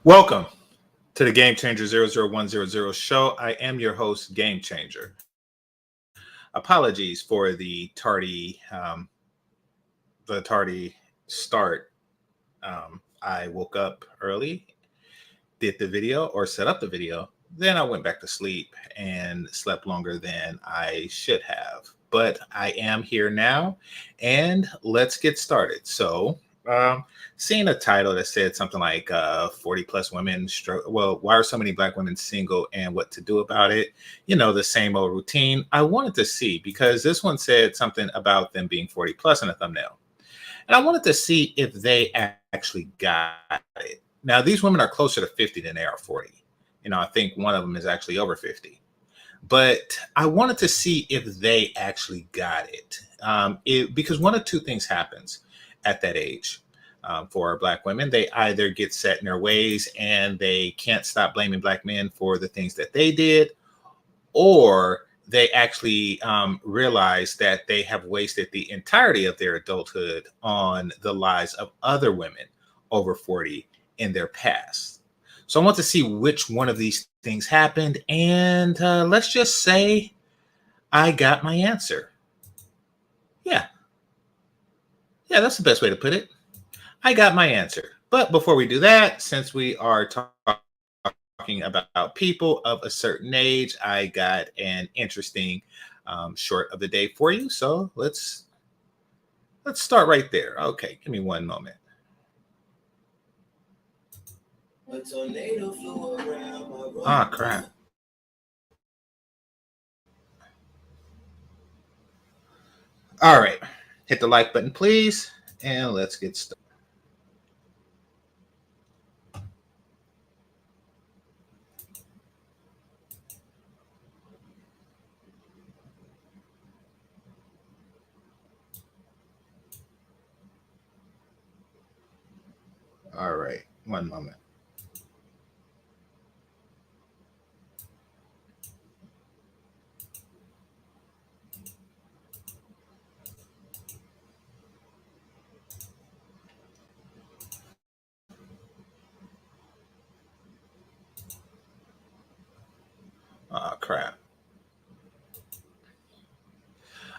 Welcome to the GameChanger 00100 show. I am your host, GameChanger. Apologies for the tardy start. I woke up early, did the video or set up the video. Then I went back to sleep and slept longer than I should have. But I am here now, and let's get started. So, seeing a title that said something like 40 plus women, why are so many Black women single and what to do about it? You know, the same old routine. I wanted to see because this one said something about them being 40 plus in a thumbnail. And I wanted to see if they actually got it. Now, these women are closer to 50 than they are 40. You know, I think one of them is actually over 50. But I wanted to see if they actually got it. Because one of two things happens at that age for Black women. They either get set in their ways and they can't stop blaming Black men for the things that they did, or they actually realize that they have wasted the entirety of their adulthood on the lives of other women over 40 in their past. So I want to see which one of these things happened. And let's just say I got my answer. Yeah, that's the best way to put it. I got my answer. But before we do that, since we are talking about people of a certain age, I got an interesting short of the day for you. So let's start right there. Okay, give me one moment. A tornado flew around my room. Ah, crap. All right, hit the like button, please, and let's get started. All right, one moment. Oh, crap.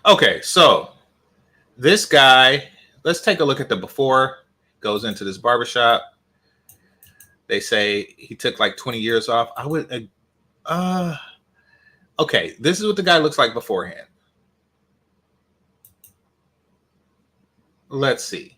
Okay, so this guy, let's take a look at the before. Goes into this barbershop. They say he took like 20 years off. I would, okay, this is what the guy looks like beforehand. Let's see.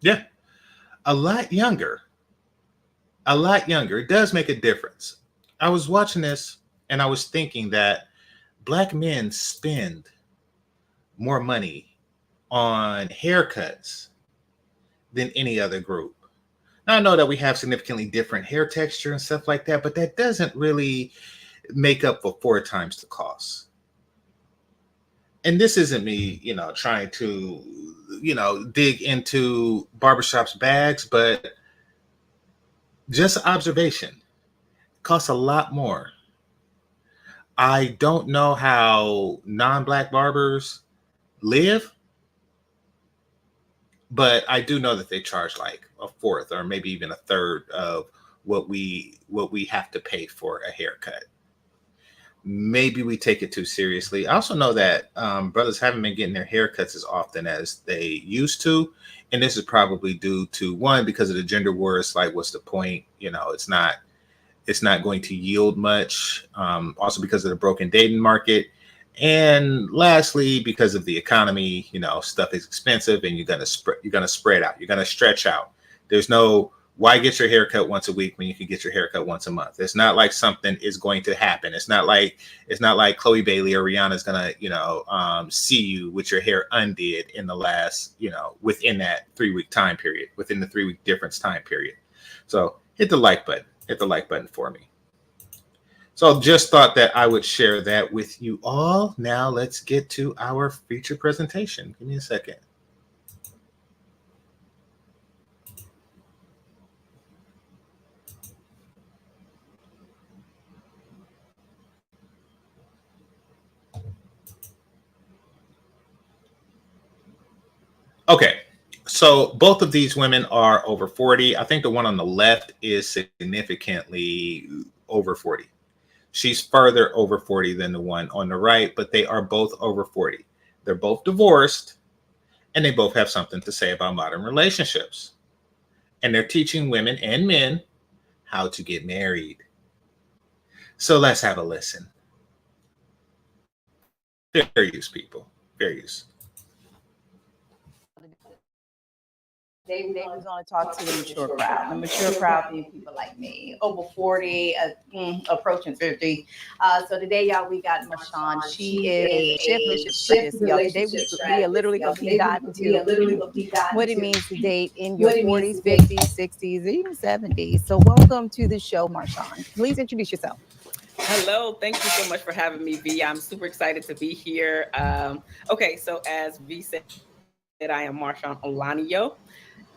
Yeah, a lot younger. A lot younger. It does make a difference. I was watching this and I was thinking that Black men spend more money on haircuts than any other group. Now, I know that we have significantly different hair texture and stuff like that, but that doesn't really make up for 4 times the cost. And this isn't me, trying to, dig into barbershops bags, but just observation. It costs a lot more. I don't know how non-Black barbers live, but I do know that they charge like a fourth or maybe even a third of what we have to pay for a haircut. Maybe we take it too seriously. I also know that brothers haven't been getting their haircuts as often as they used to, and this is probably due to, one, because of the gender war. It's like, what's the point? It's not going to yield much. Also because of the broken dating market. And lastly, because of the economy, stuff is expensive and you're gonna spread out. You're gonna stretch out. There's no Why get your hair cut once a week when you can get your hair cut once a month? It's not like something is going to happen. It's not like Chloe Bailey or Rihanna's gonna, see you with your hair undid in the last, within that 3-week time period, within the 3-week difference time period. So hit the like button. Hit the like button for me. So just thought that I would share that with you all. Now let's get to our feature presentation. Give me a second. Okay, so both of these women are over 40. I think the one on the left is significantly over 40. She's further over 40 than the one on the right, but they are both over 40. They're both divorced, and they both have something to say about modern relationships. And they're teaching women and men how to get married. So let's have a listen. Fair use, people. Fair use. Today we're going to talk to the mature crowd. The mature crowd being people like me, over 40, approaching 50. So today, y'all, we got Marshawn. She is a shift strategist, y'all. Today we are literally going to dive into what it means to date in your 40s, 50s, 60s, even 70s. So welcome to the show, Marshawn. Please introduce yourself. Hello, thank you so much for having me, Vee. I'm super excited to be here. Okay, so as Vee said, I am Marshawn Olanio.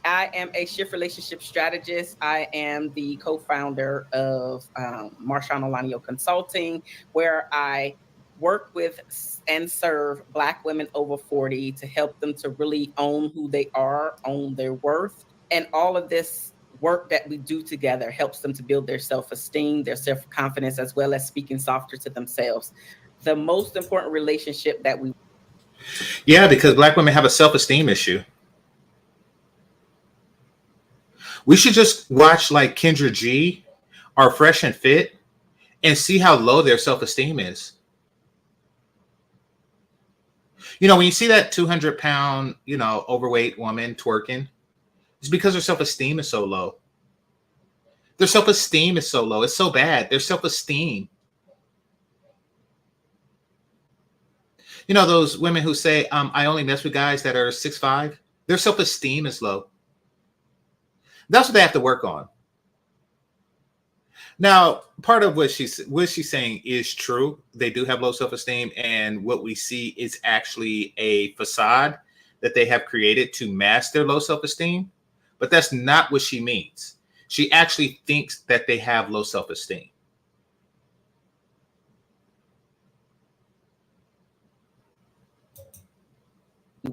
I am a shift relationship strategist. I am the co-founder of Marshawn Olanio Consulting, where I work with and serve Black women over 40 to help them to really own who they are, own their worth. And all of this work that we do together helps them to build their self-esteem, their self-confidence, as well as speaking softer to themselves. The most important relationship that we... Yeah, because Black women have a self-esteem issue. We should just watch like Kendra G or Fresh and Fit and see how low their self-esteem is. When you see that 200-pound, overweight woman twerking, it's because her self-esteem is so low. Their self-esteem is so low. It's so bad. Their self-esteem. Those women who say, I only mess with guys that are 6'5", their self-esteem is low. That's what they have to work on. Now, part of what she's saying is true. They do have low self-esteem, and what we see is actually a facade that they have created to mask their low self-esteem. But that's not what she means. She actually thinks that they have low self-esteem.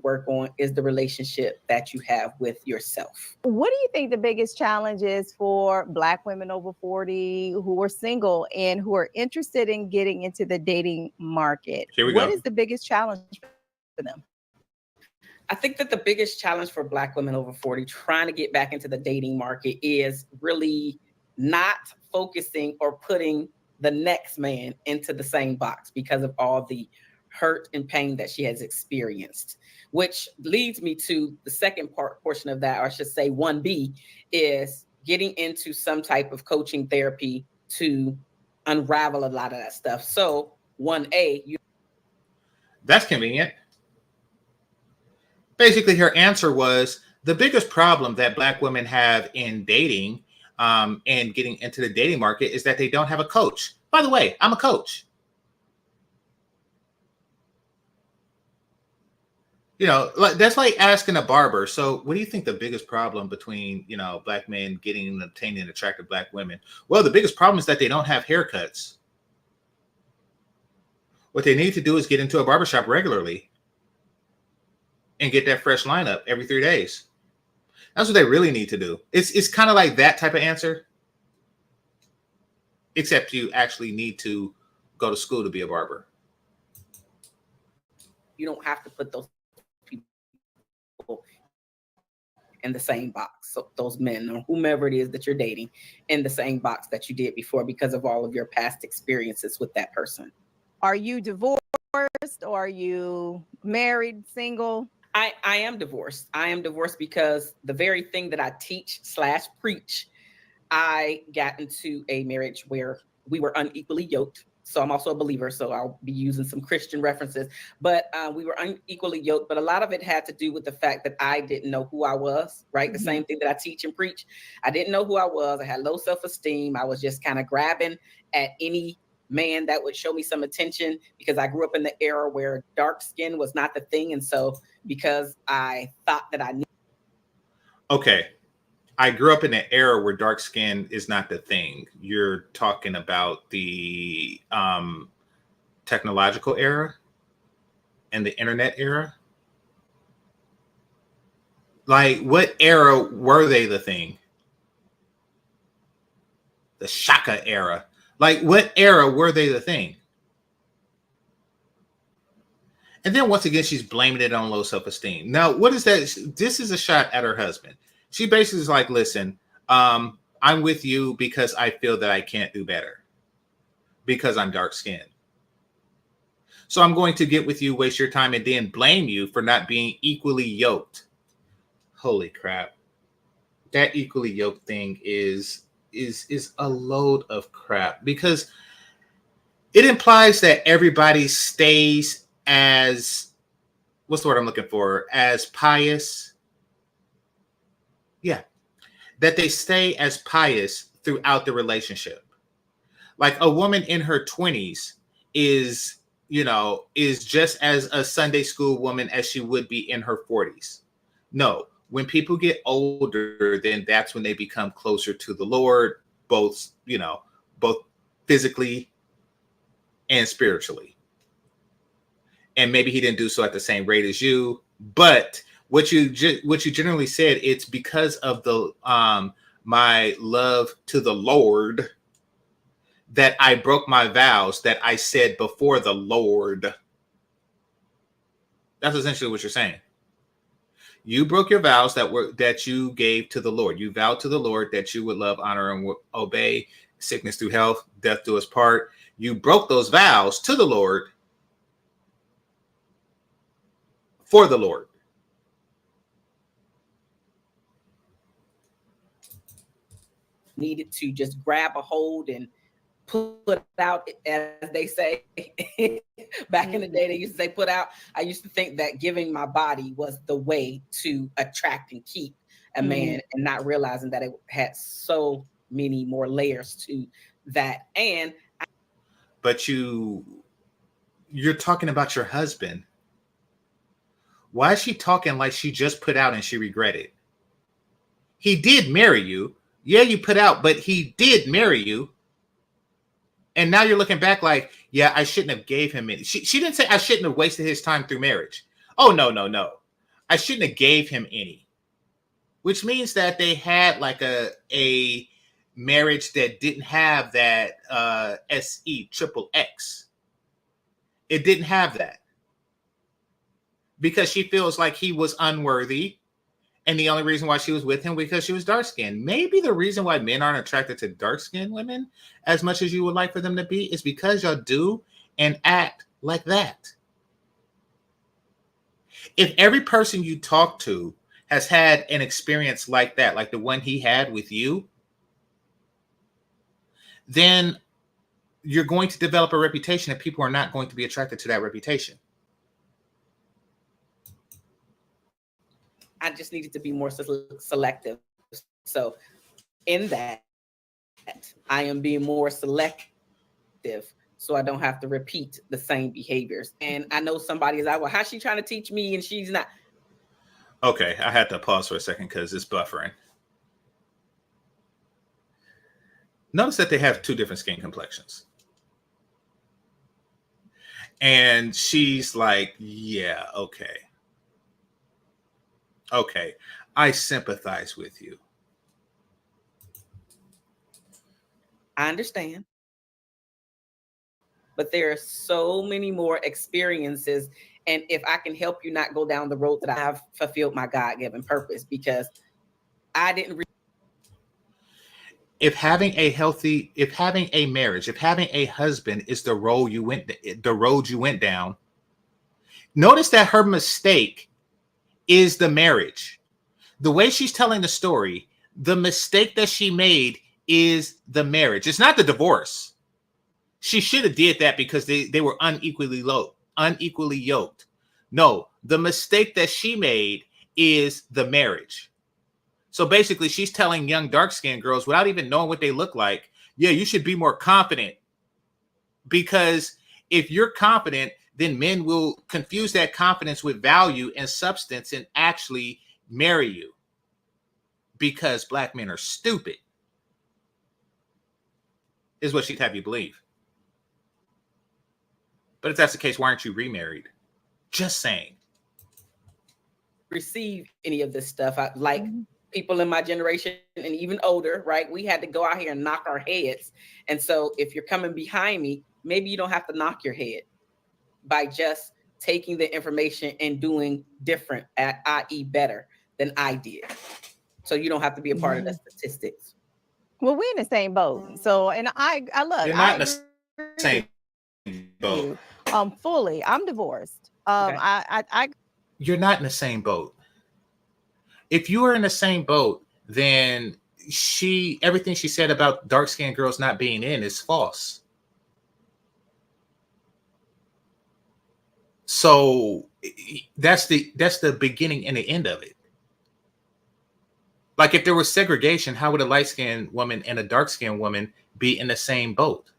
Work on is the relationship that you have with yourself. What do you think the biggest challenge is for Black women over 40 who are single and who are interested in getting into the dating market? What is the biggest challenge for them? I think that the biggest challenge for Black women over 40 trying to get back into the dating market is really not focusing or putting the next man into the same box because of all the hurt and pain that she has experienced, which leads me to the second portion of that, or I should say 1B, is getting into some type of coaching therapy to unravel a lot of that stuff. So 1A. That's convenient. Basically, her answer was the biggest problem that Black women have in dating and getting into the dating market is that they don't have a coach. By the way, I'm a coach. That's like asking a barber. So what do you think the biggest problem between, Black men getting and obtaining attractive Black women? Well, the biggest problem is that they don't have haircuts. What they need to do is get into a barbershop regularly and get that fresh lineup every 3 days. That's what they really need to do. It's kind of like that type of answer, except you actually need to go to school to be a barber. You don't have to put those in the same box. So those men or whomever it is that you're dating in the same box that you did before because of all of your past experiences with that person. Are you divorced or are you married, single? I am divorced. I am divorced because the very thing that I teach / preach, I got into a marriage where we were unequally yoked. So I'm also a believer, so I'll be using some Christian references. But we were unequally yoked. But a lot of it had to do with the fact that I didn't know who I was, right? The same thing that I teach and preach. I didn't know who I was. I had low self-esteem. I was just kind of grabbing at any man that would show me some attention because I grew up in the era where dark skin was not the thing. And so because I thought that I knew. Okay. I grew up in an era where dark skin is not the thing. You're talking about the technological era and the internet era. Like, what era were they the thing? The Shaka era. Like, what era were they the thing? And then once again, she's blaming it on low self-esteem. Now, what is that? This is a shot at her husband. She basically is like, listen, I'm with you because I feel that I can't do better because I'm dark skinned. So I'm going to get with you, waste your time, and then blame you for not being equally yoked. Holy crap. That equally yoked thing is a load of crap because it implies that everybody stays as, what's the word I'm looking for? As pious. Yeah. That they stay as pious throughout the relationship. Like a woman in her 20s is just as a Sunday school woman as she would be in her 40s. No, when people get older, then that's when they become closer to the Lord, both physically and spiritually. And maybe he didn't do so at the same rate as you, but what you generally said, it's because of the my love to the Lord that I broke my vows that I said before the Lord. That's essentially what you're saying. You broke your vows that you gave to the Lord. You vowed to the Lord that you would love, honor, and obey, sickness through health, death do us part. You broke those vows to the Lord for the Lord. Needed to just grab a hold and put out, as they say. Back in the day, they used to say put out. I used to think that giving my body was the way to attract and keep a man, and not realizing that it had so many more layers to that. But you're talking about your husband. Why is she talking like she just put out and she regretted? He did marry you. Yeah, you put out, but he did marry you. And now you're looking back like, yeah, I shouldn't have gave him any. She didn't say I shouldn't have wasted his time through marriage. Oh, no. I shouldn't have gave him any. Which means that they had like a marriage that didn't have that SEXXX. It didn't have that. Because she feels like he was unworthy. And the only reason why she was with him because she was dark skinned. Maybe the reason why men aren't attracted to dark skinned women as much as you would like for them to be is because y'all do and act like that. If every person you talk to has had an experience like that, like the one he had with you, then you're going to develop a reputation and people are not going to be attracted to that reputation. I just needed to be more selective. So in that, I am being more selective so I don't have to repeat the same behaviors. And I know somebody is like, well, how's she trying to teach me and she's not? Okay, I had to pause for a second because it's buffering. Notice that they have two different skin complexions. And she's like, yeah, okay. Okay, I sympathize with you. I understand. But there are so many more experiences. And if I can help you not go down the road that I have fulfilled my God-given purpose, because I didn't. If having a marriage, if having a husband is the road you went down, notice that her mistake is the marriage. The way she's telling the story, the mistake that she made is the marriage. It's not the divorce. She should have did that because they were unequally yoked. No, the mistake that she made is the marriage. So basically, she's telling young dark-skinned girls without even knowing what they look like, yeah, you should be more confident. Because if you're confident, then men will confuse that confidence with value and substance and actually marry you. Because black men are stupid, is what she'd have you believe. But if that's the case, why aren't you remarried? Just saying. Receive any of this stuff. Like people in my generation and even older, right? We had to go out here and knock our heads. And so if you're coming behind me, maybe you don't have to knock your head by just taking the information and doing different, i.e. better than I did. So you don't have to be a part of the statistics. Well, we're in the same boat. So, and I look, You're not in the same boat. Fully. I'm divorced. Okay. You're not in the same boat. If you were in the same boat, then everything she said about dark-skinned girls not being in is false. So that's the beginning and the end of it. Like if there was segregation, how would a light-skinned woman and a dark-skinned woman be in the same boat?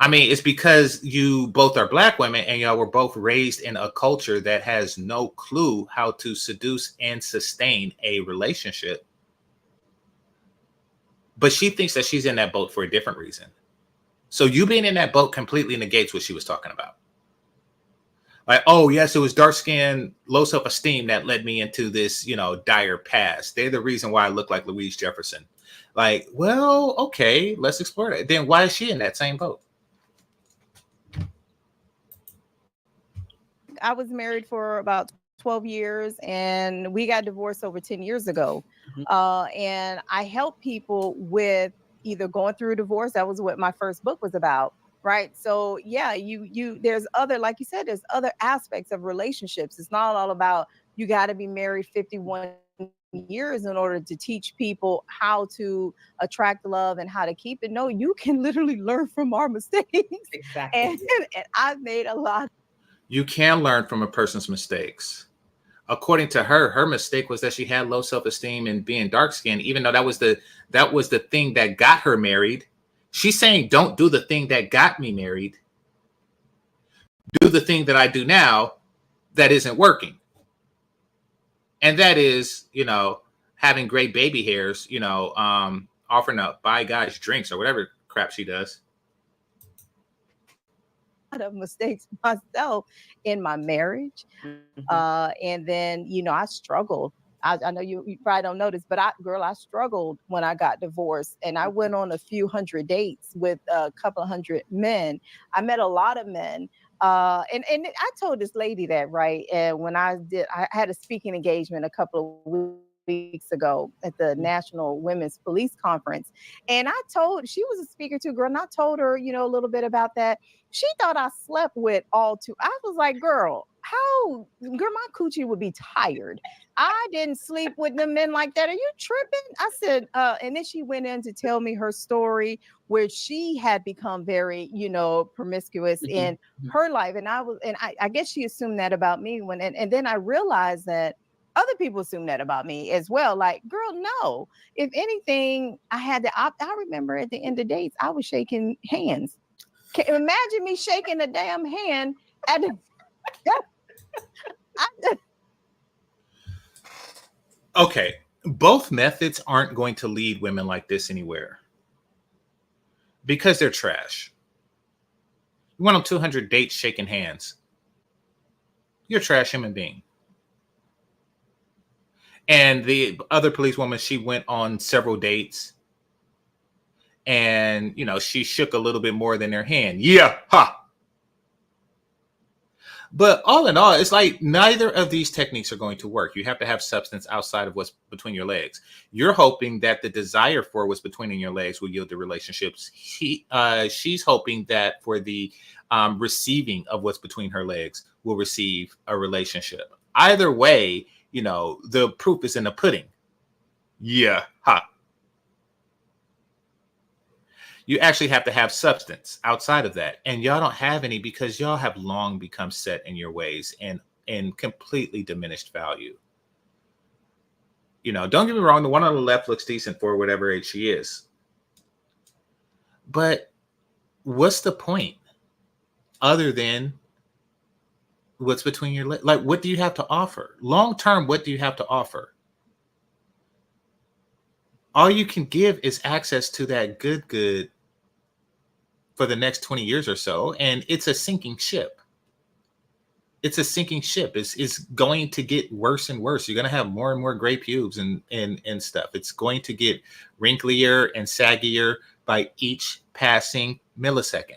I mean, it's because you both are black women and y'all were both raised in a culture that has no clue how to seduce and sustain a relationship. But she thinks that she's in that boat for a different reason. So you being in that boat completely negates what she was talking about. Like, oh, yes, it was dark skin, low self-esteem that led me into this, dire past. They're the reason why I look like Louise Jefferson. Like, well, okay, let's explore that. Then why is she in that same boat? I was married for about 12 years and we got divorced over 10 years ago. And I help people with either going through a divorce. That was what my first book was about. Right. So, yeah, there's other, like you said, there's other aspects of relationships. It's not all about you got to be married 51 years in order to teach people how to attract love and how to keep it. No, you can literally learn from our mistakes. Exactly. And I've made a lot. You can learn from a person's mistakes. According to her, her mistake was that she had low self-esteem and being dark-skinned, even though that was the thing that got her married. She's saying, don't do the thing that got me married. Do the thing that I do now that isn't working. And that is, having great baby hairs, offering to buy guys drinks or whatever crap she does. Of mistakes myself in my marriage. And then, I struggled. I know you probably don't notice, but I struggled when I got divorced and I went on a few hundred dates with a couple of hundred men. I met a lot of men. And I told this lady that, right. And when I had a speaking engagement a couple of weeks ago at the National Women's Police Conference. And she was a speaker too, girl. And I told her, a little bit about that. She thought I slept with all two. I was like, girl, my coochie would be tired. I didn't sleep with the men like that. Are you tripping? I said, and then she went in to tell me her story where she had become very, promiscuous in her life. And I guess she assumed that about me and then I realized that other people assume that about me as well. Like, girl, no. If anything, I remember at the end of dates, I was shaking hands. Imagine me shaking a damn hand at the. Okay, both methods aren't going to lead women like this anywhere because they're trash. You went on 200 dates shaking hands. You're a trash human being. And the other policewoman, she went on several dates and, she shook a little bit more than their hand. Yeah, ha. But all in all, it's like neither of these techniques are going to work. You have to have substance outside of what's between your legs. You're hoping that the desire for what's between your legs will yield the relationships. She's hoping that for the receiving of what's between her legs will receive a relationship. Either way, you know, the proof is in the pudding. Yeah. Ha. You actually have to have substance outside of that. And y'all don't have any because y'all have long become set in your ways and completely diminished value. You know, don't get me wrong, the one on the left looks decent for whatever age she is. But what's the point other than what's between your legs? Like, what do you have to offer? Long term, what do you have to offer? All you can give is access to that good for the next 20 years or so. And it's a sinking ship. It's a sinking ship. It's going to get worse and worse. You're going to have more and more gray pubes and stuff. It's going to get wrinklier and saggier by each passing millisecond.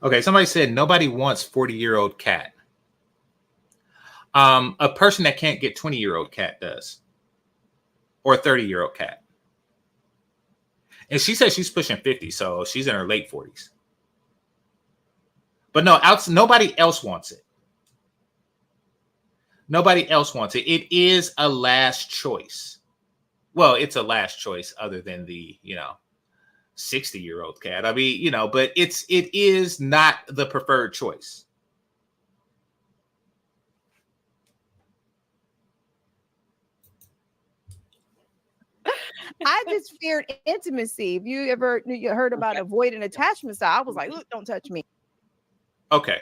Okay, somebody said nobody wants 40-year-old cat. A person that can't get 20-year-old cat does, or a 30-year-old cat. And she says she's pushing 50, so she's in her late 40s. But no, nobody else wants it. Nobody else wants it. It is a last choice. Well, it's a last choice other than the, 60-year-old cat. I mean, but it is not the preferred choice. I just feared intimacy. If you ever heard about avoidant attachment style, I was like, look, don't touch me. Okay.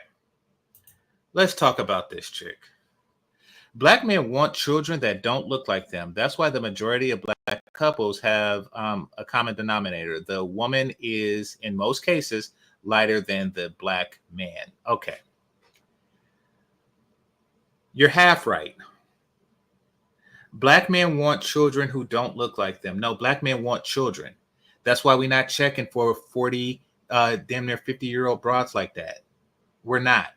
Let's talk about this chick. Black men want children that don't look like them. That's why the majority of Black couples have a common denominator. The woman is, in most cases, lighter than the Black man. Okay. You're half right. Black men want children who don't look like them. No, Black men want children. That's why we're not checking for 40, damn near 50-year-old broads like that. We're not.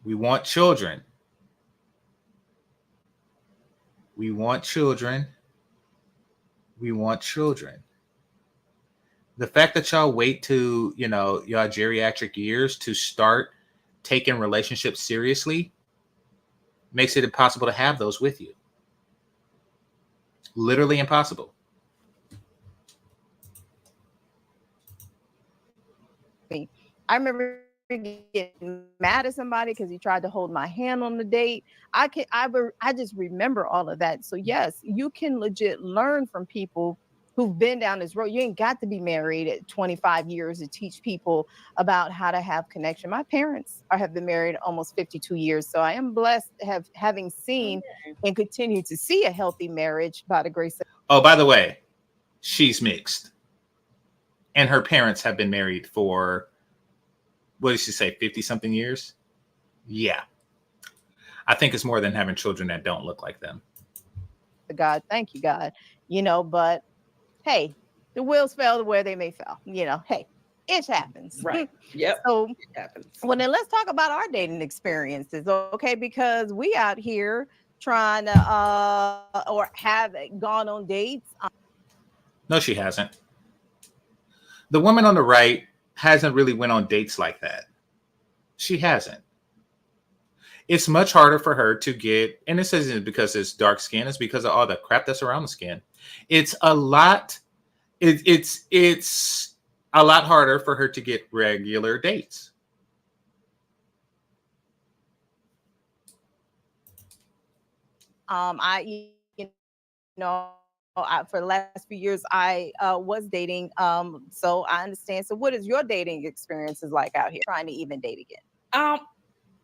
We want children. We want children. We want children. The fact that y'all wait to, y'all geriatric years to start taking relationships seriously makes it impossible to have those with you. Literally impossible. I remember getting mad at somebody because he tried to hold my hand on the date. I just remember all of that. So yes, you can legit learn from people who've been down this road. You ain't got to be married at 25 years to teach people about how to have connection. My parents have been married almost 52 years. So I am blessed having seen and continue to see a healthy marriage by the grace of. Oh, by the way, she's mixed. And her parents have been married for, what did she say, 50-something years? Yeah. I think it's more than having children that don't look like them. God, thank you, God. But hey, the wheels fell where they may fall. Hey, it happens. Right. Yep. So it happens. Well, then let's talk about our dating experiences, okay? Because we out here trying to or have gone on dates. No, she hasn't. The woman on the right hasn't really went on dates like that. She hasn't. It's much harder for her to get, and this isn't because it's dark skin, it's because of all the crap that's around the skin. It's a lot, it's a lot harder for her to get regular dates. For the last few years, I was dating. So I understand. So what is your dating experiences like out here trying to even date again?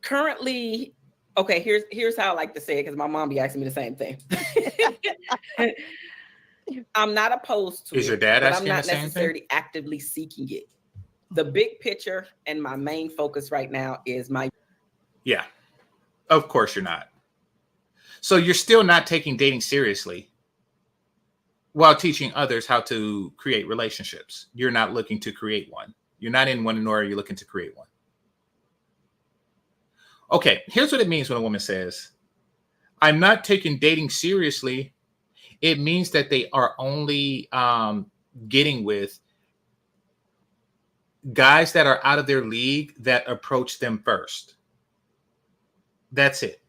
Currently, okay, here's how I like to say it, because my mom be asking me the same thing. I'm not opposed to it. Is your dad asking the same thing? I'm not necessarily actively seeking it. The big picture and my main focus right now is my. Yeah, of course you're not. So you're still not taking dating seriously while teaching others how to create relationships. You're not looking to create one. You're not in one, nor are you looking to create one. Okay, here's what it means when a woman says, I'm not taking dating seriously. It means that they are only getting with guys that are out of their league that approach them first. That's it.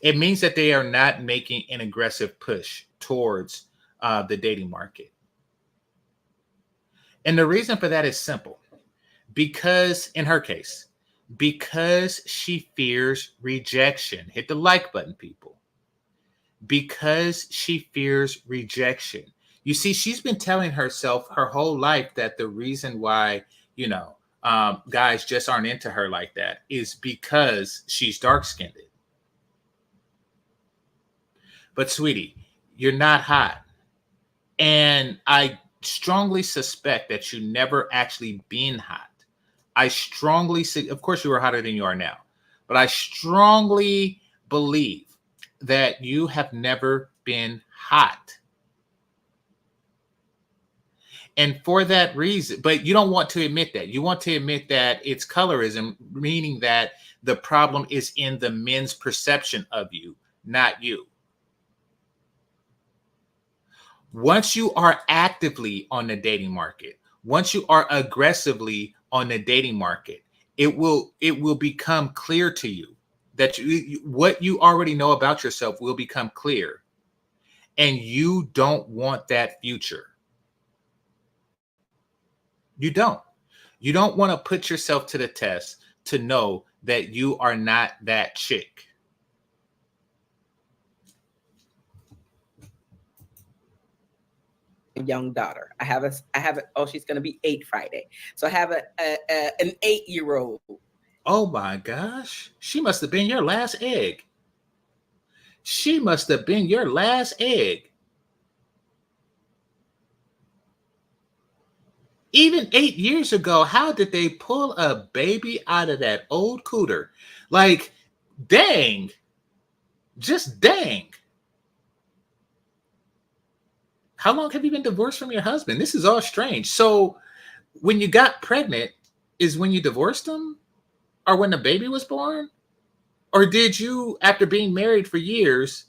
It means that they are not making an aggressive push towards the dating market. And the reason for that is simple. Because in her case, because she fears rejection. Hit the like button, people. Because she fears rejection. You see, she's been telling herself her whole life that the reason why, guys just aren't into her like that is because she's dark-skinned. But sweetie, you're not hot. And I strongly suspect that you never actually been hot. I strongly see, of course you were hotter than you are now, but I strongly believe that you have never been hot. And for that reason, but you don't want to admit that. You want to admit that it's colorism, meaning that the problem is in the men's perception of you, not you. Once you are actively on the dating market, once you are aggressively on the dating market, it will become clear to you that what you already know about yourself will become clear. And you don't want that future. You don't. You don't want to put yourself to the test to know that you are not that chick. Young daughter. I have oh, she's going to be 8 Friday. So I have an 8-year-old. Oh my gosh. She must have been your last egg. She must have been your last egg. Even 8 years ago, how did they pull a baby out of that old cooter? Like, dang. Just dang. How long have you been divorced from your husband? This is all strange. So when you got pregnant is when you divorced him? Or when the baby was born? Or did you, after being married for years,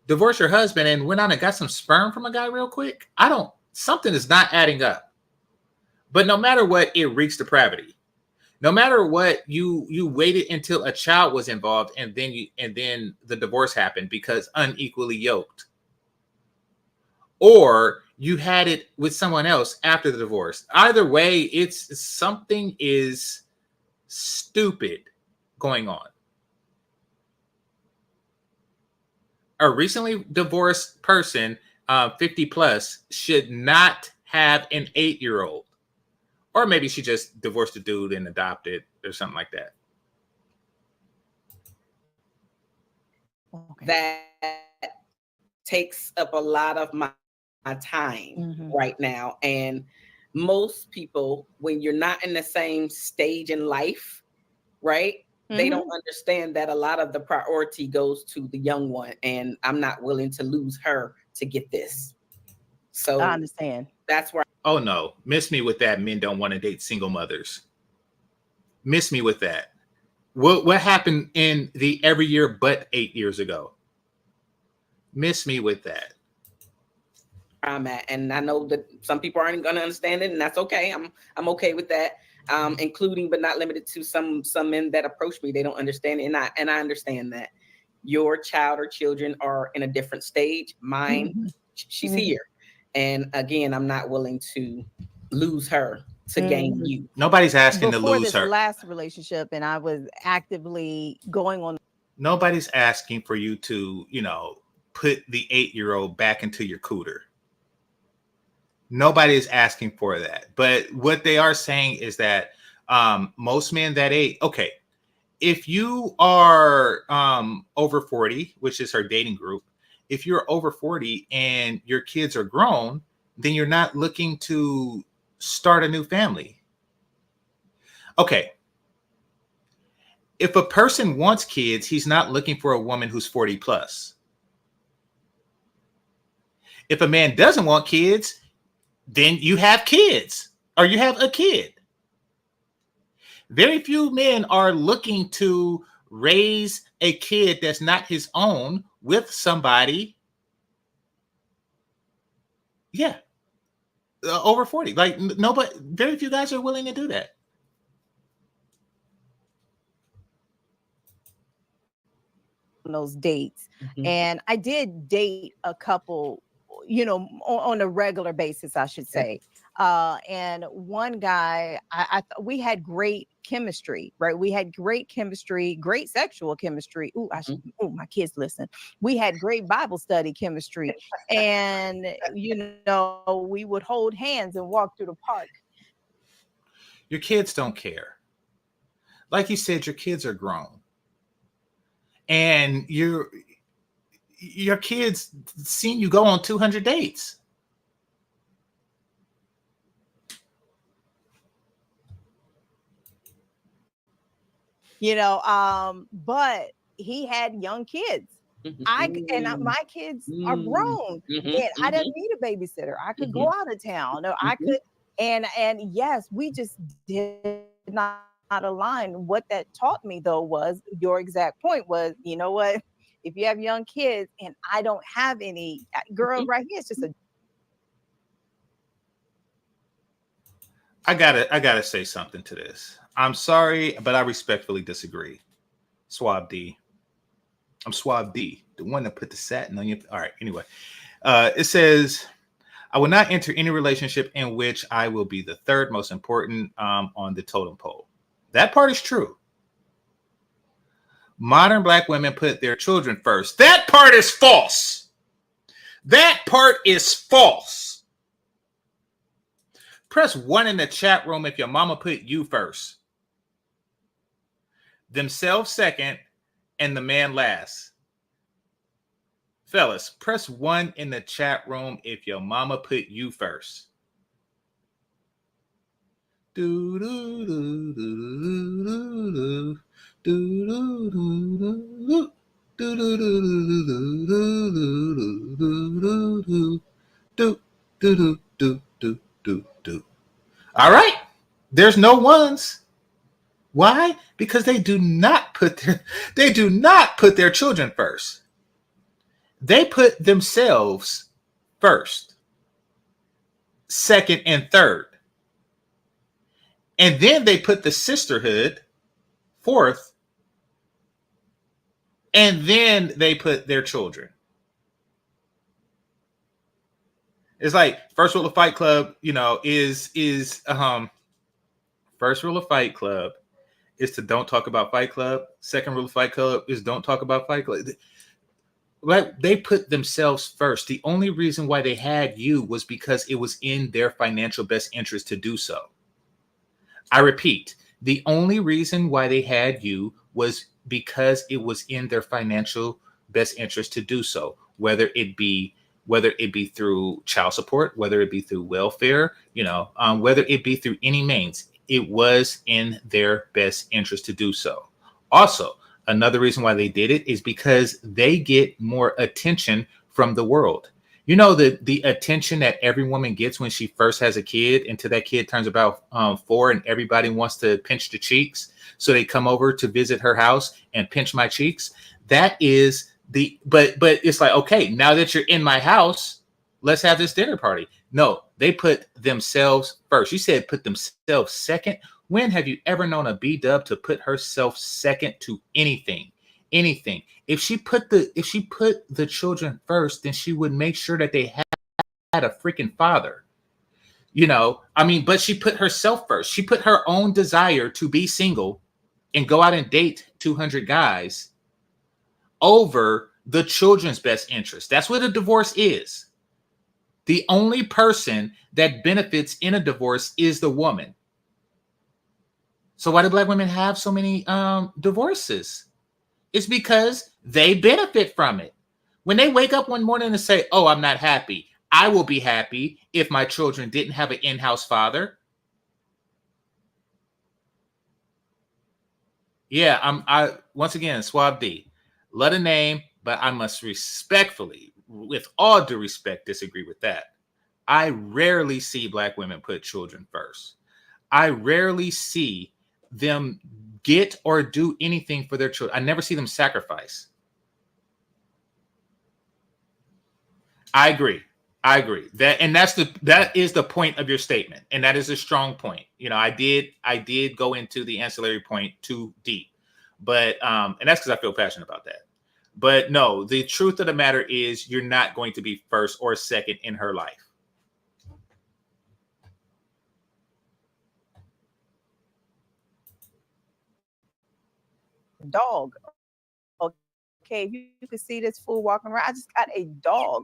divorce your husband and went on and got some sperm from a guy real quick? Something is not adding up. But no matter what, it reeks depravity. No matter what, you waited until a child was involved and then the divorce happened because unequally yoked. Or you had it with someone else after the divorce. Either way, it's something is stupid going on. A recently divorced person, 50 plus, should not have an 8-year-old. Or maybe she just divorced a dude and adopted or something like that. Okay. That takes up a lot of my time right now. And most people, when you're not in the same stage in life, right? They don't understand that a lot of the priority goes to the young one, and I'm not willing to lose her to get this. So I understand. That's where. Oh no, miss me with that. Men don't want to date single mothers. Miss me with that. What happened in the every year but 8 years ago? Miss me with that. I'm at, and I know that some people aren't going to understand it, and that's okay. I'm okay with that. Including but not limited to some men that approach me. They don't understand it, and I understand that your child or children are in a different stage. Mine, she's here, and again, I'm not willing to lose her to gain you. Nobody's asking Before to lose her. Last relationship, and I was actively going on. Nobody's asking for you to, put the 8-year-old back into your cooter. Nobody is asking for that. But what they are saying is that most men that age, okay, if you are over 40, which is her dating group, if you're over 40 and your kids are grown, then you're not looking to start a new family. Okay. If a person wants kids, he's not looking for a woman who's 40 plus. If a man doesn't want kids, then you have kids or you have a kid. Very few men are looking to raise a kid that's not his own with somebody. Yeah. Over 40. Like nobody, very few guys are willing to do that. Those dates. And I did date a couple, you know, on a regular basis, I should say. And one guy, we had great chemistry, right? We had great chemistry, great sexual chemistry. Ooh, my kids listen. We had great Bible study chemistry. And, you know, we would hold hands and walk through the park. Your kids don't care. Like you said, your kids are grown. And your kids seen you go on 200 dates. You know, but he had young kids. My kids are grown, and I didn't need a babysitter. I could go out of town, or I could, and yes, we just did not align. What that taught me, though, was your exact point was, you know what? If you have young kids, and I don't have any, girl, right here, it's just a. I gotta say something to this. I'm sorry, but I respectfully disagree. Swab D. I'm Swab D, the one that put the satin on you. All right. Anyway, it says, I will not enter any relationship in which I will be the third most important on the totem pole. That part is true. Modern Black women put their children first. That part is false. That part is false. Press 1 in the chat room if your mama put you first. Themselves second and the man last. Fellas, press 1 in the chat room if your mama put you first. Do do do do do do do do. All right, there's no ones. Why? Because they do not put their children first. They put themselves first, second, and third. And then they put the sisterhood fourth. And then they put their children. It's like first rule of Fight Club, you know, is first rule of Fight Club is to don't talk about Fight Club. Second rule of Fight Club is don't talk about Fight Club. Like they put themselves first. The only reason why they had you was because it was in their financial best interest to do so. I repeat, the only reason why they had you was because it was in their financial best interest to do so, whether it be through child support, whether it be through welfare, you know, whether it be through any means, it was in their best interest to do so. Also, another reason why they did it is because they get more attention from the world. You know, the attention that every woman gets when she first has a kid until that kid turns about 4 and everybody wants to pinch the cheeks. So they come over to visit her house and pinch my cheeks. That is but it's like, okay, now that you're in my house, let's have this dinner party. No, they put themselves first. You said put themselves second. When have you ever known a B-dub to put herself second to anything? Anything. If she put the children first, then she would make sure that they had a freaking father. You know, I mean, but she put herself first. She put her own desire to be single and go out and date 200 guys over the children's best interest. That's what a divorce is. The only person that benefits in a divorce is the woman. So why do Black women have so many divorces? It's because they benefit from it. When they wake up one morning and say, oh, I'm not happy. I will be happy if my children didn't have an in-house father. Yeah, I once again, Swab D. Love the name, but I must respectfully with all due respect, disagree with that. I rarely see Black women put children first. I rarely see them get or do anything for their children. I never see them sacrifice. I agree. That is the point of your statement, and that is a strong point. You know, I did go into the ancillary point too deep, but and that's because I feel passionate about that. But no, the truth of the matter is, you're not going to be first or second in her life. Dog. Okay, if you can see this fool walking around, I just got a dog,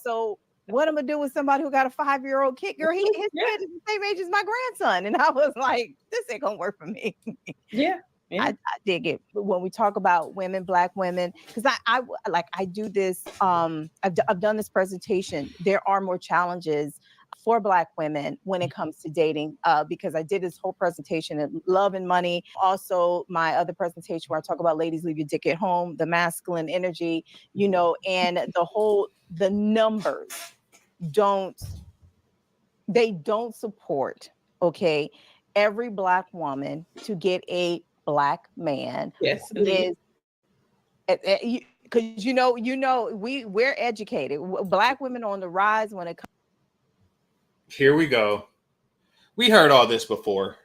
so what I'm gonna do with somebody who got a 5-year-old kid? Girl, his kid is the same age as my grandson. And I was like, this ain't gonna work for me. Yeah. I dig it. When we talk about women, Black women, because I do this, I've done this presentation. There are more challenges for Black women when it comes to dating, because I did this whole presentation of love and money. Also, my other presentation where I talk about ladies leave your dick at home, the masculine energy, and the numbers don't support, okay, every Black woman to get a Black man. Yes, is because we're educated. Black women are on the rise when it comes. Here we go. We heard all this before.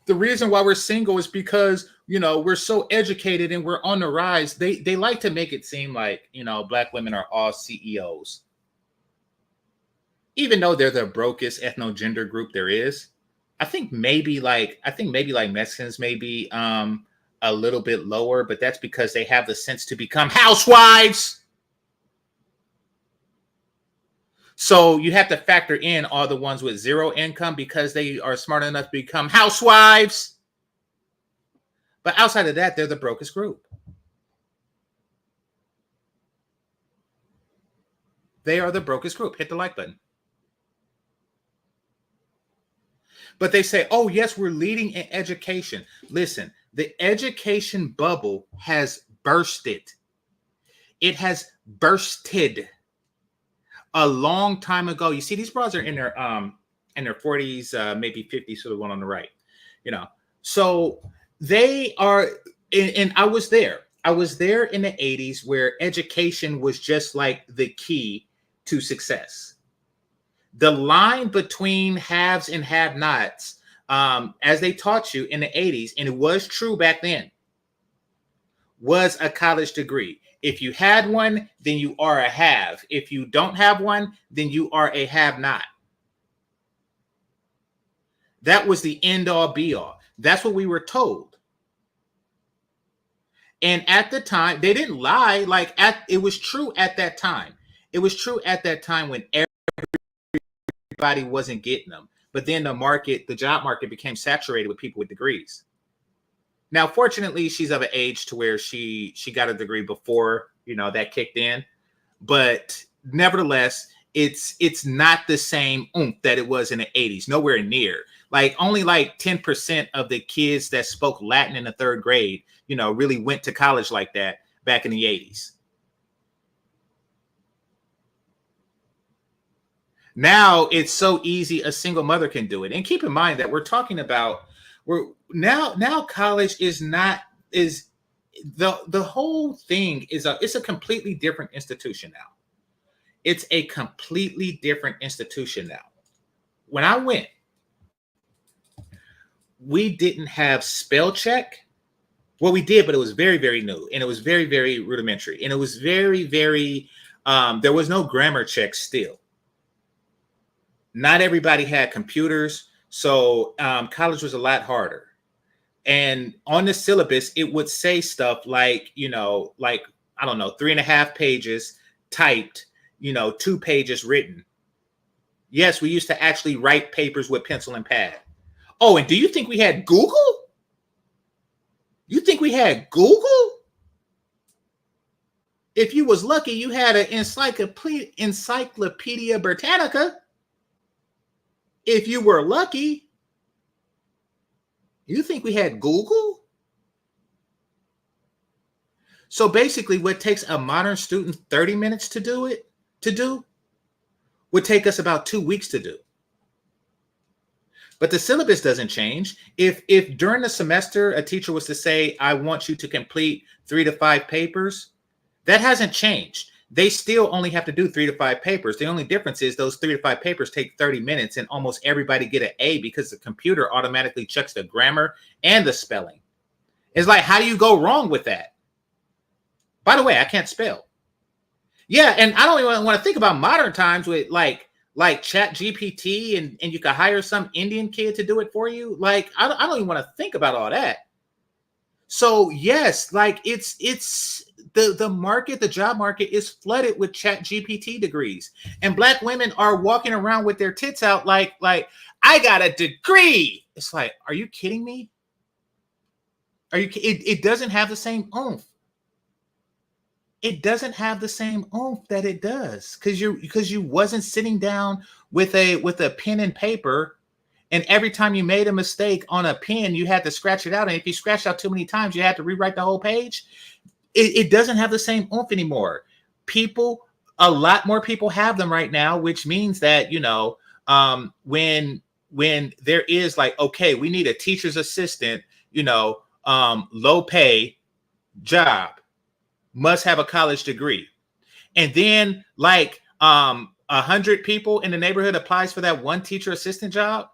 The reason why we're single is because, we're so educated and we're on the rise. They like to make it seem like, Black women are all CEOs. Even though they're the brokest ethno-gender group there is. I think maybe like Mexicans may be a little bit lower, but that's because they have the sense to become housewives. So you have to factor in all the ones with zero income because they are smart enough to become housewives. But outside of that, they're the brokest group. They are the brokest group. Hit the like button. But they say, oh, yes, we're leading in education. Listen, the education bubble has bursted. It has bursted a long time ago. You see, these bras are in their 40s, maybe 50s, so the one on the right. So they are, and I was there. I was there in the 80s where education was just like the key to success. The line between haves and have-nots, as they taught you in the 80s, and it was true back then, was a college degree. If you had one, then you are a have. If you don't have one, then you are a have-not. That was the end-all, be-all. That's what we were told. And at the time, they didn't lie. It was true at that time. It was true at that time when everybody wasn't getting them. But then the job market became saturated with people with degrees. Now, fortunately, she's of an age to where she got a degree before, that kicked in. But nevertheless, it's not the same oomph that it was in the 80s. Nowhere near. Only 10% of the kids that spoke Latin in the 3rd grade, really went to college like that back in the 80s. Now it's so easy, a single mother can do it. And keep in mind that we're talking about now college is the whole thing it's a completely different institution now. It's a completely different institution now. When I went, we didn't have spell check. Well, we did, but it was very, very new, and it was very, very rudimentary, and it was very, very there was no grammar check still. Not everybody had computers, so college was a lot harder. And on the syllabus, it would say stuff like, I don't know, 3.5 pages typed, 2 pages written. Yes, we used to actually write papers with pencil and pad. Oh, and do you think we had Google? You think we had Google? If you was lucky, you had an Encyclopedia Britannica. If you were lucky. You think we had Google? So basically, what takes a modern student 30 minutes to do would take us about 2 weeks to do. But the syllabus doesn't change. If during the semester a teacher was to say, I want you to complete 3 to 5 papers, that hasn't changed. They still only have to do 3 to 5 papers. The only difference is those 3 to 5 papers take 30 minutes and almost everybody get an A because the computer automatically checks the grammar and the spelling. It's like, how do you go wrong with that? By the way, I can't spell. Yeah, and I don't even want to think about modern times with like Chat GPT and you can hire some Indian kid to do it for you. Like, I don't even want to think about all that. So yes, like it's the market, the job market is flooded with Chat GPT degrees, and Black women are walking around with their tits out like I got a degree. It's like, are you kidding me? It doesn't have the same oomph. It doesn't have the same oomph that it does because you wasn't sitting down with a pen and paper, and every time you made a mistake on a pen, you had to scratch it out. And if you scratched out too many times, you had to rewrite the whole page. It doesn't have the same oomph anymore. A lot more people have them right now, which means that, when there is like, okay, we need a teacher's assistant, low pay job, must have a college degree. And then like 100 people in the neighborhood applies for that one teacher assistant job,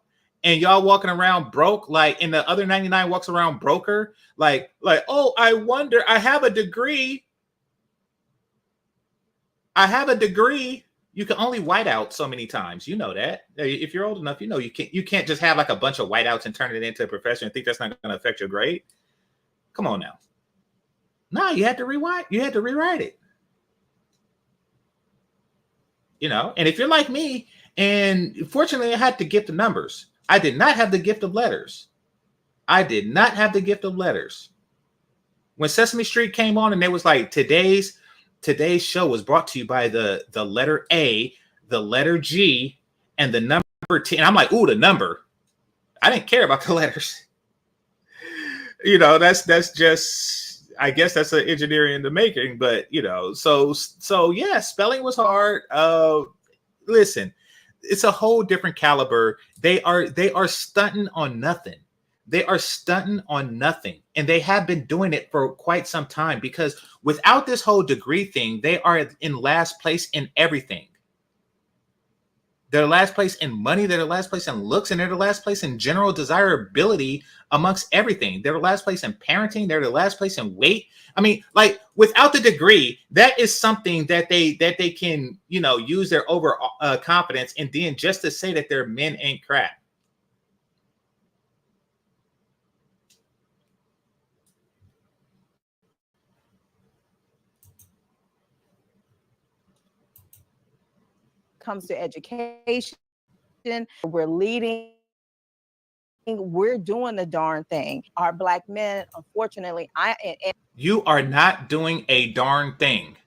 and y'all walking around broke, like, and the other 99 walks around broker, like, oh, I wonder, I have a degree. You can only white out so many times. You know that. If you're old enough, you can't just have like a bunch of whiteouts and turn it into a profession and think that's not going to affect your grade. Come on now. No, you had to rewrite it. And if you're like me, and fortunately I had the gift of numbers. I did not have the gift of letters. When Sesame Street came on and they was like, today's show was brought to you by the letter A, the letter G, and the number T. And I'm like, ooh, the number. I didn't care about the letters. That's just, I guess that's an engineering in the making. But so yeah, spelling was hard. Listen, it's a whole different caliber. They are stunting on nothing. And they have been doing it for quite some time, because without this whole degree thing, they are in last place in everything. They're last place in money, they're the last place in looks, and they're the last place in general desirability amongst everything. They're the last place in parenting, they're the last place in weight. I mean, like, without the degree, that is something that they can, use their over confidence, and then just to say that their men ain't crap. Comes to education, we're leading, we're doing the darn thing. Our Black men, unfortunately, you are not doing a darn thing.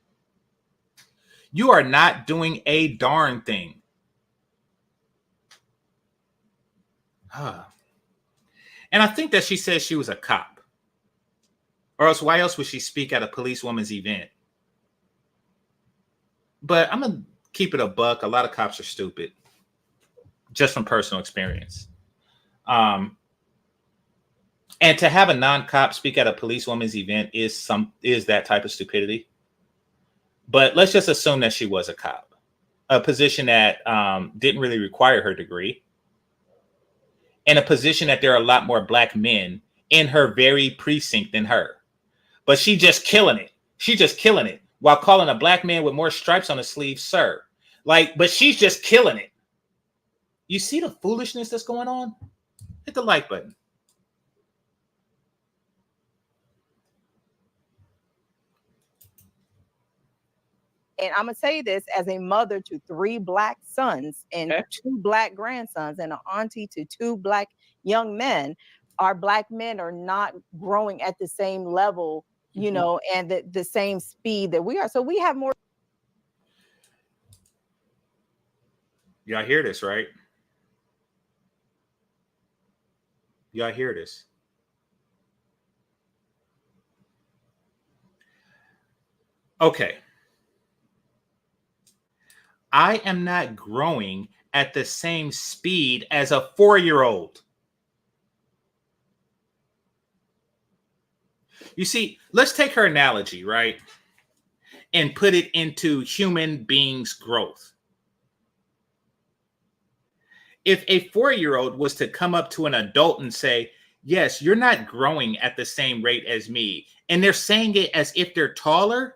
You are not doing a darn thing. And I think that she says she was a cop, or else why else would she speak at a policewoman's event? But I'm gonna keep it a buck. A lot of cops are stupid, just from personal experience. And to have a non-cop speak at a policewoman's event is that type of stupidity. But let's just assume that she was a cop, a position that didn't really require her degree, and a position that there are a lot more Black men in her very precinct than her. But she just killing it. While calling a Black man with more stripes on his sleeve, sir. But she's just killing it. You see the foolishness that's going on? Hit the like button. And I'm going to say this as a mother to 3 Black sons and 2 Black grandsons and an auntie to 2 Black young men. Our Black men are not growing at the same level, and the same speed that we are. So we have more. Y'all hear this, right? Y'all hear this? Okay. I am not growing at the same speed as a 4-year-old. You see, let's take her analogy, right? And put it into human beings' growth. If a 4-year-old was to come up to an adult and say, yes, you're not growing at the same rate as me, and they're saying it as if they're taller,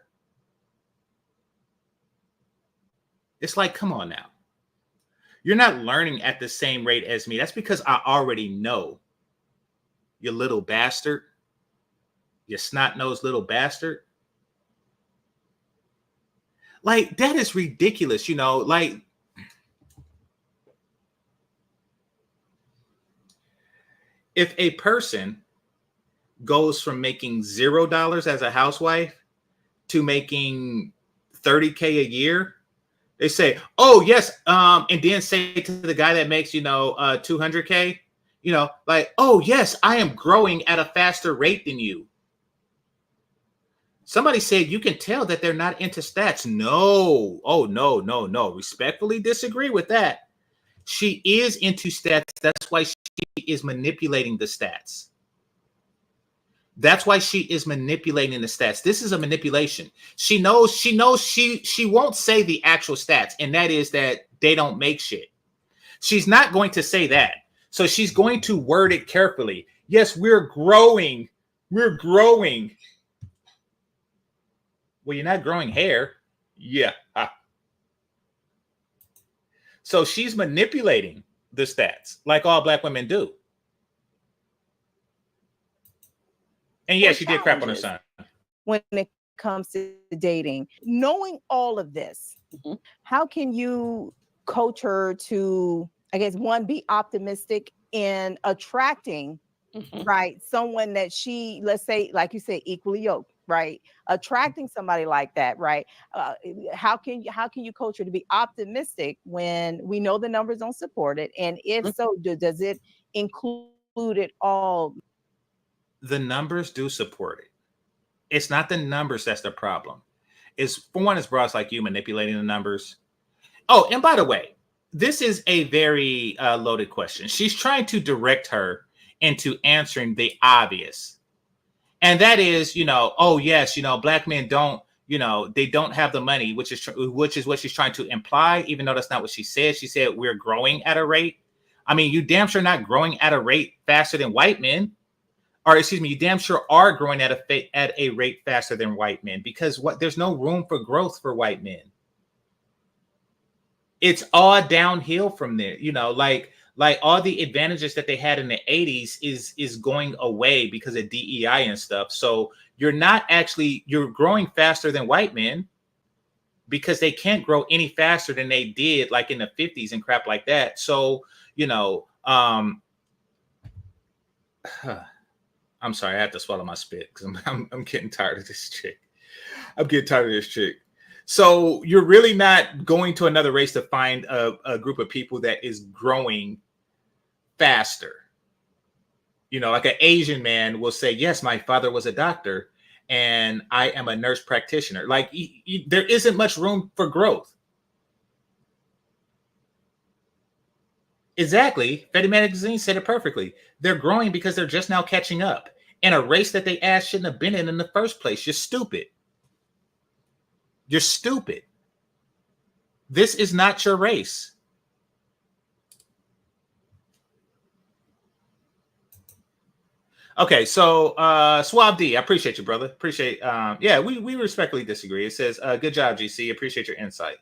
it's like, come on now. You're not learning at the same rate as me. That's because I already know, you little bastard. You snot-nosed little bastard. Like, that is ridiculous, you know, like, if a person goes from making $0 as a housewife to making 30K a year, they say, oh yes, and then say to the guy that makes, 200K, like, oh yes, I am growing at a faster rate than you. Somebody said you can tell that they're not into stats. No. Oh, no. Respectfully disagree with that. She is into stats. That's why she is manipulating the stats. That's why she is manipulating the stats. This is a manipulation. She knows she won't say the actual stats, and that is that they don't make shit. She's not going to say that. So she's going to word it carefully. Yes, we're growing. We're growing. Well, you're not growing hair. Yeah. So she's manipulating the stats like all Black women do. And yeah, she did crap on her son. When it comes to dating, knowing all of this, how can you coach her to, I guess, one, be optimistic in attracting, right, someone that she, let's say, like you said, equally yoked, right? Attracting somebody like that, right? How can you coach her to be optimistic when we know the numbers don't support it? And if so, does it include it all? The numbers do support it. It's not the numbers that's the problem. It's, for one, it's bras like you manipulating the numbers. Oh, and by the way, this is a very loaded question. She's trying to direct her into answering the obvious. And that is, oh yes, Black men don't, they don't have the money, which is what she's trying to imply, even though that's not what she said. She said we're growing at a rate. I mean, you damn sure not growing at a rate faster than white men. Or excuse me, you damn sure are growing at a rate faster than white men, because there's no room for growth for white men. It's all downhill from there, like all the advantages that they had in the 80s is going away because of DEI and stuff. So you're growing faster than white men because they can't grow any faster than they did like in the 50s and crap like that. So, I'm sorry, I have to swallow my spit because I'm getting tired of this chick. So you're really not going to another race to find a group of people that is growing faster. Like an Asian man will say, yes, my father was a doctor and I am a nurse practitioner. Like there isn't much room for growth. Exactly. Fetty Magazine said it perfectly. They're growing because they're just now catching up in a race that they ass shouldn't have been in the first place. You're stupid. You're stupid. This is not your race. Okay, so Swab D, I appreciate you, brother. Appreciate, we respectfully disagree. It says, good job, GC. Appreciate your insight.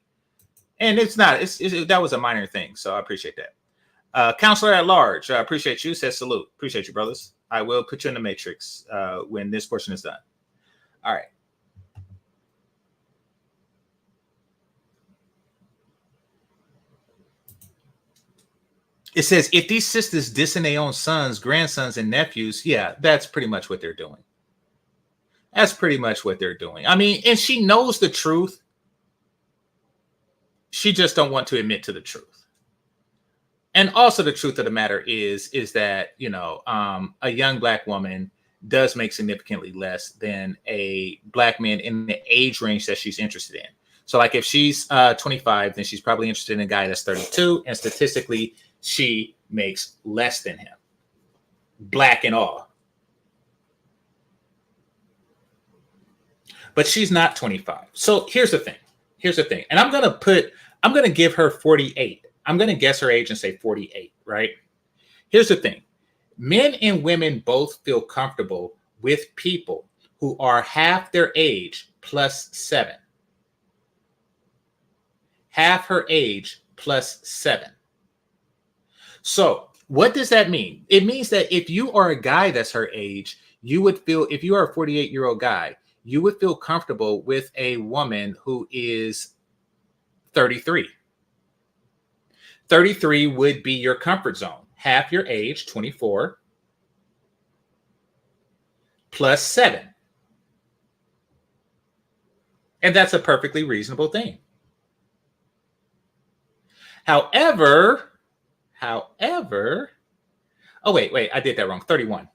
And it's not, that was a minor thing, so I appreciate that. Counselor at Large, I appreciate you. Says salute. Appreciate you, brothers. I will put you in the matrix when this portion is done. All right. It says, if these sisters dissing their own sons, grandsons, and nephews, yeah, that's pretty much what they're doing. That's pretty much what they're doing. I mean, and she knows the truth. She just don't want to admit to the truth. And also the truth of the matter is that, a young Black woman does make significantly less than a black man in the age range that she's interested in. So like if she's 25, then she's probably interested in a guy that's 32. And statistically, she makes less than him. Black and all. But she's not 25. So here's the thing. And I'm going to give her 48. I'm going to guess her age and say 48, right? Here's the thing. Men and women both feel comfortable with people who are half their age plus 7. Half her age plus 7. So what does that mean? It means that if you are a guy that's her age, you would feel, if you are a 48-year-old guy, you would feel comfortable with a woman who is 33. 33 would be your comfort zone. Half your age, 24, plus 7. And that's a perfectly reasonable thing. However, oh, wait, I did that wrong. 31.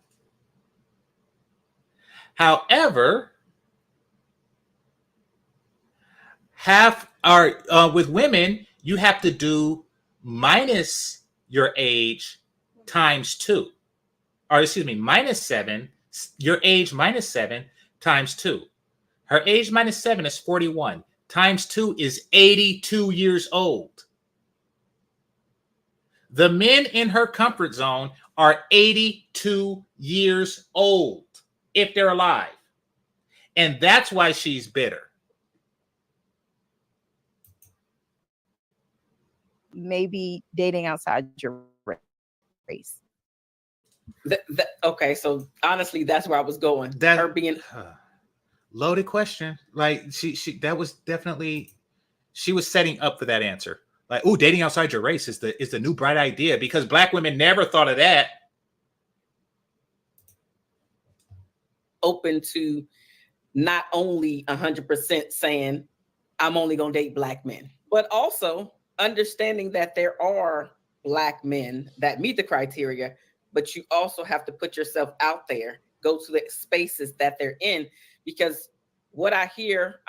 However, half are with women, you have to do minus your age times 2. Or excuse me, minus 7, your age minus 7 times 2. Her age minus 7 is 41. Times 2 is 82 years old. The men in her comfort zone are 82 years old if they're alive. And that's why she's bitter. Maybe dating outside your race. Okay, so honestly, that's where I was going. Her being loaded question. Like she that was definitely, she was setting up for that answer. Like, oh, dating outside your race is the new bright idea, because black women never thought of that. Open to not only 100% saying I'm only going to date black men, but also understanding that there are black men that meet the criteria, but you also have to put yourself out there, go to the spaces that they're in. Because what I hear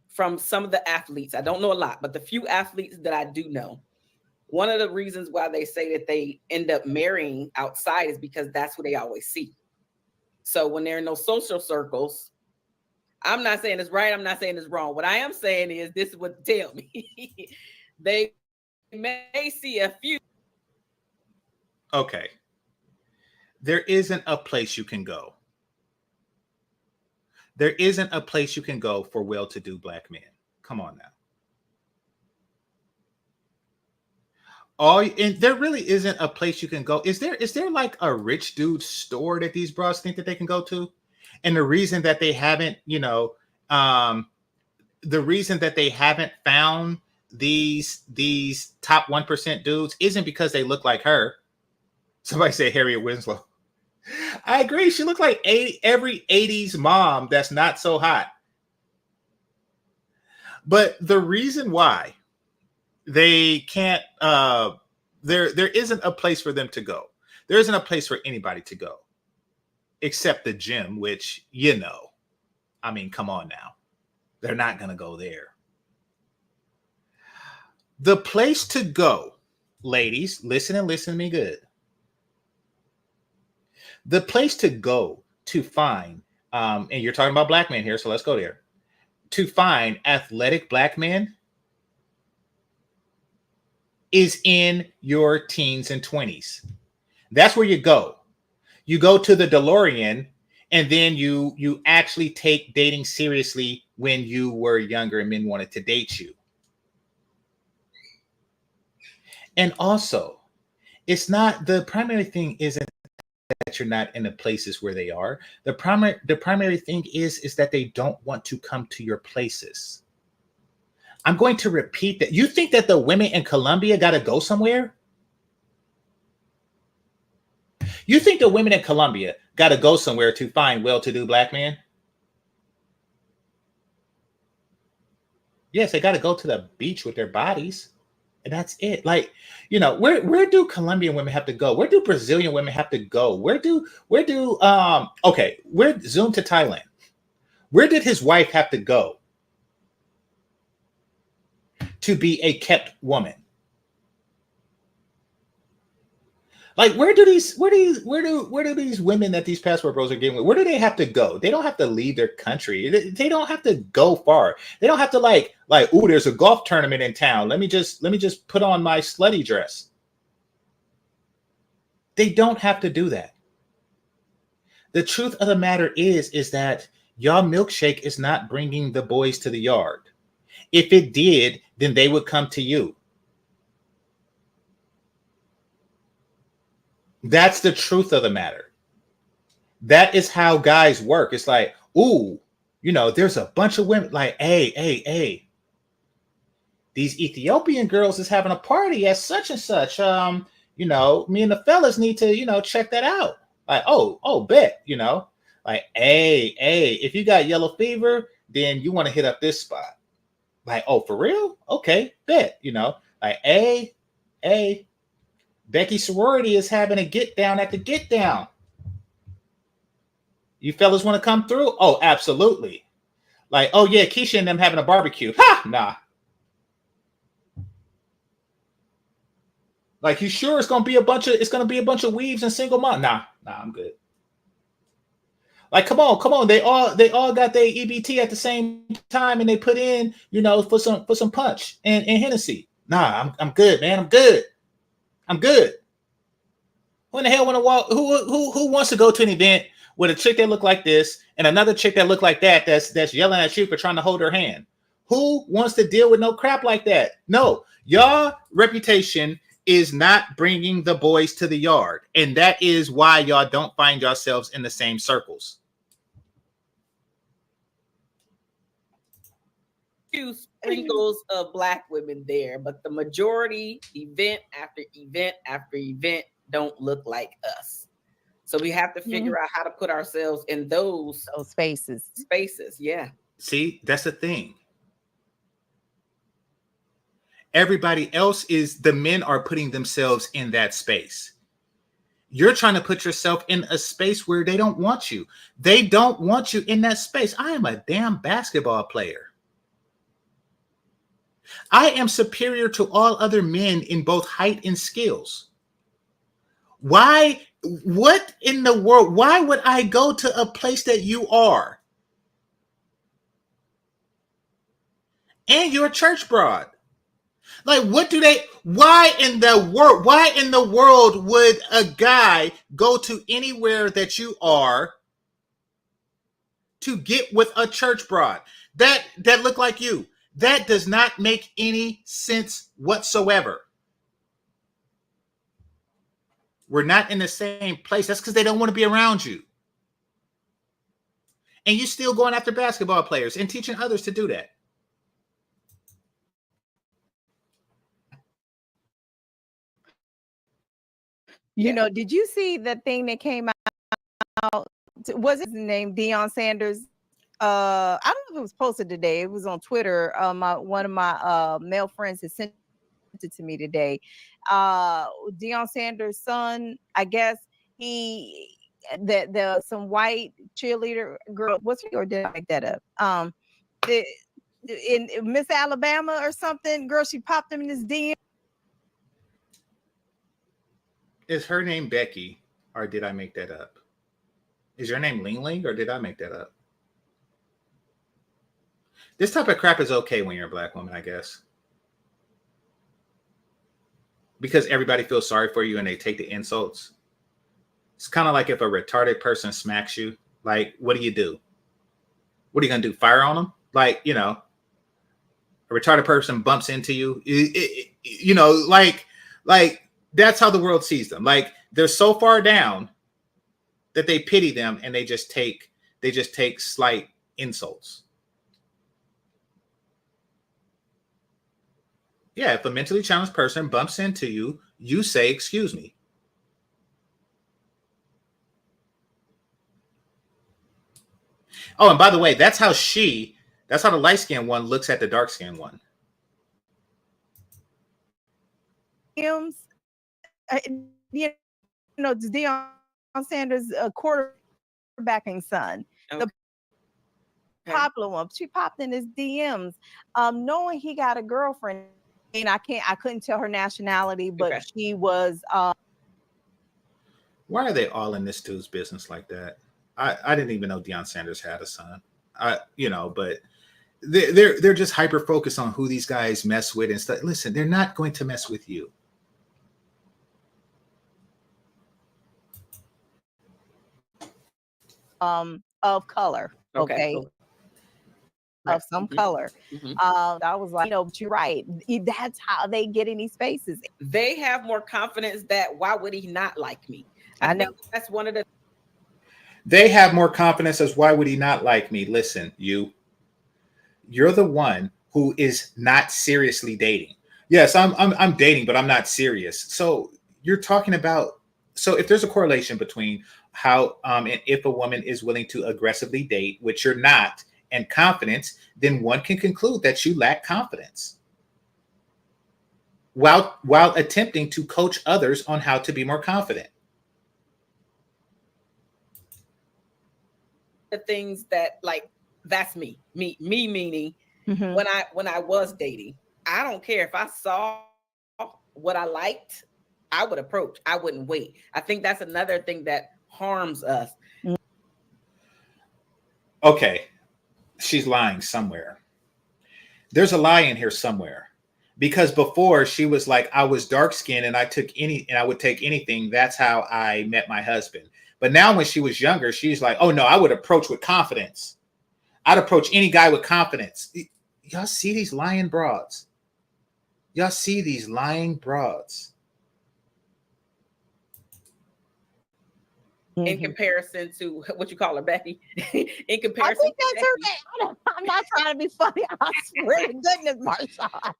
from some of the athletes, I don't know a lot, but the few athletes that I do know, one of the reasons why they say that they end up marrying outside is because that's what they always see. So when they're in those social circles, I'm not saying it's right, I'm not saying it's wrong. What I am saying is, this is what they tell me. They may see a few. Okay. There isn't a place you can go. There isn't a place you can go for well-to-do black men. Come on now. And there really isn't a place you can go. Is there like a rich dude store that these bros think that they can go to? And the reason that they haven't, the reason that they haven't found these top 1% dudes isn't because they look like her. Somebody say Harriet Winslow. I agree. She looked like every 80s mom that's not so hot. But the reason why they can't, there isn't a place for them to go. There isn't a place for anybody to go except the gym, which, I mean, come on now. They're not going to go there. The place to go, ladies, listen to me good. The place to go to find, and you're talking about black men here, so let's go there. To find athletic black men is in your teens and 20s. That's where you go. You go to the DeLorean, and then you actually take dating seriously when you were younger and men wanted to date you. And also, it's not, the primary thing isn't that you're not in the places where they are. The primary thing is that they don't want to come to your places. I'm going to repeat that. You think that the women in Colombia got to go somewhere? You think the women in Colombia got to go somewhere to find well-to-do black men? Yes, they got to go to the beach with their bodies And that's it. Like, where do Colombian women have to go? Where do Brazilian women have to go? Where zoom to Thailand. Where did his wife have to go to be a kept woman? Like, where do these women that these passport bros are getting with, where do they have to go? They don't have to leave their country. They don't have to go far. They don't have to like, oh, there's a golf tournament in town. Let me just put on my slutty dress. They don't have to do that. The truth of the matter is that y'all milkshake is not bringing the boys to the yard. If it did, then they would come to you. That's the truth of the matter. That is how guys work. It's like, ooh, there's a bunch of women like, hey. These Ethiopian girls is having a party at such and such. Me and the fellas need to, check that out. Like, oh, bet, like, hey, if you got yellow fever, then you want to hit up this spot. Like, oh, for real? Okay, bet, like, hey, Becky Sorority is having a get down at the get down. You fellas want to come through? Oh, absolutely. Like, oh yeah, Keisha and them having a barbecue. Ha, nah. Like, you sure it's gonna be a bunch of weaves and single mom? Nah, I'm good. Like, come on. They all got their EBT at the same time, and they put in, for some punch and Hennessy. Nah, I'm good, man. I'm good. Who in the hell want to walk? Who wants to go to an event with a chick that look like this and another chick that look like that? That's yelling at you for trying to hold her hand. Who wants to deal with no crap like that? No, y'all reputation is not bringing the boys to the yard, and that is why y'all don't find yourselves in the same circles. Few sprinkles of Black women there, but the majority, event after event after event, don't look like us. So we have to figure out how to put ourselves in those spaces. Yeah. See, that's the thing. Everybody else the men are putting themselves in that space. You're trying to put yourself in a space where they don't want you. They don't want you in that space. I am a damn basketball player. I am superior to all other men in both height and skills. Why? What in the world? Why would I go to a place that you are? And you're a church broad. Like, why in the world would a guy go to anywhere that you are to get with a church broad that look like you? That does not make any sense whatsoever. We're not in the same place. That's because they don't want to be around you. And you still going after basketball players and teaching others to do that. Did you see the thing that came out? Was his name Deion Sanders? I don't know if it was posted today. It was on Twitter. One of my male friends has sent it to me today. Deion Sanders' son, I guess the some white cheerleader girl. What's her, or did I make that up? In Miss Alabama or something, girl, she popped him in his DM. Is her name Becky, or did I make that up? Is your name Ling Ling, or did I make that up? This type of crap is okay when you're a Black woman, I guess. Because everybody feels sorry for you and they take the insults. It's kind of like if a retarded person smacks you. Like, what do? What are you going to do? Fire on them? Like, a retarded person bumps into you. Like that's how the world sees them. Like, they're so far down that they pity them and they just take slight insults. Yeah, if a mentally challenged person bumps into you, you say, "Excuse me." Oh, and by the way, that's how the light-skinned one looks at the dark-skinned one. DMs, you know, Deion Sanders, quarterbacking son, the popular one. She popped in his DMs, knowing he got a girlfriend. And I couldn't tell her nationality, but she was. Why are they all in this dude's business like that? I didn't even know Deion Sanders had a son. But they're just hyper focused on who these guys mess with and stuff. Listen, they're not going to mess with you. Of color, okay. Cool. Of some color. I was like, but you're right. That's how they get in these spaces. They have more confidence that why would he not like me? I know that's one of the. They have more confidence as why would he not like me? Listen, you're the one who is not seriously dating. Yes, I'm dating, but I'm not serious. So you're talking about. So if there's a correlation between how and if a woman is willing to aggressively date, which you're not, and confidence, then one can conclude that you lack confidence while attempting to coach others on how to be more confident. The things that that's me meaning when I was dating, I don't care if I saw what I liked, I would approach. I wouldn't wait. I think that's another thing that harms us. Okay. She's lying somewhere. There's a lie in here somewhere, because before she was like, I was dark skinned and I would take anything. That's how I met my husband. But now when she was younger, she's like, oh no, I would approach with confidence. I'd approach any guy with confidence. Y'all see these lying broads? Y'all see these lying broads? In comparison to what you call her, Becky. In comparison, I think that's her name. I'm not trying to be funny. I swear to goodness, Marshawn.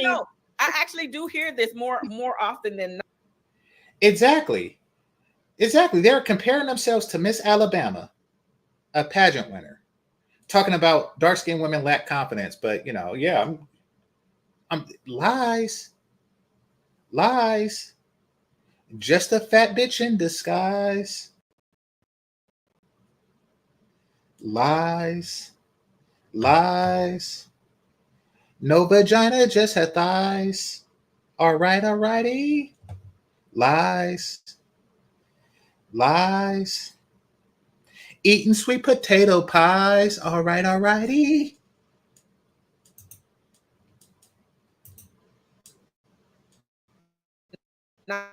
No, I actually do hear this more often than not. Exactly. They're comparing themselves to Miss Alabama, a pageant winner, talking about dark-skinned women lack confidence. But I'm lies. Just a fat bitch in disguise. Lies. No vagina, just her thighs. Alrighty. Lies. Eating sweet potato pies. Alrighty. Not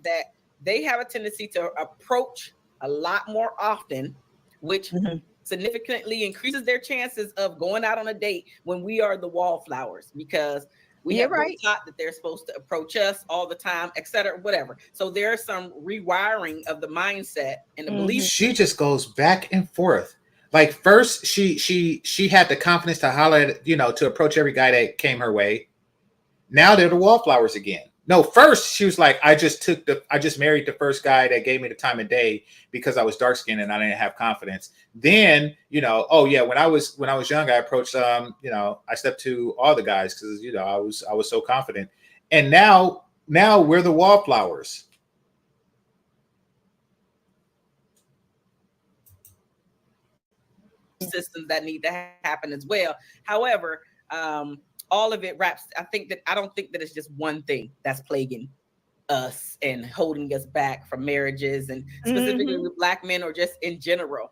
that they have a tendency to approach a lot more often, which significantly increases their chances of going out on a date when we are the wallflowers, because we have been taught that they're supposed to approach us all the time, etc., whatever. So there's some rewiring of the mindset and the belief. She just goes back and forth. Like first, she had the confidence to holler at, to approach every guy that came her way. Now they're the wallflowers again. No, first she was like, I just married the first guy that gave me the time of day because I was dark skinned and I didn't have confidence. Then, when I was young, I approached, I stepped to all the guys because, I was so confident. And now we're the wallflowers. Systems that need to happen as well. However, all of it wraps. I don't think that it's just one thing that's plaguing us and holding us back from marriages, and specifically with Black men or just in general.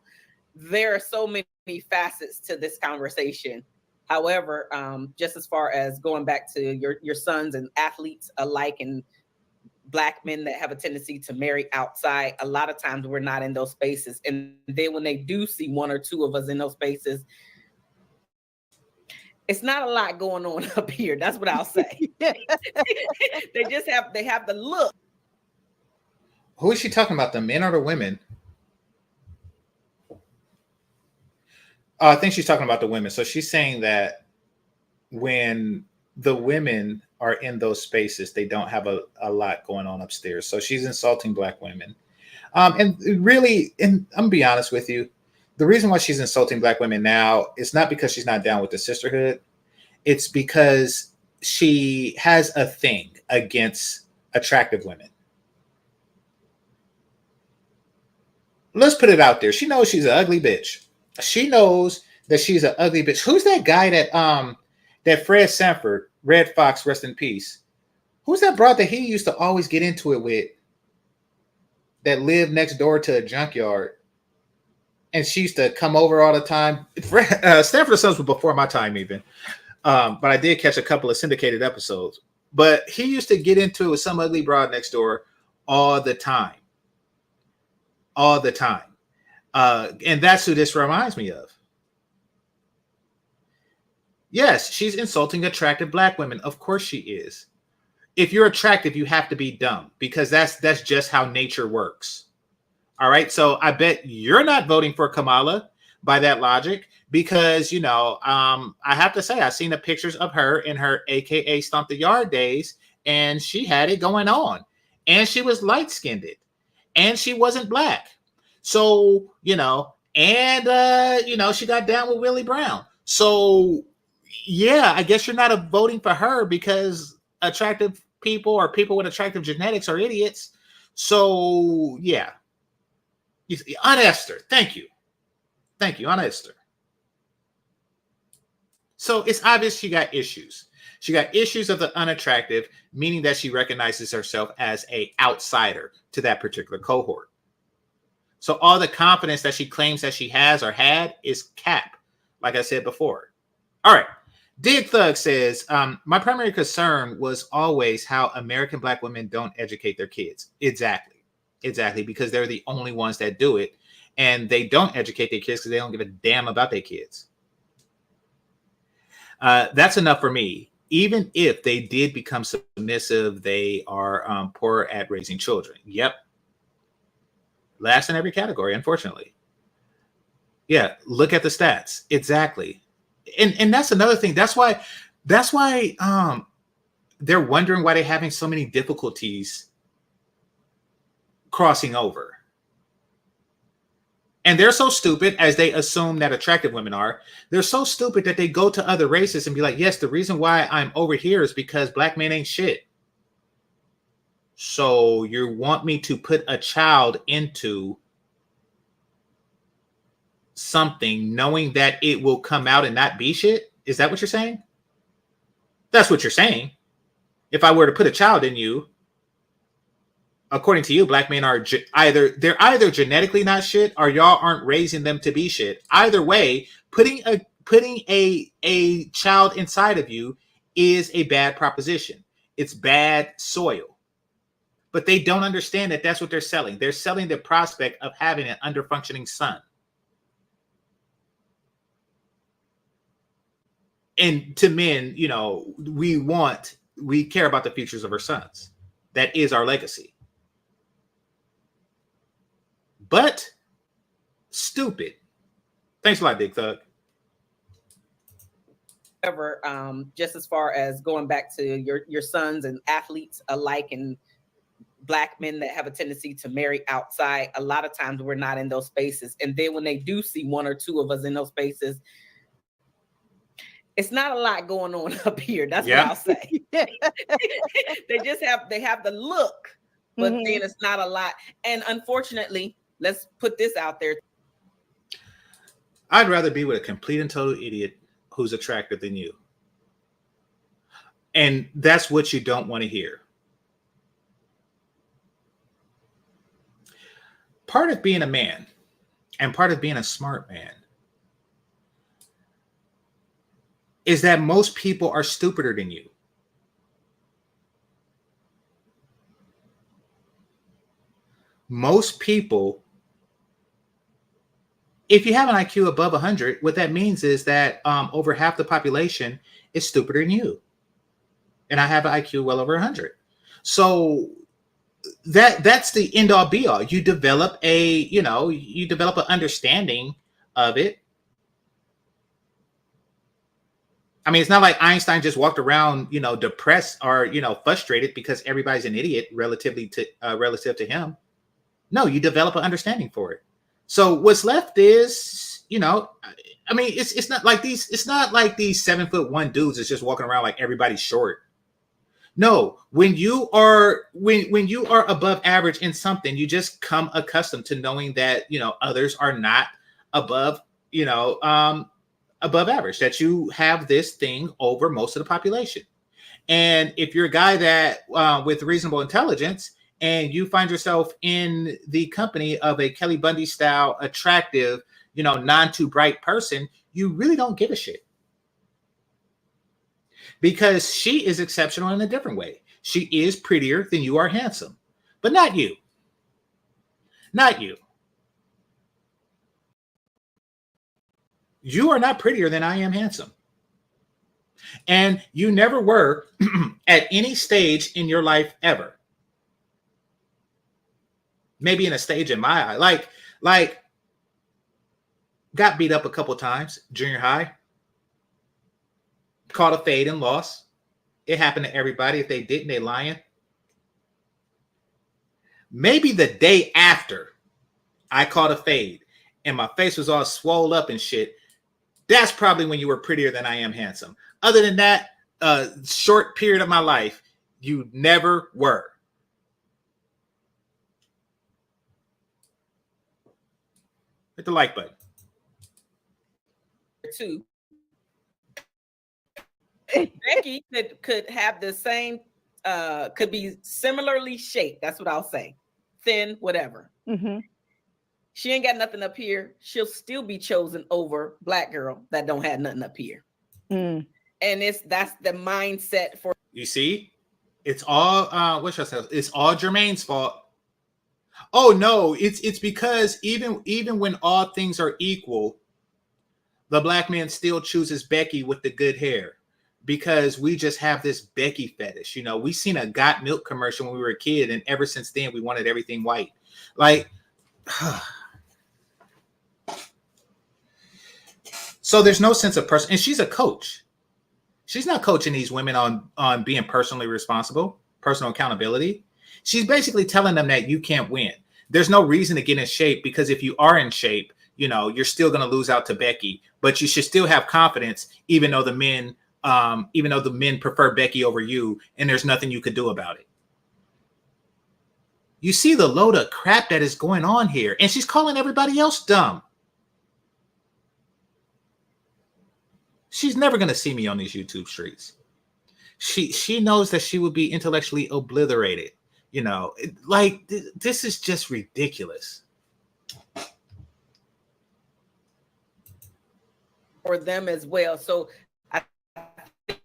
There are so many facets to this conversation. However, just as far as going back to your sons and athletes alike and Black men that have a tendency to marry outside, a lot of times we're not in those spaces. And then when they do see one or two of us in those spaces, it's not a lot going on up here. That's what I'll say. They have the look. Who is she talking about? The men or the women? I think she's talking about the women. So she's saying that when the women are in those spaces, they don't have a lot going on upstairs. So she's insulting Black women. And really, and I'm gonna be honest with you, the reason why she's insulting Black women now is not because she's not down with the sisterhood. It's because she has a thing against attractive women. Let's put it out there. She knows she's an ugly bitch. She knows that she's an ugly bitch. Who's that guy that Fred Sanford, Red Fox, rest in peace? Who's that broad that he used to always get into it with that lived next door to a junkyard? And she used to come over all the time. Stanford and Sons was before my time even. But I did catch a couple of syndicated episodes. But he used to get into it with some ugly broad next door all the time. All the time. And that's who this reminds me of. Yes, she's insulting attractive black women. Of course she is. If you're attractive, you have to be dumb because that's just how nature works. All right. So I bet you're not voting for Kamala by that logic because, I have to say, I've seen the pictures of her in her AKA Stomp the Yard days, and she had it going on. And she was light-skinned. And she wasn't black. So, she got down with Willie Brown. So, yeah, I guess you're not voting for her because attractive people or people with attractive genetics are idiots. So, yeah. Aunt Esther, thank you. Thank you, Aunt Esther. So it's obvious she got issues. She got issues of the unattractive, meaning that she recognizes herself as an outsider to that particular cohort. So all the confidence that she claims that she has or had is cap, like I said before. All right. Dig Thug says, my primary concern was always how American black women don't educate their kids. Exactly, because they're the only ones that do it. And they don't educate their kids because they don't give a damn about their kids. That's enough for me. Even if they did become submissive, they are poor at raising children. Yep. Last in every category, unfortunately. Yeah, look at the stats. Exactly. And that's another thing. That's why they're wondering why they're having so many difficulties crossing over. And they're so stupid, as they assume that attractive women are. They're so stupid that they go to other races and be like, yes, the reason why I'm over here is because black men ain't shit. So you want me to put a child into something knowing that it will come out and not be shit? Is that what you're saying? That's what you're saying. If I were to put a child in you, according to you, black men are either genetically not shit or y'all aren't raising them to be shit. Either way, putting a child inside of you is a bad proposition. It's bad soil. But they don't understand that that's what they're selling. They're selling the prospect of having an underfunctioning son. And to men, we care about the futures of our sons. That is our legacy. But stupid. Thanks a lot, Big Thug. However, just as far as going back to your sons and athletes alike and black men that have a tendency to marry outside, a lot of times we're not in those spaces. And then when they do see one or two of us in those spaces, it's not a lot going on up here. That's what I'll say. They have the look, but then it's not a lot. And unfortunately, let's put this out there. I'd rather be with a complete and total idiot who's attractive than you. And that's what you don't want to hear. Part of being a man and part of being a smart man is that most people are stupider than you. Most people, if you have an IQ above 100, what that means is that over half the population is stupider than you. And I have an IQ well over 100. So that's the end all be all. You develop an understanding of it. I mean, it's not like Einstein just walked around, depressed or, frustrated because everybody's an idiot relative to him. No, you develop an understanding for it. So what's left is you know, I mean, it's not like these 7'1" dudes is just walking around like everybody's short. No, when you are above average in something, you just come accustomed to knowing that, you know, others are not above, you know, above average, that you have this thing over most of the population. And if you're a guy that with reasonable intelligence, and you find yourself in the company of a Kelly Bundy style, attractive, you know, non too bright person, you really don't give a shit. Because she is exceptional in a different way. She is prettier than you are handsome, but not you. Not you. You are not prettier than I am handsome. And you never were at any stage in your life ever. Maybe in a stage in my eye. Like got beat up a couple times, junior high. Caught a fade and lost. It happened to everybody. If they didn't, they lying. Maybe the day after I caught a fade and my face was all swole up and shit, that's probably when you were prettier than I am handsome. Other than that, short period of my life, you never were. Hit the like button. Two. Becky could have the same, could be similarly shaped. That's what I'll say. Thin, whatever. Mm-hmm. She ain't got nothing up here. She'll still be chosen over black girl that don't have nothing up here. Mm. And that's the mindset for. You see, it's all what should I say? It's all Jermaine's fault. Oh no, it's because even when all things are equal, the black man still chooses Becky with the good hair. Because we just have this Becky fetish. You know, we seen a Got Milk commercial when we were a kid, and ever since then we wanted everything white. Like, so there's no sense of person. And she's a coach. She's not coaching these women on being personally responsible, personal accountability. She's basically telling them that you can't win. There's no reason to get in shape, because if you are in shape, you know, you're still going to lose out to Becky, but you should still have confidence, even though the men prefer Becky over you, and there's nothing you could do about it. You see the load of crap that is going on here, and she's calling everybody else dumb. She's never going to see me on these YouTube streets. She knows that she would be intellectually obliterated. You know, this is just ridiculous. For them as well. So I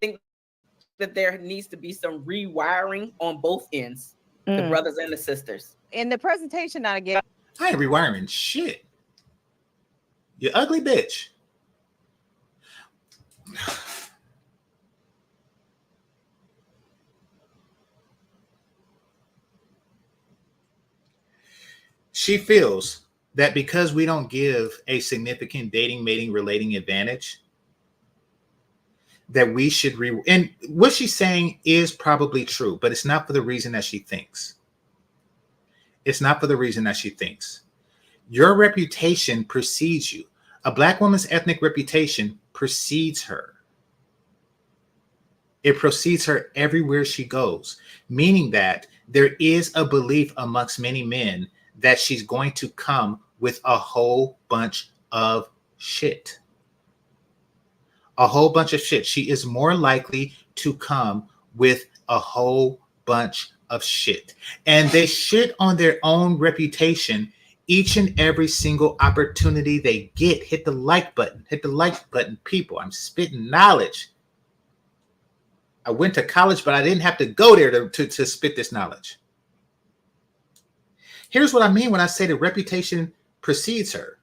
think that there needs to be some rewiring on both ends, the brothers and the sisters. In the presentation, I ain't rewiring shit. You ugly bitch. She feels that because we don't give a significant dating, mating, relating advantage, that we should and what she's saying is probably true, but it's not for the reason that she thinks. It's not for the reason that she thinks. Your reputation precedes you. A black woman's ethnic reputation precedes her. It precedes her everywhere she goes, meaning that there is a belief amongst many men that she's going to come with a whole bunch of shit. A whole bunch of shit. She is more likely to come with a whole bunch of shit. And they shit on their own reputation each and every single opportunity they get. Hit the like button. Hit the like button, people. I'm spitting knowledge. I went to college, but I didn't have to go there to spit this knowledge. Here's what I mean when I say the reputation precedes her.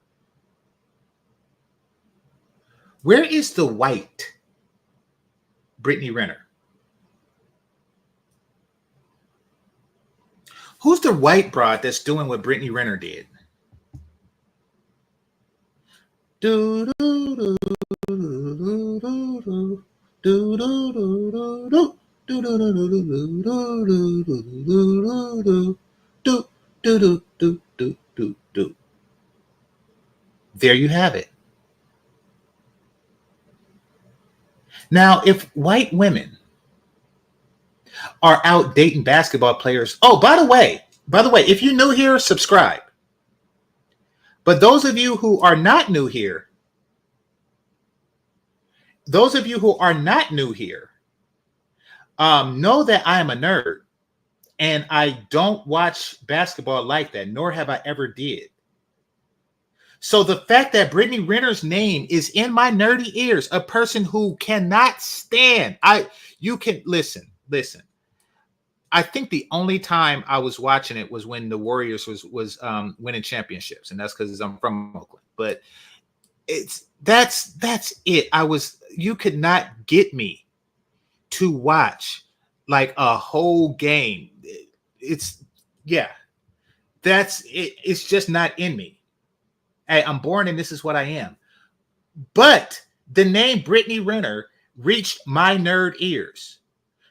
Where is the white Brittany Renner? Who's the white broad that's doing what Brittany Renner did? Do do do do do do do do do. There you have it. Now, if white women are out dating basketball players, oh, by the way, if you're new here, subscribe. But those of you who are not new here, know that I am a nerd and I don't watch basketball like that, nor have I ever did. So the fact that Brittany Renner's name is in my nerdy ears, a person who cannot stand, you can listen. I think the only time I was watching it was when the Warriors was winning championships, and that's because I'm from Oakland. But that's it. You could not get me to watch like a whole game. It's just not in me. Hey, I'm born and this is what I am. But the name Brittany Renner reached my nerd ears.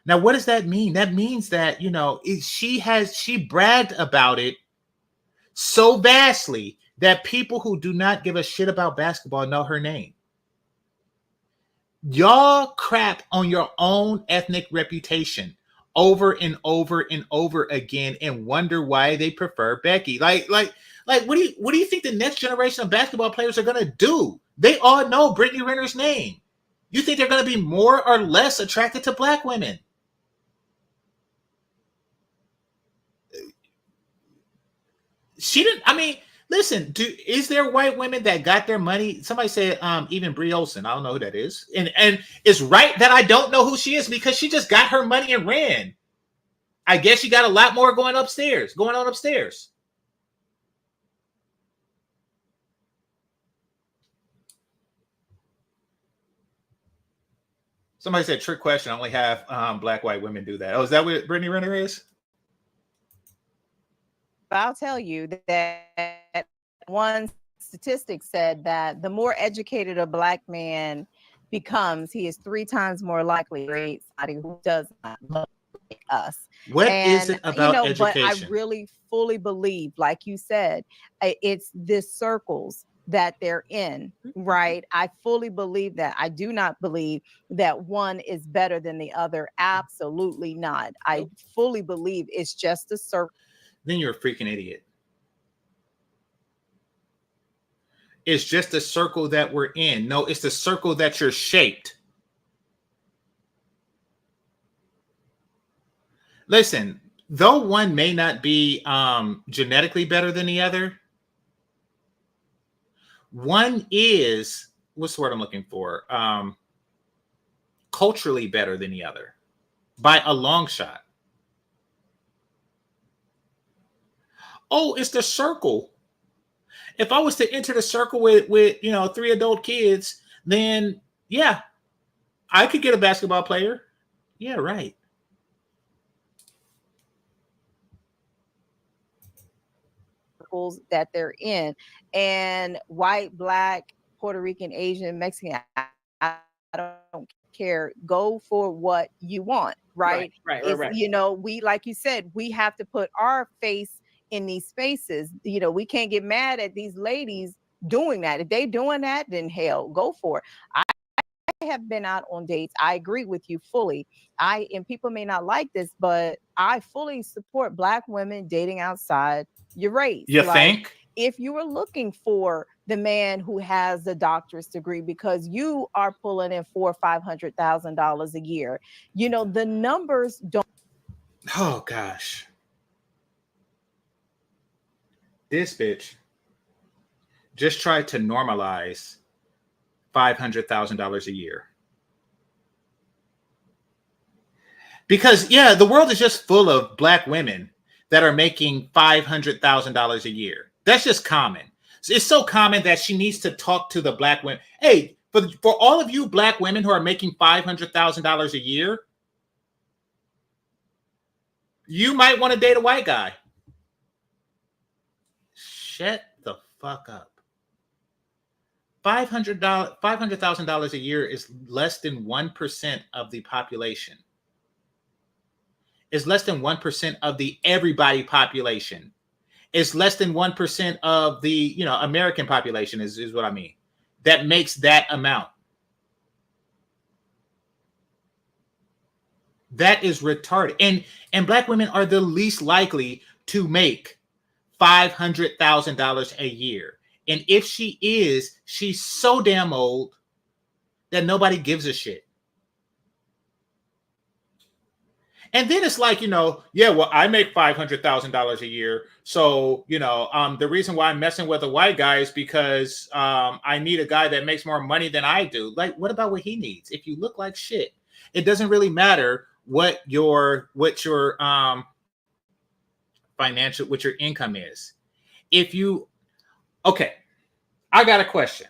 Now, what does that mean? That means that, she bragged about it so vastly that people who do not give a shit about basketball know her name. Y'all crap on your own ethnic reputation over and over and over again and wonder why they prefer Becky. Like, what do you think the next generation of basketball players are going to do? They all know Brittany Renner's name. You think they're going to be more or less attracted to black women? She didn't. I mean, listen. Is there white women that got their money? Somebody said, even Brie Olsen. I don't know who that is, and it's right that I don't know who she is because she just got her money and ran. I guess she got a lot more going on upstairs. Somebody said, trick question. I only have black white women do that. Oh, is that what Brittany Renner is? I'll tell you that one statistic said that the more educated a black man becomes, he is 3 times more likely to date somebody who does not look like us. What is it about education? But I really fully believe, like you said, it's this circles that they're in, right? I fully believe that. I do not believe that one is better than the other. Absolutely not. I fully believe it's just a circle. Then you're a freaking idiot. It's just the circle that we're in. No, it's the circle that you're shaped. Listen, though one may not be genetically better than the other, one is, what's the word I'm looking for? Culturally better than the other by a long shot. Oh, it's the circle. If I was to enter the circle with 3 adult kids, then yeah, I could get a basketball player. Yeah, right. Circles that they're in, and white, black, Puerto Rican, Asian, Mexican, I don't care. Go for what you want, right? Right. We, like you said, we have to put our face in these spaces. We can't get mad at these ladies doing that. If they doing that, then hell, go for it. I have been out on dates. I agree with you fully. And people may not like this, but I fully support black women dating outside your race. You think? If you were looking for the man who has a doctorate degree because you are pulling in $400,000 or $500,000 a year, the numbers don't. Oh gosh. This bitch just tried to normalize $500,000 a year. Because, yeah, the world is just full of black women that are making $500,000 a year. That's just common. It's so common that she needs to talk to the black women. Hey, for all of you black women who are making $500,000 a year, you might want to date a white guy. Shut the fuck up. $500,000 a year is less than 1% of the population. It's less than 1% of the everybody population. It's less than 1% of the American population is what I mean. That makes that amount. That is retarded. And black women are the least likely to make $500,000 a year. And if she is, she's so damn old that nobody gives a shit. And then it's like, yeah, well, I make $500,000 a year. So, the reason why I'm messing with a white guy is because I need a guy that makes more money than I do. Like, what about what he needs? If you look like shit, it doesn't really matter what your income is. Okay, I got a question.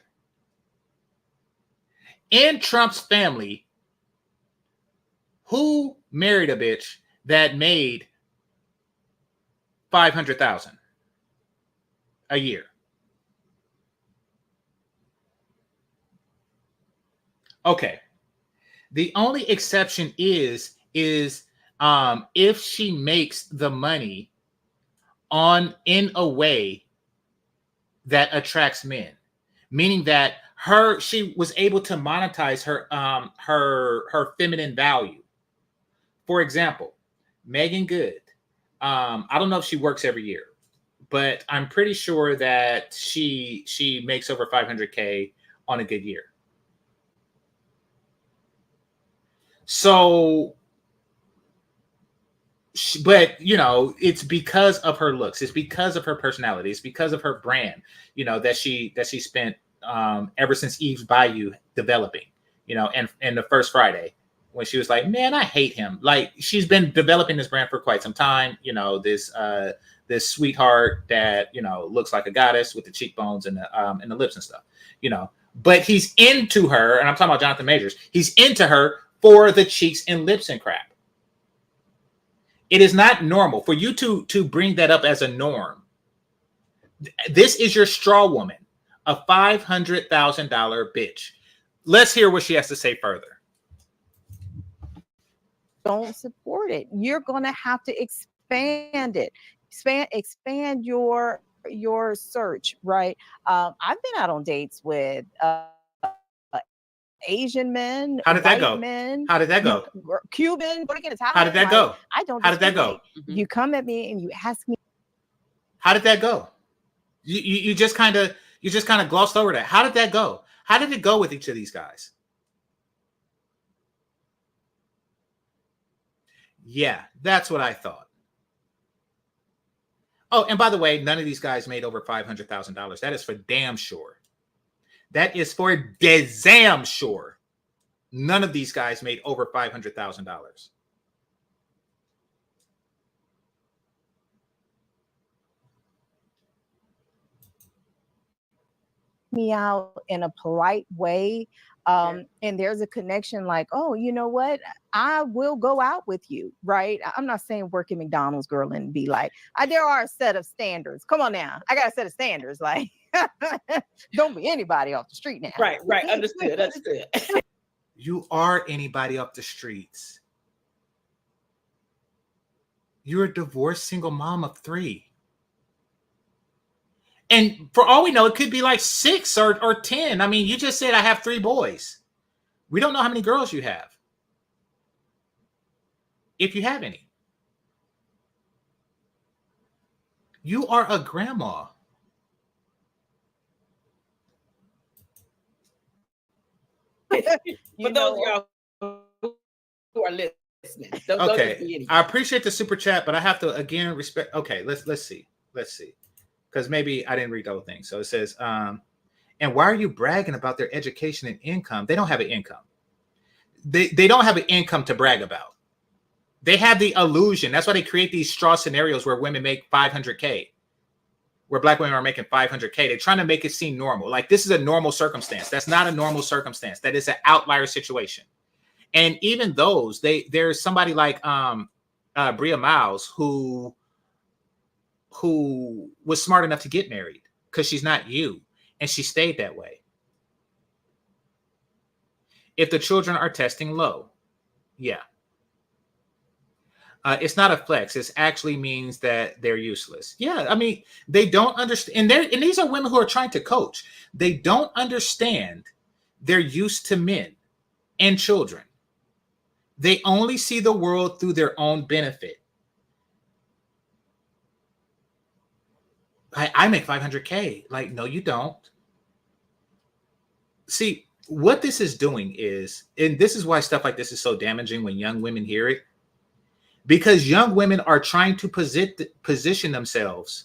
In Trump's family, who married a bitch that made $500,000 a year? Okay. The only exception is if she makes the money in a way that attracts men, meaning that she was able to monetize her feminine value. For example, Megan Good. I don't know if she works every year, but I'm pretty sure that she makes over $500K on a good year. So, but it's because of her looks, it's because of her personality, it's because of her brand, that she spent ever since Eve's Bayou developing, and the first Friday when she was like, man, I hate him. Like, she's been developing this brand for quite some time. This sweetheart that looks like a goddess with the cheekbones and the lips and stuff. But he's into her, and I'm talking about Jonathan Majors. He's into her for the cheeks and lips and crap. It is not normal for you to bring that up as a norm. This is your straw woman, a $500,000 bitch. Let's hear what she has to say further. Don't support it. You're going to have to expand it. Expand your search, right? I've been out on dates with Asian men. How did that go? Men, How did that go? Cuban, Puerto Rican, How did that go? I don't. How did that go? You come at me and you ask me. How did that go? You just kind of glossed over that. How did that go? How did it go with each of these guys? Yeah, that's what I thought. Oh, and by the way, none of these guys made over $500,000. That is for damn sure. That is for damn sure. None of these guys made over $500,000. Me out in a polite way. And there's a connection like, oh, you know what? I will go out with you, right? I'm not saying work at McDonald's, girl, and be like, there are a set of standards. Come on now. I got a set of standards. Like, don't be anybody off the street now. Right. Understood. You are anybody off the streets. You're a divorced single mom of 3. And for all we know, it could be like 6 or 10. I mean, you just said I have 3 boys. We don't know how many girls you have. If you have any. You are a grandma. For those of y'all who are listening. Okay. I appreciate the super chat, but I have to again respect. Okay, let's see. Because maybe I didn't read the whole thing. So it says, and why are you bragging about their education and income? They don't have an income. They don't have an income to brag about. They have the illusion. That's why they create these straw scenarios where women make $500K, where black women are making $500K. They're trying to make it seem normal. Like this is a normal circumstance. That's not a normal circumstance. That is an outlier situation. And even those, there's somebody like Bria Miles who was smart enough to get married because she's not you, and she stayed that way. If the children are testing low, yeah. It's not a flex. It actually means that they're useless. Yeah, I mean, they don't understand. And these are women who are trying to coach. They don't understand they're used to men and children. They only see the world through their own benefit. I make 500K. Like, no, you don't. See, what this is doing is, and this is why stuff like this is so damaging when young women hear it, because young women are trying to position themselves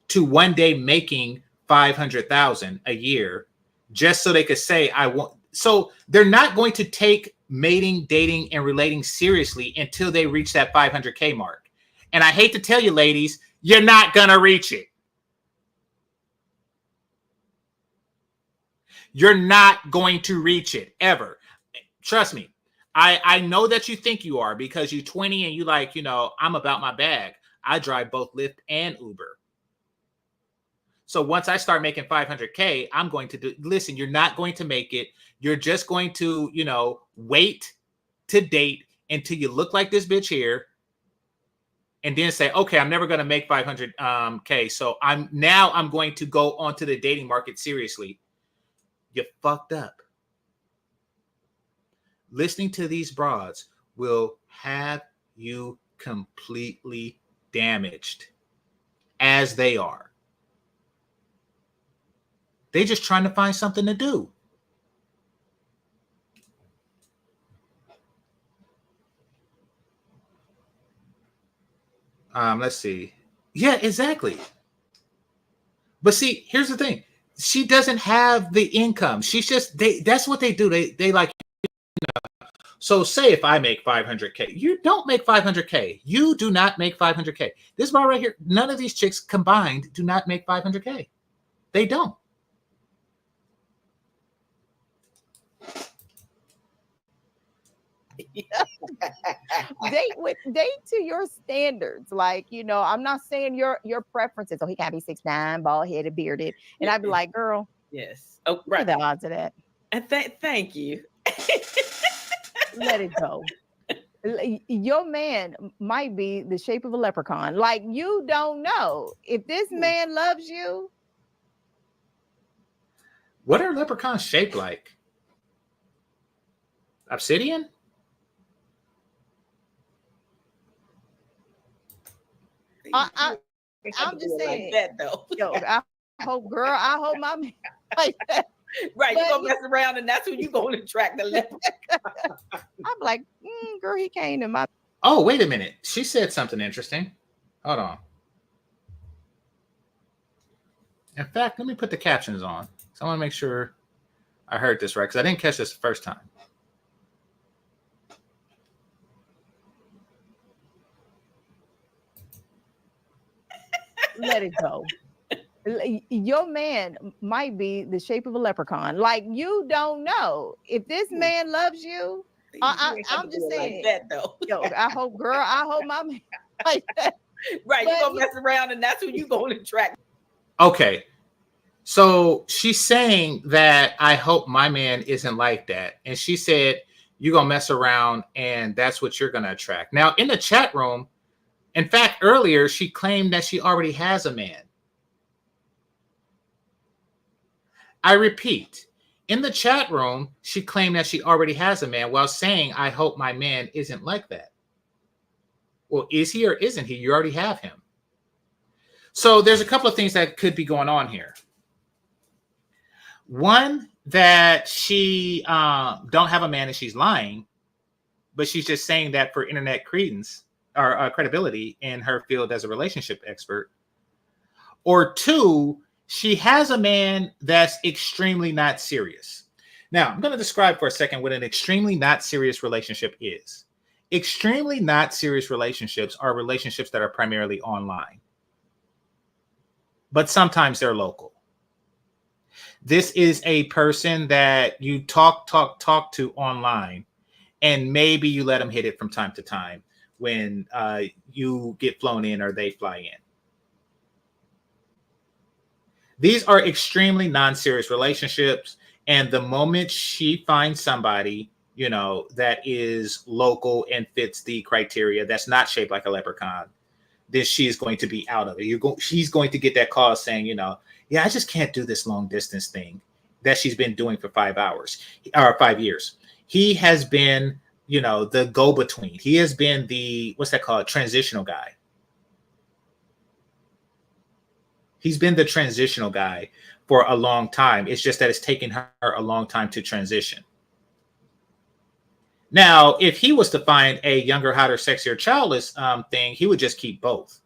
to one day making 500,000 a year just so they could say, I want. So they're not going to take mating, dating, and relating seriously until they reach that 500K mark. And I hate to tell you, ladies, you're not going to reach it. You're not going to reach it ever. Trust me. I know that you think you are because you're 20 and you like, I'm about my bag. I drive both Lyft and Uber. So once I start making 500K, I'm going to listen, you're not going to make it. You're just going to, wait to date until you look like this bitch here. And then say, okay, I'm never going to make 500K. So I'm going to go onto the dating market seriously. You fucked up. Listening to these broads will have you completely damaged as they are. They're just trying to find something to do. Let's see. Yeah, exactly. But see, here's the thing. She doesn't have the income. She's just, that's what they do. They like, so say if I make 500K, you don't make 500K. You do not make 500K. This bar right here, none of these chicks combined do not make 500K. They don't. Date to your standards. Like, I'm not saying your preferences. Oh, he can't be 6'9", bald headed, bearded. And I'd be like, girl. Yes. Oh, right. What are the odds of that? And thank you. Let it go. Your man might be the shape of a leprechaun. Like, you don't know if this man loves you. What are leprechauns shaped like? Obsidian? I'm just saying like that though. Yo, I hope my man like that. Right, you're gonna mess around and that's who you're gonna attract, the leprechaun. I'm like, girl, he came to my. Oh, wait a minute. She said something interesting. Hold on. In fact, let me put the captions on. So I want to make sure I heard this right because I didn't catch this the first time. Let it go. Your man might be the shape of a leprechaun. Like, you don't know if this man loves you. I'm just saying like that though. Yo, I hope my man like that. Right, you're gonna mess around and that's who you're gonna attract. Okay. So she's saying that I hope my man isn't like that. And she said, you're going to mess around and that's what you're going to attract. Now, in the chat room, in fact, earlier, she claimed that she already has a man. I repeat, in the chat room, she claimed that she already has a man while saying, I hope my man isn't like that. Well, is he or isn't he? You already have him. So there's a couple of things that could be going on here. One, that she don't have a man and she's lying, but she's just saying that for internet credence or credibility in her field as a relationship expert. Or two, she has a man that's extremely not serious. Now, I'm going to describe for a second what an extremely not serious relationship is. Extremely not serious relationships are relationships that are primarily online, but sometimes they're local. This is a person that you talk to online, and maybe you let them hit it from time to time when you get flown in or they fly in. These are extremely non-serious relationships, and the moment she finds somebody, that is local and fits the criteria, that's not shaped like a leprechaun, then she is going to be out of it. She's going to get that call saying, yeah, I just can't do this long distance thing that she's been doing for 5 hours or 5 years. He has been the go-between. He has been the, what's that called? Transitional guy. He's been the transitional guy for a long time. It's just that it's taken her a long time to transition. Now, if he was to find a younger, hotter, sexier, childless thing, he would just keep both.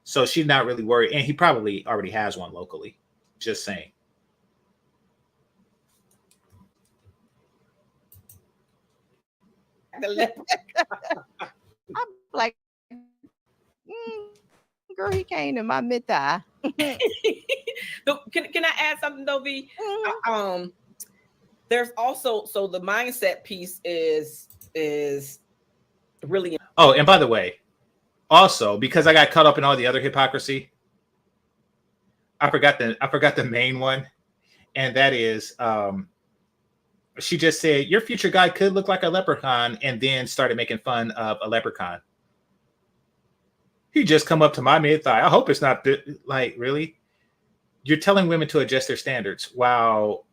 So she's not really worried. And he probably already has one locally. Just saying. I'm like, girl, he came to my mid-thigh. Can I add something though, V? There's also, so the mindset piece is really. Oh, and by the way, also because I got caught up in all the other hypocrisy, I forgot the main one, and that is she just said your future guy could look like a leprechaun, and then started making fun of a leprechaun. He just come up to my mid thigh. I hope it's not like, really. You're telling women to adjust their standards while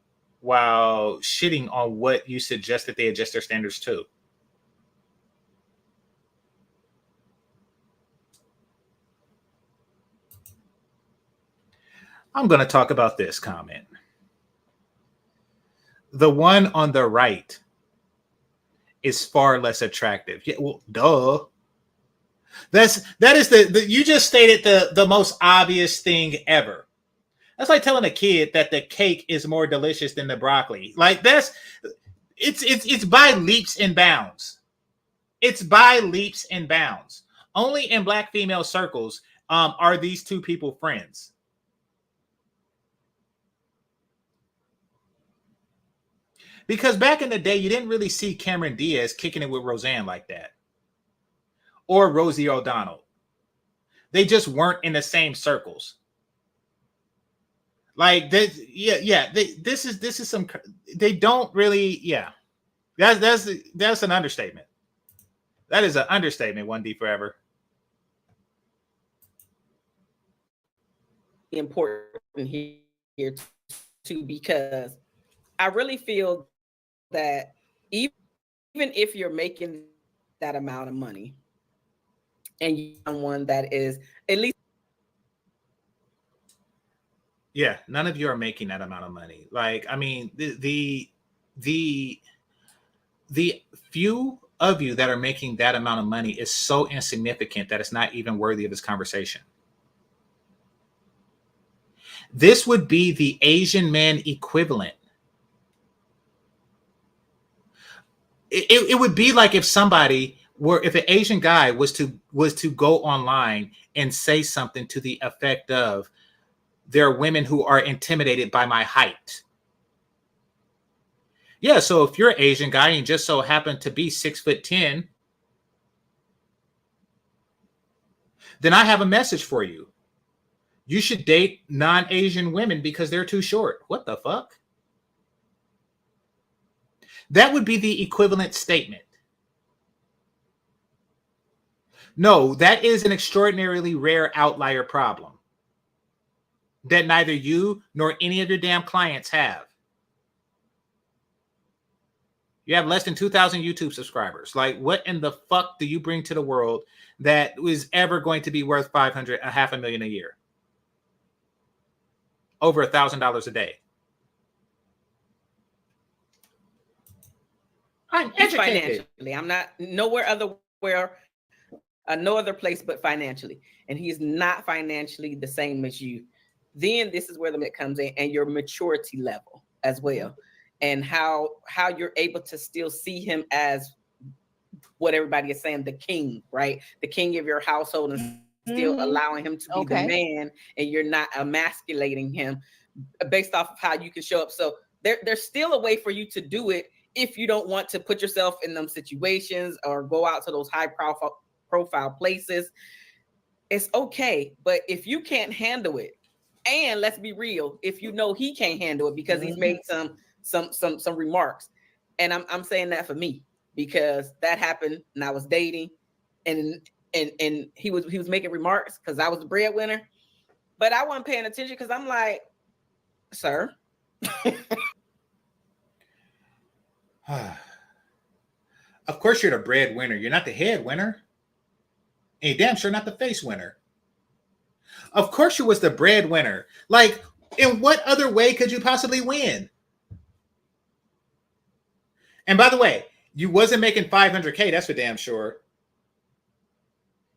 shitting on what you suggest that they adjust their standards to. I'm going to talk about this comment. The one on the right is far less attractive. Yeah, well, duh. That is the you just stated the most obvious thing ever. That's like telling a kid that the cake is more delicious than the broccoli. Like it's by leaps and bounds. It's by leaps and bounds. Only in Black female circles are these two people friends. Because back in the day, you didn't really see Cameron Diaz kicking it with Roseanne like that. Or Rosie O'Donnell. They just weren't in the same circles. Like this, this is some. They don't really, yeah. That's an understatement. That is an understatement. 1D forever. Important here too, because I really feel that even if you're making that amount of money, and you're someone that is at least. Yeah, none of you are making that amount of money. Like, I mean, the few of you that are making that amount of money is so insignificant that it's not even worthy of this conversation. This would be the Asian man equivalent. It would be like if somebody if an Asian guy was to go online and say something to the effect of, there are women who are intimidated by my height. Yeah, so if you're an Asian guy and just so happen to be 6'10", then I have a message for you. You should date non-Asian women because they're too short. What the fuck? That would be the equivalent statement. No, that is an extraordinarily rare outlier problem that neither you nor any of your damn clients have. You have less than 2,000 YouTube subscribers. Like, what in the fuck do you bring to the world that is ever going to be worth $500,000 a year? Over $1,000 a day. I'm educated. Financially. I'm not no other place but financially. And he's not financially the same as you. Then this is where the limit comes in, and your maturity level as well. And how you're able to still see him as what everybody is saying, the king, right? The king of your household, and still allowing him to be the man, and you're not emasculating him based off of how you can show up. So there's still a way for you to do it if you don't want to put yourself in them situations or go out to those high profile places. It's okay. But if you can't handle it, and let's be real, if you know he can't handle it because he's made some remarks, and I'm saying that for me because that happened and I was dating, and he was making remarks because I was the breadwinner, but I wasn't paying attention because I'm like, sir. Of course, you're the breadwinner. You're not the head winner. And you're damn sure not the face winner. Of course, you was the breadwinner. Like, in what other way could you possibly win? And by the way, you wasn't making 500K. That's for damn sure.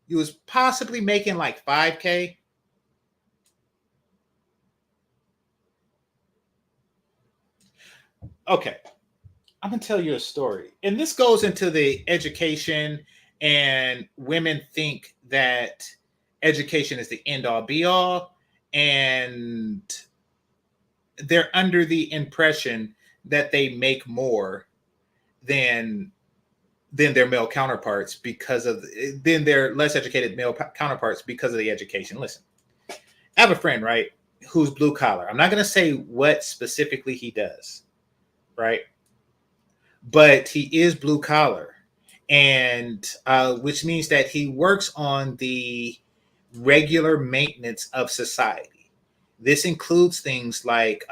You was possibly making like 5K. Okay, I'm gonna tell you a story, and this goes into the education. And women think that education is the end all be all, and they're under the impression that they make more than their male counterparts because of than their less educated male counterparts because of the education. Listen, I have a friend, right, who's blue collar. I'm not going to say what specifically he does, right, but he is blue collar, and which means that he works on the regular maintenance of society. This includes things like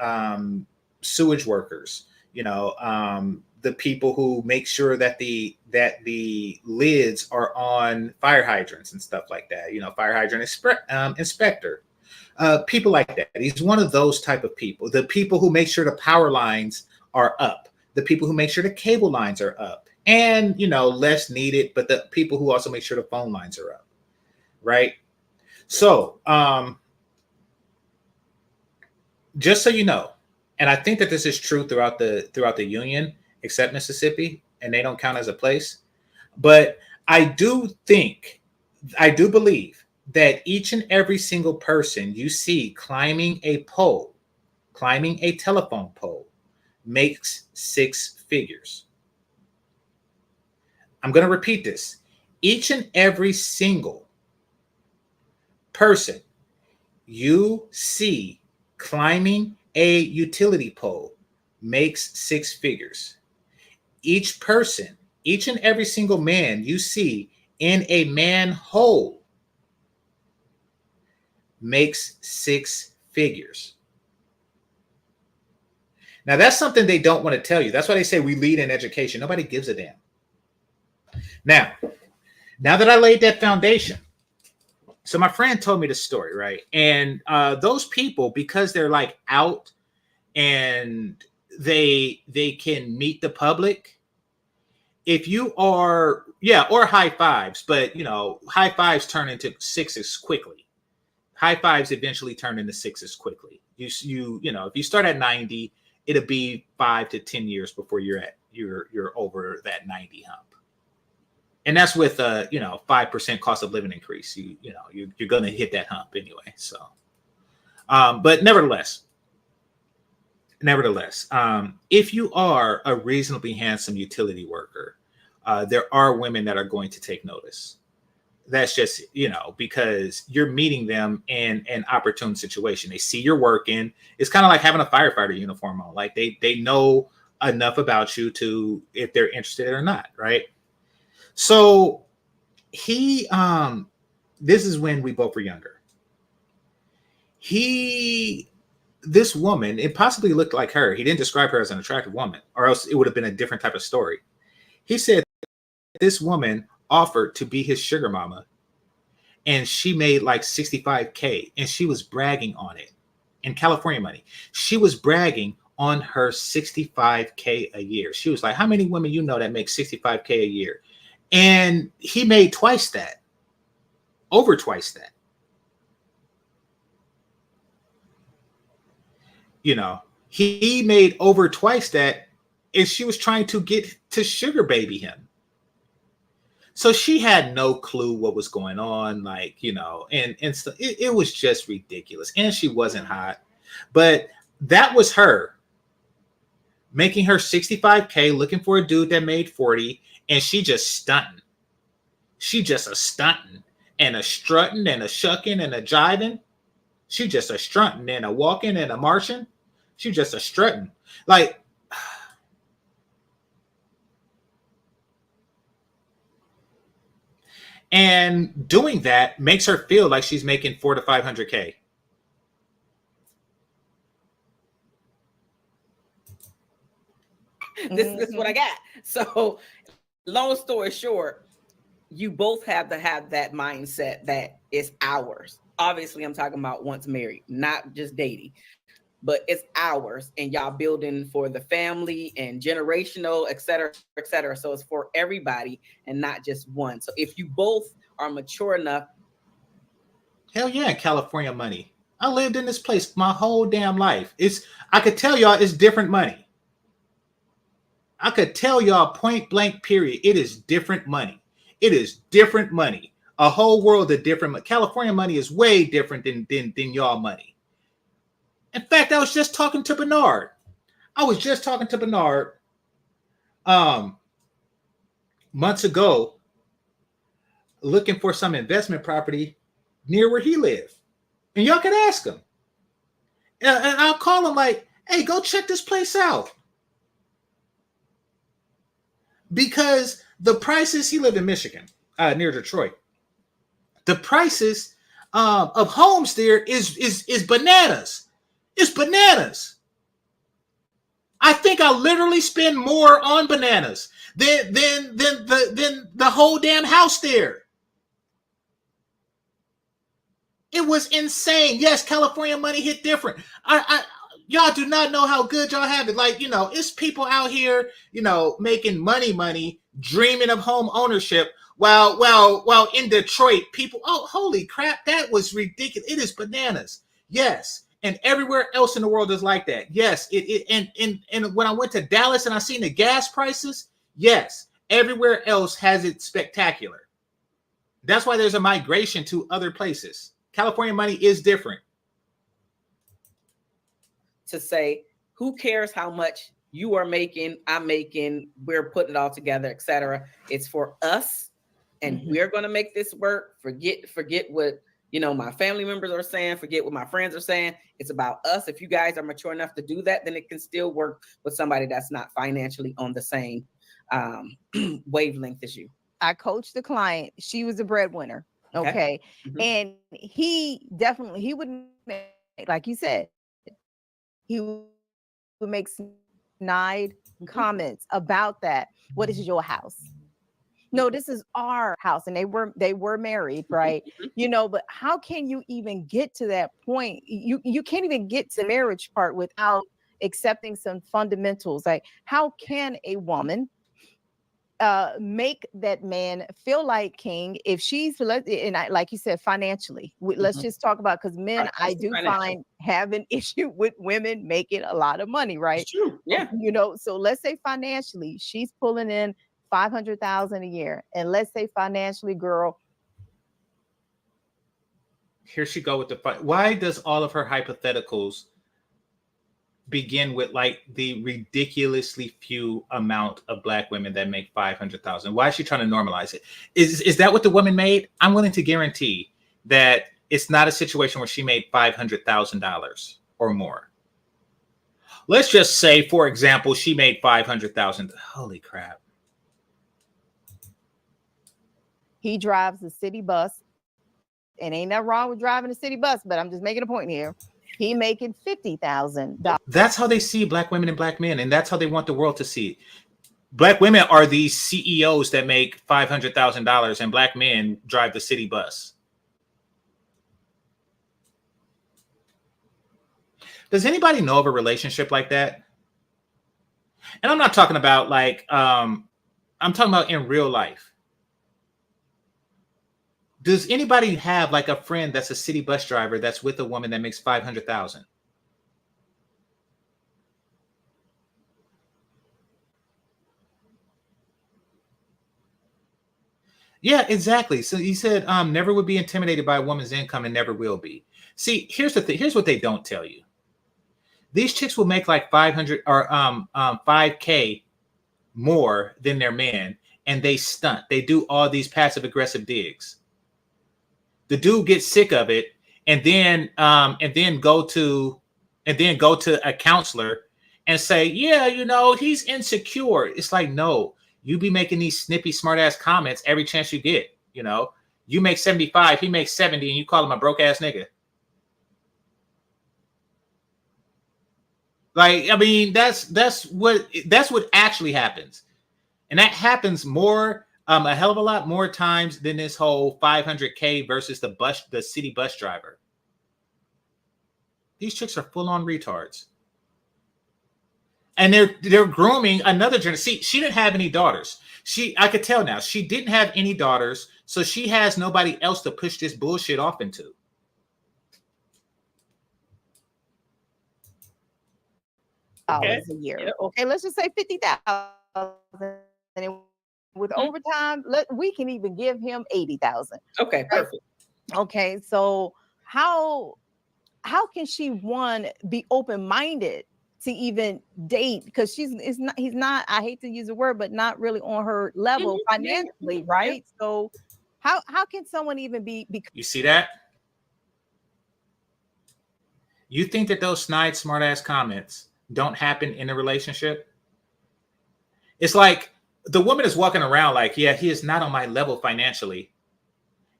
sewage workers, the people who make sure that the lids are on fire hydrants and stuff like that. Fire hydrant inspector, people like that. He's one of those type of people. The people who make sure the power lines are up. The people who make sure the cable lines are up. And less needed, but the people who also make sure the phone lines are up, right? So, just so you know, and I think that this is true throughout the union, except Mississippi, and they don't count as a place. But I do believe that each and every single person you see climbing a telephone pole, makes 6 figures. I'm going to repeat this. Each and every single person you see climbing a utility pole makes 6 figures. Each and every single man you see in a manhole makes 6 figures. Now, that's something they don't want to tell you. That's why they say we lead in education. Nobody gives a damn. Now that I laid that foundation, so my friend told me the story, right? And those people, because they're like out and they can meet the public, if you are, or high fives, but high fives turn into 6s quickly. High fives eventually turn into 6s quickly. If you start at 90, it'll be 5 to 10 years before you're over that 90 hump. And that's with 5% cost of living increase. You're going to hit that hump anyway. So, but nevertheless, if you are a reasonably handsome utility worker, there are women that are going to take notice. That's just because you're meeting them in an opportune situation. They see you're working. It's kind of like having a firefighter uniform on. Like they know enough about you to if they're interested or not, right? So this is when we both were younger. This woman, it possibly looked like her. He didn't describe her as an attractive woman, or else it would have been a different type of story. He said this woman offered to be his sugar mama, and she made like 65K, and she was bragging on it in California money. She was bragging on her 65K a year. She was like, how many women that make 65K a year? And he made twice that, over twice that. He made over twice that, and she was trying to get to sugar baby him. So she had no clue what was going on, and so it was just ridiculous. And she wasn't hot, but that was her making her 65K, looking for a dude that made 40. And she just stunting. She just a stunting and a strutting and a shucking and a jiving. She just a strutting and a walking and a marching. She just a strutting. And doing that makes her feel like she's making 400 to 500K. This is what I got. So long story short, you both have to have that mindset that it's ours. Obviously, I'm talking about once married, not just dating, but it's ours, and y'all building for the family and generational, et cetera, et cetera. So it's for everybody and not just one. So if you both are mature enough. Hell yeah, California money. I lived in this place my whole damn life. I could tell y'all it's different money. I could tell y'all point blank period. It is different money. It is different money. A whole world of different. California money is way different than y'all money. In fact, I was just talking to Bernard. Months ago, looking for some investment property near where he lived. And y'all can ask him. And I'll call him like, hey, go check this place out. Because the prices, he lived in Michigan, near Detroit. The prices of homes there is bananas. It's bananas. I think I literally spend more on bananas than the whole damn house there. It was insane. Yes, California money hit different. Y'all do not know how good y'all have it. Like, it's people out here, making money, dreaming of home ownership. While in Detroit, people, oh, holy crap, that was ridiculous. It is bananas. Yes. And everywhere else in the world is like that. Yes. And when I went to Dallas and I seen the gas prices, yes, everywhere else has it spectacular. That's why there's a migration to other places. California money is different. To say, who cares how much you are making, I'm making, we're putting it all together, etc. It's for us, and we're going to make this work. Forget what my family members are saying. Forget what my friends are saying. It's about us. If you guys are mature enough to do that, then it can still work with somebody that's not financially on the same wavelength as you. I coached the client. She was a breadwinner. Okay. And he would make, like you said, he would make snide comments about that. What is your house? No, this is our house. And they were married, right? But how can you even get to that point? You can't even get to the marriage part without accepting some fundamentals. Like, how can a woman make that man feel like king if she's, and like you said, financially, let's just talk about, because men, I do find have an issue with women making a lot of money, right? It's true. Yeah. So let's say financially she's pulling in $500,000 a year, and let's say financially, girl, here she go with the fight. Why does all of her hypotheticals begin with like the ridiculously few amount of Black women that make 500,000? Why is she trying to normalize it? Is that what the woman made? I'm willing to guarantee that it's not a situation where she made $500,000 or more. Let's just say, for example, she made 500,000. Holy crap. he drives the city bus, and ain't nothing wrong with driving a city bus, but I'm just making a point here. He making $50,000. That's how they see Black women and Black men, and that's how they want the world to see it. Black women are these CEOs that make $500,000, and Black men drive the city bus. Does anybody know of a relationship like that? And I'm not talking about like, I'm talking about in real life. Does anybody have like a friend that's a city bus driver that's with a woman that makes 500,000? Yeah, exactly. So you said never would be intimidated by a woman's income and never will be. See, here's the thing. Here's what they don't tell you. These chicks will make like 500 or 5K more than their man, and they stunt. They do all these passive aggressive digs. The dude gets sick of it, and then go to a counselor and say, yeah, he's insecure. It's like, no, you be making these snippy, smart ass comments every chance you get. You make 75, he makes 70, and you call him a broke ass nigga. Like, I mean, that's what actually happens. And that happens more, a hell of a lot more times than this whole 500K versus the city bus driver. These chicks are full on retards. And they're grooming another generation. See, she didn't have any daughters. I could tell now, she didn't have any daughters, so she has nobody else to push this bullshit off into. A year. Yep. Okay, let's just say 50,000. And with overtime, we can even give him 80,000. Okay, perfect. Okay, so how can she be open-minded to even date, because he's not, I hate to use the word, but not really on her level financially, right? So how can someone even be you see that? You think that those snide smart ass comments don't happen in a relationship? It's like the woman is walking around like, yeah, he is not on my level financially.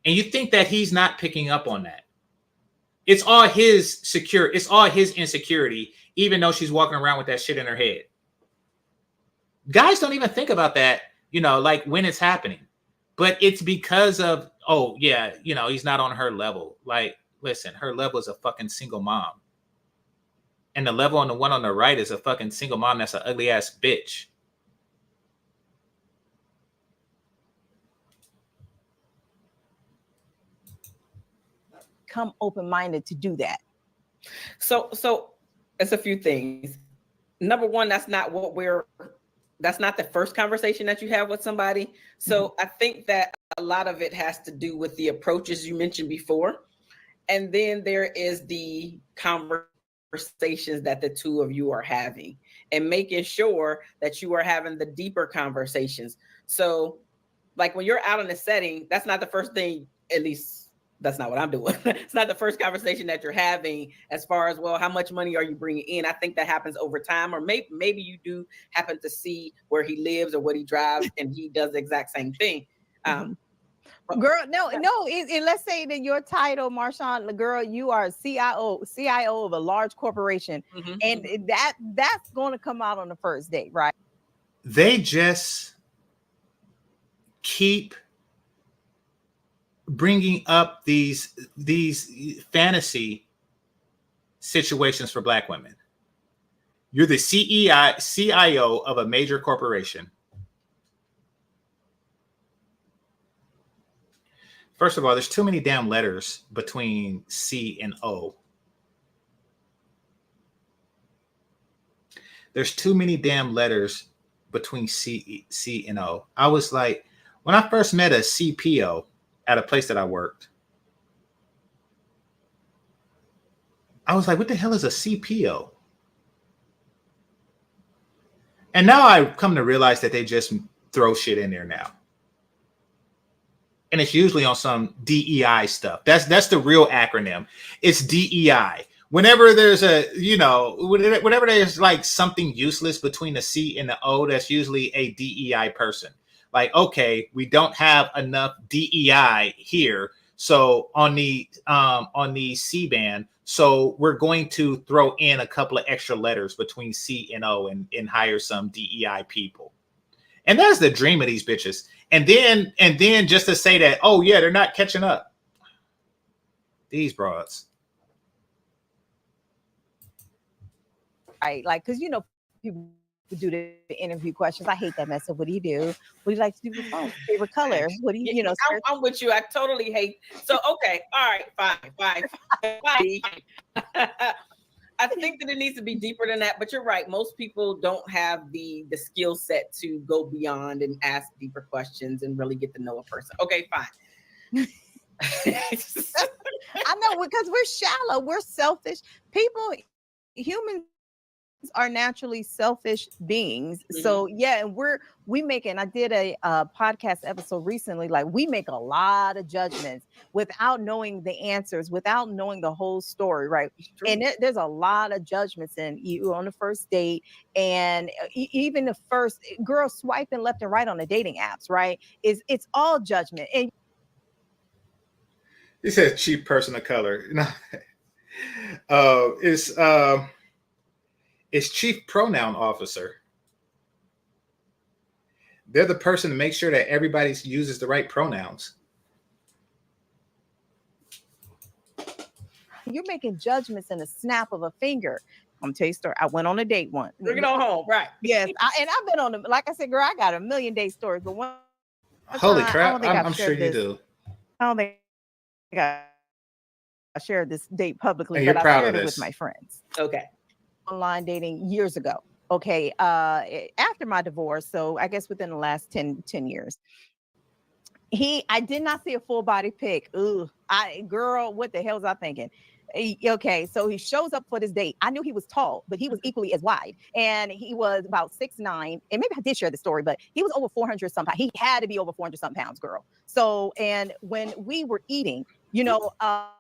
And you think that he's not picking up on that. It's all his insecurity, even though she's walking around with that shit in her head. Guys don't even think about that, like when it's happening. But it's because of, oh yeah, he's not on her level. Like, listen, her level is a fucking single mom. And the level on the one on the right is a fucking single mom that's an ugly ass bitch. Come open-minded to do that? So it's a few things. Number one, that's not the first conversation that you have with somebody. So I think that a lot of it has to do with the approaches you mentioned before. And then there is the conversations that the two of you are having and making sure that you are having the deeper conversations. So like when you're out in a setting, that's not the first thing, at least that's not what I'm doing. It's not the first conversation that you're having as far as, well, how much money are you bringing in? I think that happens over time, or maybe you do happen to see where he lives or what he drives and he does the exact same thing. Girl, no. Let's say that your title, Marshawn, girl, you are CIO of a large corporation, and that's going to come out on the first date, right? They just keep bringing up these fantasy situations for Black women. You're the CIO of a major corporation. First of all, there's too many damn letters between C and O. There's too many damn letters between C and O. I was like, when I first met a CPO at a place that I worked, I was like, what the hell is a CPO? And now I come to realize that they just throw shit in there now. And it's usually on some DEI stuff. That's the real acronym. It's DEI. Whenever there's whenever there's like something useless between the C and the O, that's usually a DEI person. Like, okay, we don't have enough DEI here. So on the C band, so we're going to throw in a couple of extra letters between C and O and hire some DEI people. And that's the dream of these bitches. And then just to say that, oh yeah, they're not catching up. These broads. Right, like, because people do the interview questions. I hate that mess up. What do you do? What do you like to do for fun? Favorite color? What do you I'm with you. I totally hate. So okay, all right, fine. I think that it needs to be deeper than that, but you're right. Most people don't have the skill set to go beyond and ask deeper questions and really get to know a person. Okay, fine. I know, because we're shallow, we're selfish. Humans are naturally selfish beings. So yeah, and we make it. And I did a podcast episode recently. Like, we make a lot of judgments without knowing the answers, without knowing the whole story, right? And there's a lot of judgments in you on the first date, and even the first girl swiping left and right on the dating apps, right? It's all judgment. And he said cheap person of color. It's chief pronoun officer. They're the person to make sure that everybody uses the right pronouns. You're making judgments in a snap of a finger. I'm gonna tell you a story. I went on a date once. Bring it on home, right? Yes, and I've been on them. Like I said, girl, I got a million day stories, but one Holy time, I crap! don't think I'm sure you do. I don't think I shared this date publicly, And you're but I proud shared of it with this. my friends. Okay. Online dating years ago. Okay, after my divorce, so I guess within the last 10 years. I did not see a full body pic. Ooh, girl, what the hell was I thinking? Okay, so he shows up for this date. I knew he was tall, but he was equally as wide, and he was about 6'9". And maybe I did share the story, but he was over 400 something. He had to be over 400 something pounds, girl. So, and when we were eating, I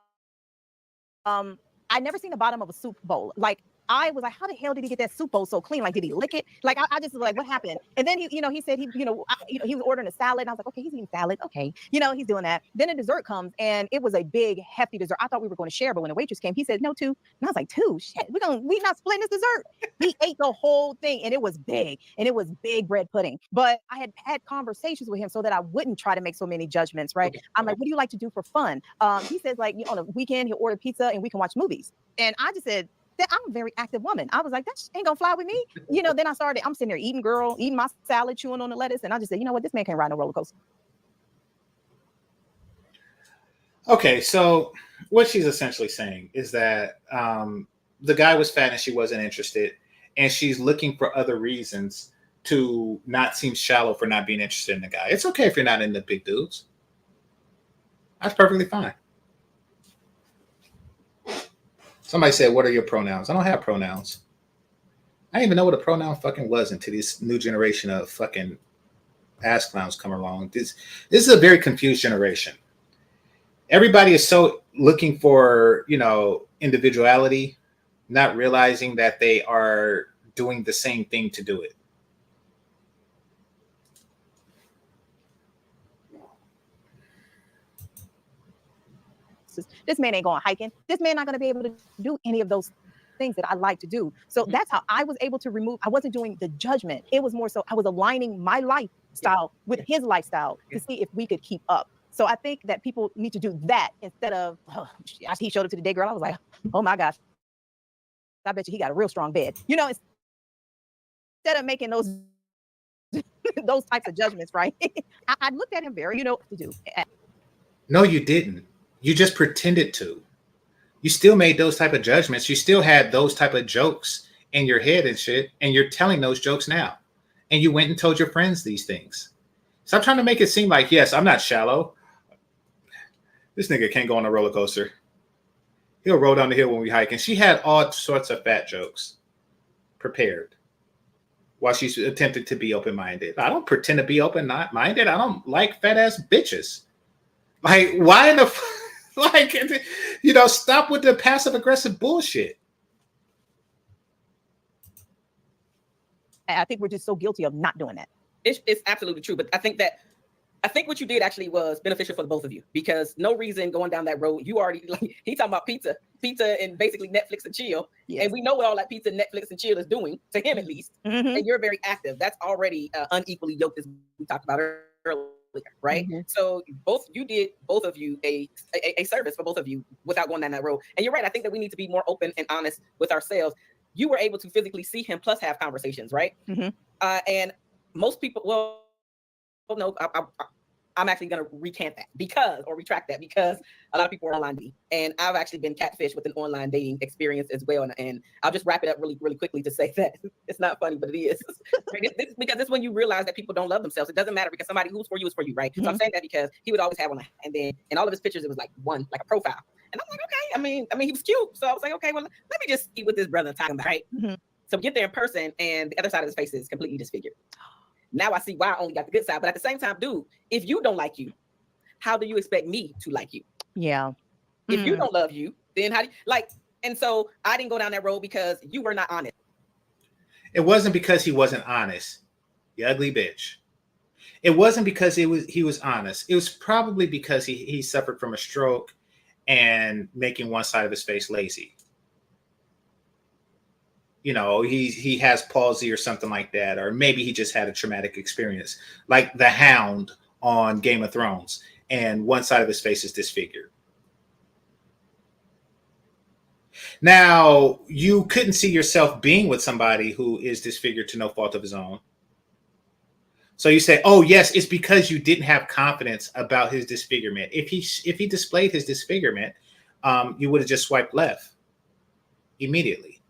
never seen the bottom of a soup bowl. Like, I was like, how the hell did he get that soup bowl so clean? Like, did he lick it? Like, I just was like, what happened? And then he said he was ordering a salad. And I was like, okay, he's eating salad. Okay. He's doing that. Then a dessert comes, and it was a big, hefty dessert. I thought we were going to share, but when the waitress came, he said, no, two. And I was like, two? Shit, we not splitting this dessert. He ate the whole thing, and it was big, and it was big bread pudding. But I had conversations with him so that I wouldn't try to make so many judgments, right? Okay. I'm like, what do you like to do for fun? He says, like, on a weekend, he'll order pizza and we can watch movies. And I just said, that I'm a very active woman. I was like, that ain't gonna fly with me. Then I'm sitting there eating my salad, chewing on the lettuce. And I just said, you know what? This man can't ride no roller coaster. Okay, so what she's essentially saying is that the guy was fat and she wasn't interested, and she's looking for other reasons to not seem shallow for not being interested in the guy. It's okay if you're not into big dudes. That's perfectly fine. Somebody said, what are your pronouns? I don't have pronouns. I didn't even know what a pronoun fucking was until this new generation of fucking ass clowns come along. This is a very confused generation. Everybody is so looking for, individuality, not realizing that they are doing the same thing to do it. This man ain't going hiking. This man not going to be able to do any of those things that I like to do. So that's how I was able to remove. I wasn't doing the judgment. It was more so I was aligning my lifestyle with his lifestyle to see if we could keep up. So I think that people need to do that instead of, he showed up to the day, girl. I was like, oh my gosh, I bet you he got a real strong bed. Instead of making those types of judgments, right? I looked at him very, to do. No, you didn't. You just pretended to. You still made those type of judgments. You still had those type of jokes in your head and shit, and you're telling those jokes now. And you went and told your friends these things. Stop trying to make it seem like, yes, I'm not shallow. This nigga can't go on a roller coaster. He'll roll down the hill when we hike. And she had all sorts of fat jokes prepared while she's attempting to be open-minded. I don't pretend to be open-minded. I don't like fat-ass bitches. Like, why in the... Like, stop with the passive-aggressive bullshit. I think we're just so guilty of not doing that. It's absolutely true. But I think what you did actually was beneficial for the both of you, because no reason going down that road. You already, he talking about pizza and basically Netflix and chill. Yes. And we know what all that pizza, Netflix and chill is doing, to him at least. Mm-hmm. And you're very active. That's already unequally yoked, as we talked about earlier. Right. Mm-hmm. So both of you a service for both of you without going down that road. And you're right. I think that we need to be more open and honest with ourselves. You were able to physically see him plus have conversations, right? Mm-hmm. And most people, no, I'm actually going to retract that because a lot of people are online dating, and I've actually been catfished with an online dating experience as well. And I'll just wrap it up really, really quickly to say that it's not funny, but it is. Because it's when you realize that people don't love themselves. It doesn't matter, because somebody who's for you is for you, right? Mm-hmm. So I'm saying that because he would always have one, and then in all of his pictures it was like a profile, and I'm like, okay. I mean, he was cute, so I was like, okay, well, let me just see what this brother talking about, right? Mm-hmm. So we get there in person, and the other side of his face is completely disfigured. Now I see why I only got the good side. But at the same time, dude, if you don't like you, how do you expect me to like you? Yeah. If you don't love you, then how do you like? And so I didn't go down that road because you were not honest. It wasn't because he wasn't honest, you ugly bitch. It wasn't because he was honest. It was probably because he suffered from a stroke and making one side of his face lazy. you know, he has palsy or something like that, or maybe he just had a traumatic experience, like the Hound on Game of Thrones, and one side of his face is disfigured. Now, you couldn't see yourself being with somebody who is disfigured to no fault of his own. So you say, "Oh yes, it's because you didn't have confidence about his disfigurement. If he displayed his disfigurement, you would have just swiped left immediately."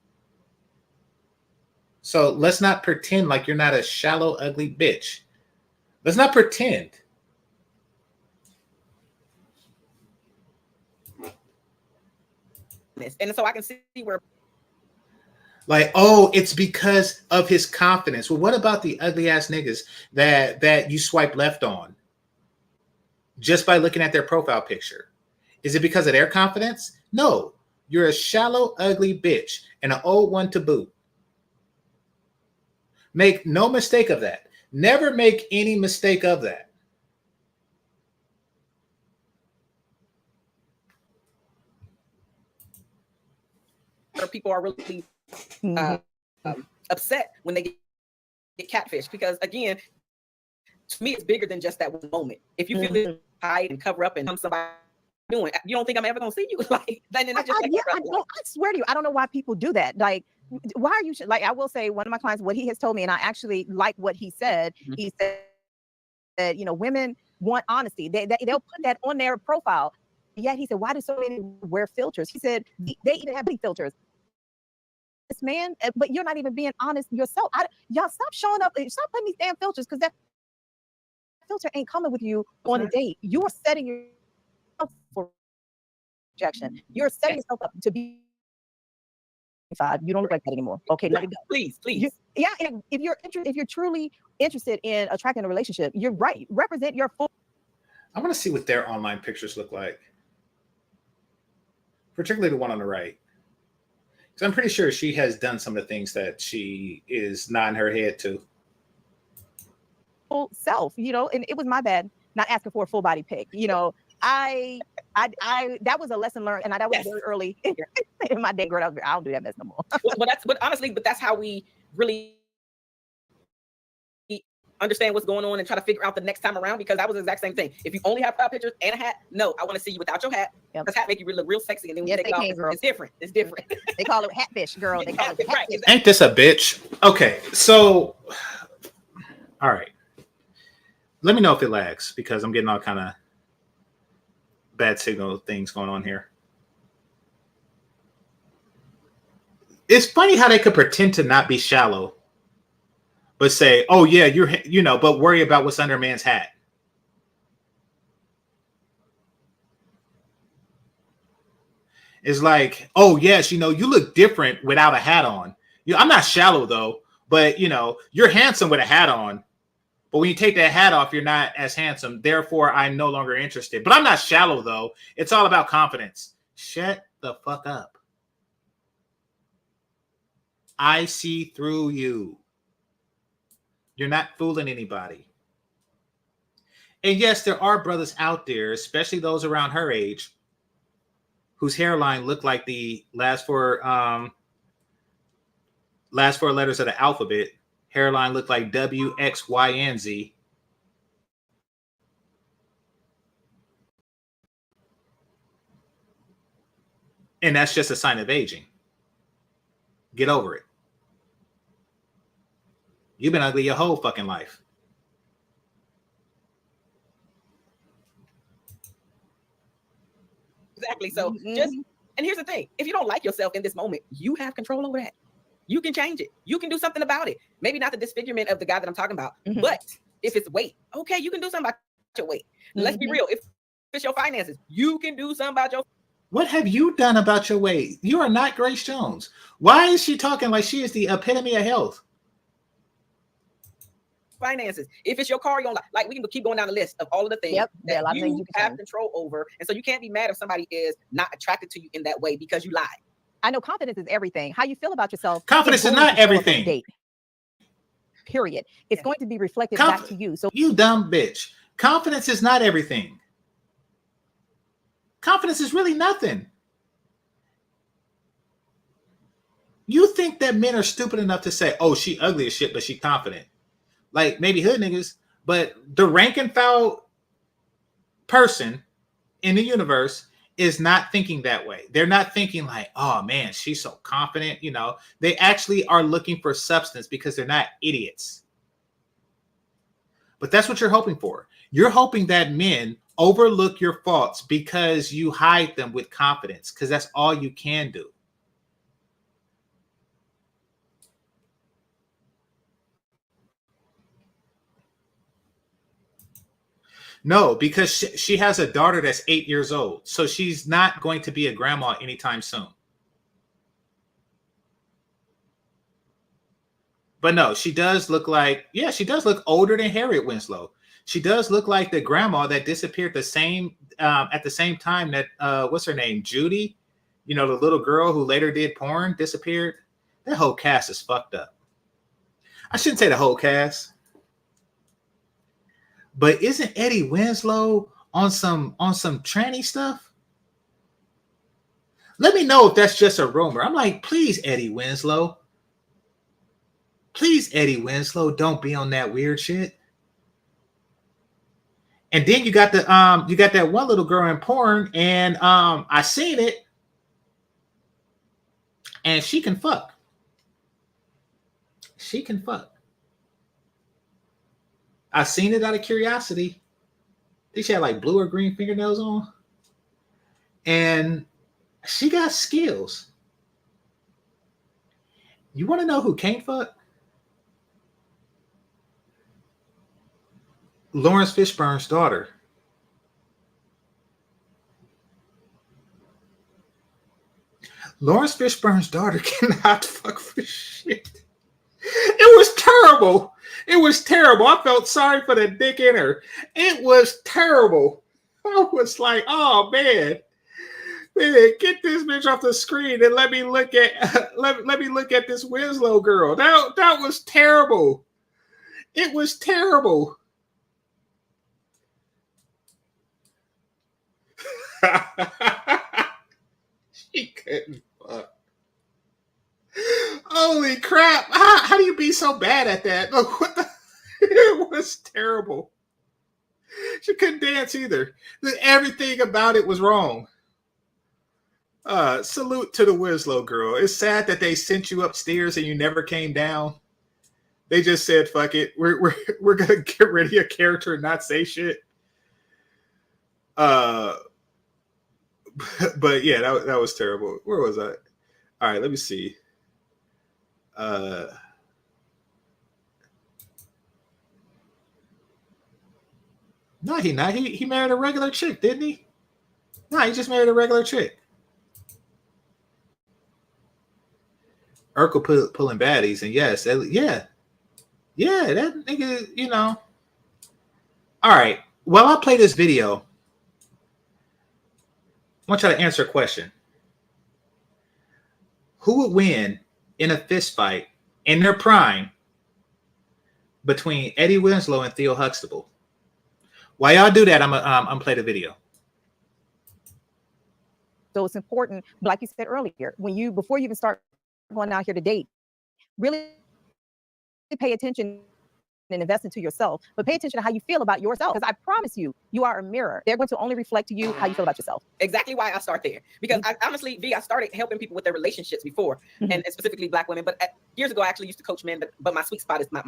So let's not pretend like you're not a shallow, ugly bitch. Let's not pretend. And so I can see where, like, oh, it's because of his confidence. Well, what about the ugly ass niggas that you swipe left on just by looking at their profile picture? Is it because of their confidence? No, you're a shallow, ugly bitch and an old one to boot. Make no mistake of that. Never make any mistake of that. people are really upset when they get catfish, because again, to me, it's bigger than just that one moment. If you feel it, hide and cover up and somebody doing, you don't think I'm ever gonna see you? Like, then it's just like, I swear to you, I don't know why people do that. Like, why are you like? I will say, one of my clients, what he has told me, and I actually like what he said. He said that, you know, women want honesty. They'll put that on their profile. Yet he said, why do so many wear filters? He said they even have filters. This man, but you're not even being honest yourself. Y'all stop showing up. Stop putting these damn filters, because that filter ain't coming with you on a date. You are setting yourself for rejection. You're setting yourself up to be. You don't look like that anymore. Okay, let it go. Please. And if you're truly interested in attracting a relationship, you're right. Represent your full. I want to see what their online pictures look like, particularly the one on the right, because I'm pretty sure she has done some of the things that she is nodding her head to. Full self, you know, and it was my bad not asking for a full body pic. You know, I that was a lesson learned, and that was very early in my day growing up. I don't do that mess no more. But that's how we really understand what's going on and try to figure out the next time around, because that was the exact same thing. If you only have 5 pictures and a hat, no, I want to see you without your hat. Because hat make you look real sexy, and then when you take it off, it's different. They call it hatfish, girl. They call it hatfish. Right. Ain't this a bitch? Okay, so all right. Let me know if it lags, because I'm getting all kind of bad signal things going on here. It's funny how they could pretend to not be shallow, but say, "Oh yeah, but worry about what's under a man's hat." It's like, "Oh yes, you look different without a hat on. I'm not shallow though, but you're handsome with a hat on. But when you take that hat off, you're not as handsome. Therefore, I'm no longer interested. But I'm not shallow, though. It's all about confidence." Shut the fuck up. I see through you. You're not fooling anybody. And yes, there are brothers out there, especially those around her age, whose hairline look like the last four letters of the alphabet. Hairline look like W, X, Y, and Z. And that's just a sign of aging. Get over it. You've been ugly your whole fucking life. Exactly. So and here's the thing. If you don't like yourself in this moment, you have control over that. You can change it. You can do something about it. Maybe not the disfigurement of the guy that I'm talking about, but if it's weight, okay, you can do something about your weight. Let's be real. If it's your finances, you can do something about your. What have you done about your weight? You are not Grace Jones. Why is she talking like she is the epitome of health? Finances. If it's your car, you don't like, we can keep going down the list of all of the things that you have control over. And so you can't be mad if somebody is not attracted to you in that way because you lied. I know confidence is everything. How you feel about yourself. Confidence is not everything. Date. Period. It's going to be reflected back to you. So you dumb bitch. Confidence is not everything. Confidence is really nothing. You think that men are stupid enough to say, "Oh, she ugly as shit, but she confident"? Like maybe hood niggas, but the rank and file person in the universe is not thinking that way. They're not thinking like, "Oh man, she's so confident." You know, they actually are looking for substance because they're not idiots. But that's what you're hoping for. You're hoping that men overlook your faults because you hide them with confidence, because that's all you can do. No, because she has a daughter that's 8 years old. So she's not going to be a grandma anytime soon. But no, she does look like, yeah, she does look older than Harriet Winslow. She does look like the grandma that disappeared the same at the same time that what's her name, Judy, you know, the little girl who later did porn, disappeared. That whole cast is fucked up. I shouldn't say the whole cast, but isn't Eddie Winslow on some tranny stuff? Let me know if that's just a rumor. I'm like, please, Eddie Winslow. Please, Eddie Winslow, don't be on that weird shit. And then you got that one little girl in porn, and I seen it, and she can fuck. She can fuck. I seen it out of curiosity. I think she had like blue or green fingernails on, and she got skills. You want to know who can't fuck? Lawrence Fishburne's daughter. Lawrence Fishburne's daughter cannot fuck for shit. It was terrible. It was terrible. I felt sorry for the dick in her. It was terrible. I was like, oh man, get this bitch off the screen and let me look at let me look at this Winslow girl. That was terrible. It was terrible. She couldn't fuck. Holy crap. How do you be so bad at that? What the? It was terrible. She couldn't dance either. Everything about it was wrong. Salute to the Winslow girl. It's sad that they sent you upstairs and you never came down. They just said, fuck it. We're gonna get rid of your character and not say shit. But yeah, that was terrible. Where was I? All right, let me see. No, he not. He married a regular chick, didn't he? No, he just married a regular chick. Urkel pulling baddies, and yes, yeah, that nigga, you know. All right, while I play this video, I want you to answer a question. Who would win in a fist fight in their prime between Eddie Winslow and Theo Huxtable? While y'all do that, I'm gonna play the video. So it's important, like you said earlier, before you even start going out here to date, really pay attention and invest into yourself, but pay attention to how you feel about yourself. Because I promise you, you are a mirror. They're going to only reflect to you how you feel about yourself. Exactly why I start there. Because I honestly, I started helping people with their relationships before, and specifically Black women. But years ago, I actually used to coach men, but my sweet spot is my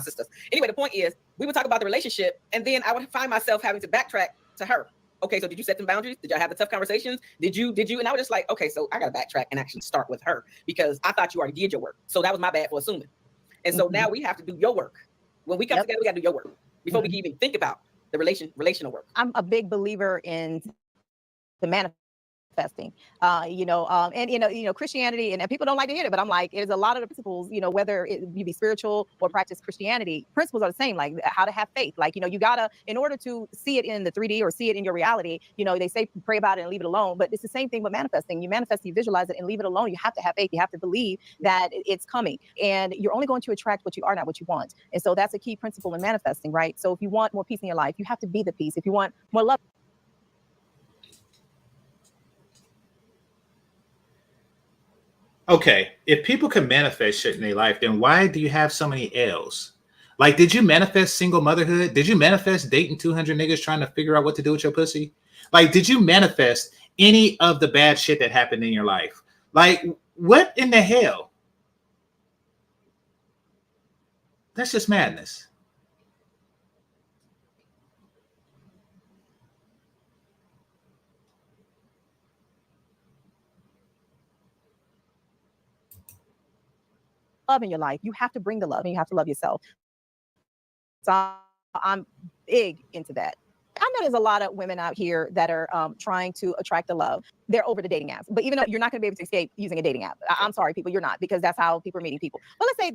sisters. Anyway, the point is, we would talk about the relationship, and then I would find myself having to backtrack to her. Okay, so did you set some boundaries? Did y'all have the tough conversations? Did you? And I was just like, okay, so I got to backtrack and actually start with her because I thought you already did your work. So that was my bad for assuming. And so now we have to do your work. When we come together, we got to do your work before we can even think about the relational work. I'm a big believer in the manifesting, and Christianity, and people don't like to hear it, but I'm like, there's a lot of the principles, whether you be spiritual or practice Christianity, principles are the same, like how to have faith. Like, you gotta, in order to see it in the 3D or see it in your reality, they say pray about it and leave it alone, but it's the same thing with manifesting. You manifest, you visualize it and leave it alone. You have to have faith. You have to believe that it's coming, and you're only going to attract what you are, not what you want. And so that's a key principle in manifesting, right? So if you want more peace in your life, you have to be the peace. If you want more love, Okay, if people can manifest shit in their life, then why do you have so many L's? Like, did you manifest single motherhood? Did you manifest dating 200 niggas trying to figure out what to do with your pussy? Like, did you manifest any of the bad shit that happened in your life? Like, what in the hell? That's just madness. Love in your life, you have to bring the love and you have to love yourself. So I'm big into that. I know there's a lot of women out here that are trying to attract the love. They're over the dating apps. But even though you're not going to be able to escape using a dating app, I'm sorry, people, you're not, because that's how people are meeting people. But let's say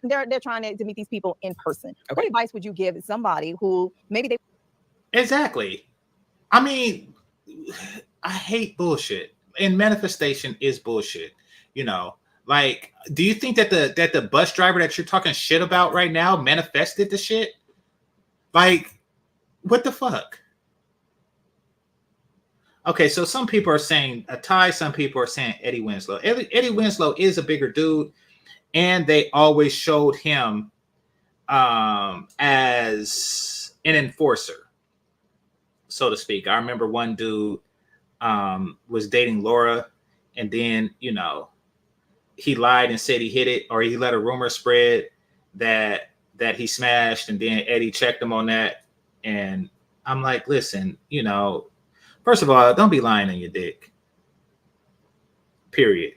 they're trying to meet these people in person. Okay. What advice would you give somebody who maybe they... Exactly. I mean, I hate bullshit. And manifestation is bullshit. You know, like, do you think that the bus driver that you're talking shit about right now manifested the shit? Like, what the fuck? Okay, so some people are saying a tie, some people are saying Eddie Winslow. Eddie Winslow is a bigger dude, and they always showed him as an enforcer, so to speak. I remember one dude was dating Laura, and then, you know, he lied and said he hit it, or he let a rumor spread that he smashed, and then Eddie checked him on that. And I'm like, listen, you know, first of all, don't be lying on your dick. Period.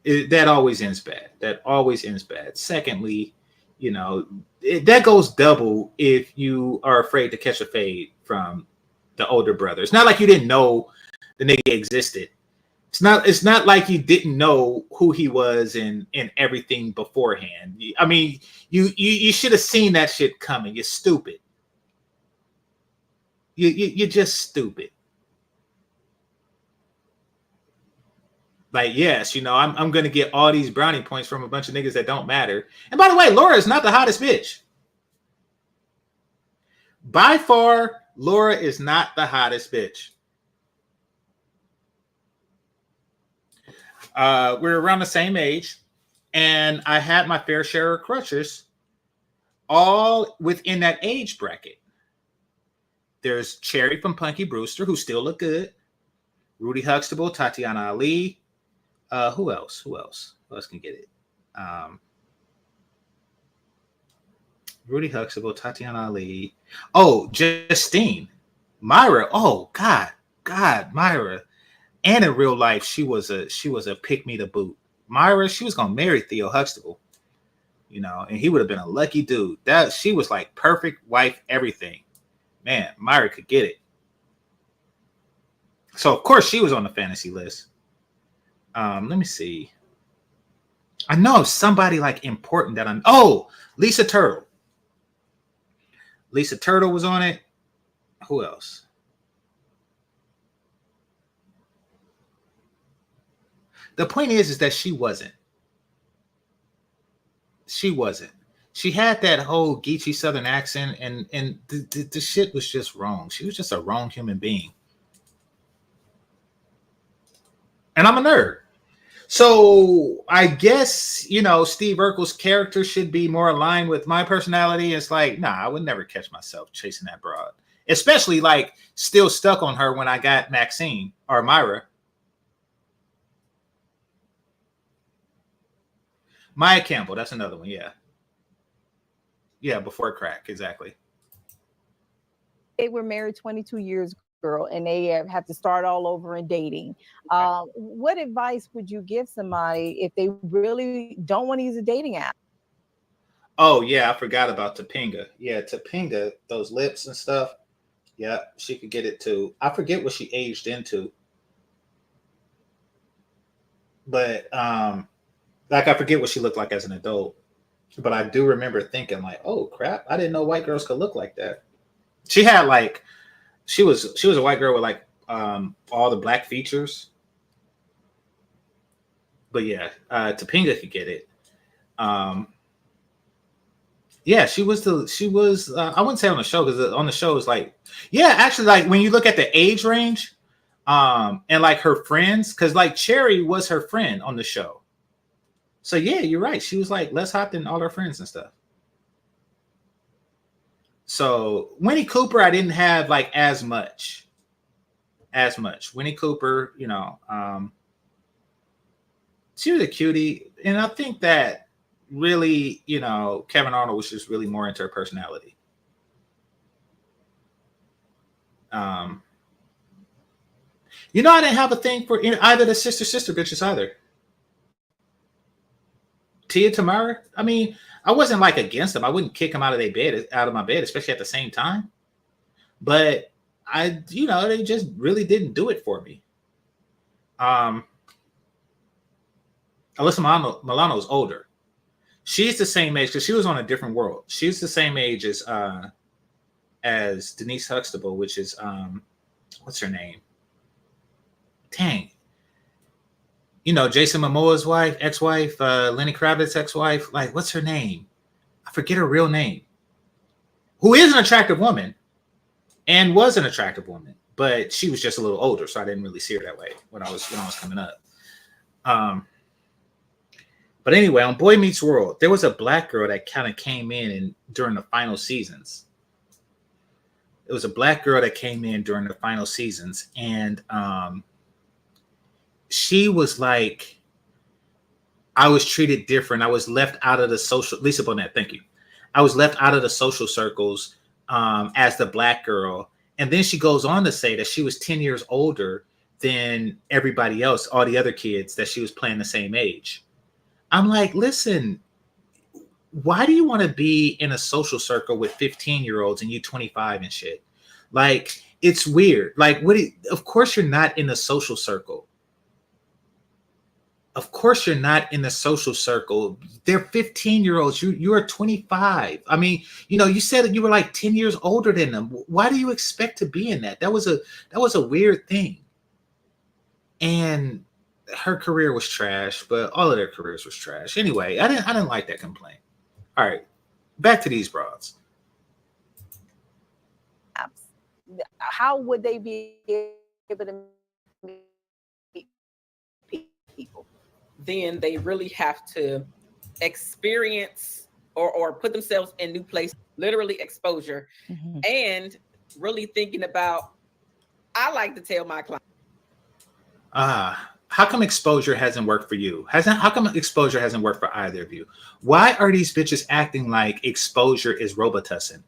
That always ends bad. That always ends bad. Secondly, you know, that goes double if you are afraid to catch a fade from the older brother. It's not like you didn't know the nigga existed. It's not like you didn't know who he was and everything beforehand. I mean, you should have seen that shit coming. You're stupid. You're just stupid. Like, yes, you know, I'm gonna get all these brownie points from a bunch of niggas that don't matter. And by the way, Laura is not the hottest bitch. By far, Laura is not the hottest bitch. We're around the same age, and I had my fair share of crushes, all within that age bracket. There's Cherry from Punky Brewster, who still look good. Rudy Huxtable, Tatiana Ali. Who else? Who else can get it? Rudy Huxtable, Tatiana Ali. Oh, Justine. Myra. Oh, God, Myra. And in real life, she was a pick me to boot. Myra, she was gonna marry Theo Huxtable, you know, and he would have been a lucky dude. That she was like perfect wife, everything. Man, Myra could get it. So of course she was on the fantasy list. Let me see. I know somebody like important that I'm. Oh, Lisa Turtle. Lisa Turtle was on it. Who else? The point is that she wasn't. She wasn't. She had that whole Geechee Southern accent, and the shit was just wrong. She was just a wrong human being. And I'm a nerd. So I guess, you know, Steve Urkel's character should be more aligned with my personality. It's like, nah, I would never catch myself chasing that broad. Especially like still stuck on her when I got Maxine or Myra. Maya Campbell, that's another one, yeah. Yeah, before crack, exactly. They were married 22 years, girl, and they have to start all over in dating. Okay. What advice would you give somebody if they really don't want to use a dating app? Oh, yeah, I forgot about Topanga. Yeah, Topanga, those lips and stuff. Yeah, she could get it too. I forget what she aged into. But like, I forget what she looked like as an adult. But I do remember thinking like, oh crap, I didn't know white girls could look like that. She had like, she was a white girl with like all the black features. But yeah, Topanga could get it. Yeah, she was I wouldn't say on the show, because on the show is like, yeah, actually, like when you look at the age range, and like her friends, because like Cherry was her friend on the show. So yeah, you're right. She was like less hot than all her friends and stuff. So Winnie Cooper, I didn't have like as much. Winnie Cooper, she was a cutie, and I think that really, Kevin Arnold was just really more into her personality. I didn't have a thing for either the sister bitches either. Tia Tamara, I mean, I wasn't like against them. I wouldn't kick them out of my bed, especially at the same time. But they just really didn't do it for me. Alyssa Milano is older. She's the same age because she was on a different world. She's the same age as Denise Huxtable, which is what's her name? Dang. Jason Momoa's ex-wife, Lenny Kravitz's ex-wife. Like, what's her name? I forget her real name. Who is an attractive woman and was an attractive woman, but she was just a little older, so I didn't really see her that way when I was coming up. But anyway, on Boy Meets World, there was a black girl that kind of came in and during the final seasons. It was a black girl that came in during the final seasons, and she was like, I was treated different. I was left out of the social. Lisa Bonet, thank you. I was left out of the social circles as the black girl, and then she goes on to say that she was 10 years older than everybody else, all the other kids that she was playing the same age. I'm like, listen, why do you want to be in a social circle with 15-year-olds and you 25 and shit? Like, it's weird. Like, of course you're not in a social circle. Of course you're not in the social circle. They're 15-year-olds. You are 25. I mean, you said that you were like 10 years older than them. Why do you expect to be in that? That was a weird thing. And her career was trash, but all of their careers was trash. Anyway, I didn't like that complaint. All right, back to these broads. How would they be able to meet people? Then they really have to experience or put themselves in new places, literally exposure, and really thinking about, I like to tell my clients. How come exposure hasn't worked for you? How come exposure hasn't worked for either of you? Why are these bitches acting like exposure is Robitussin?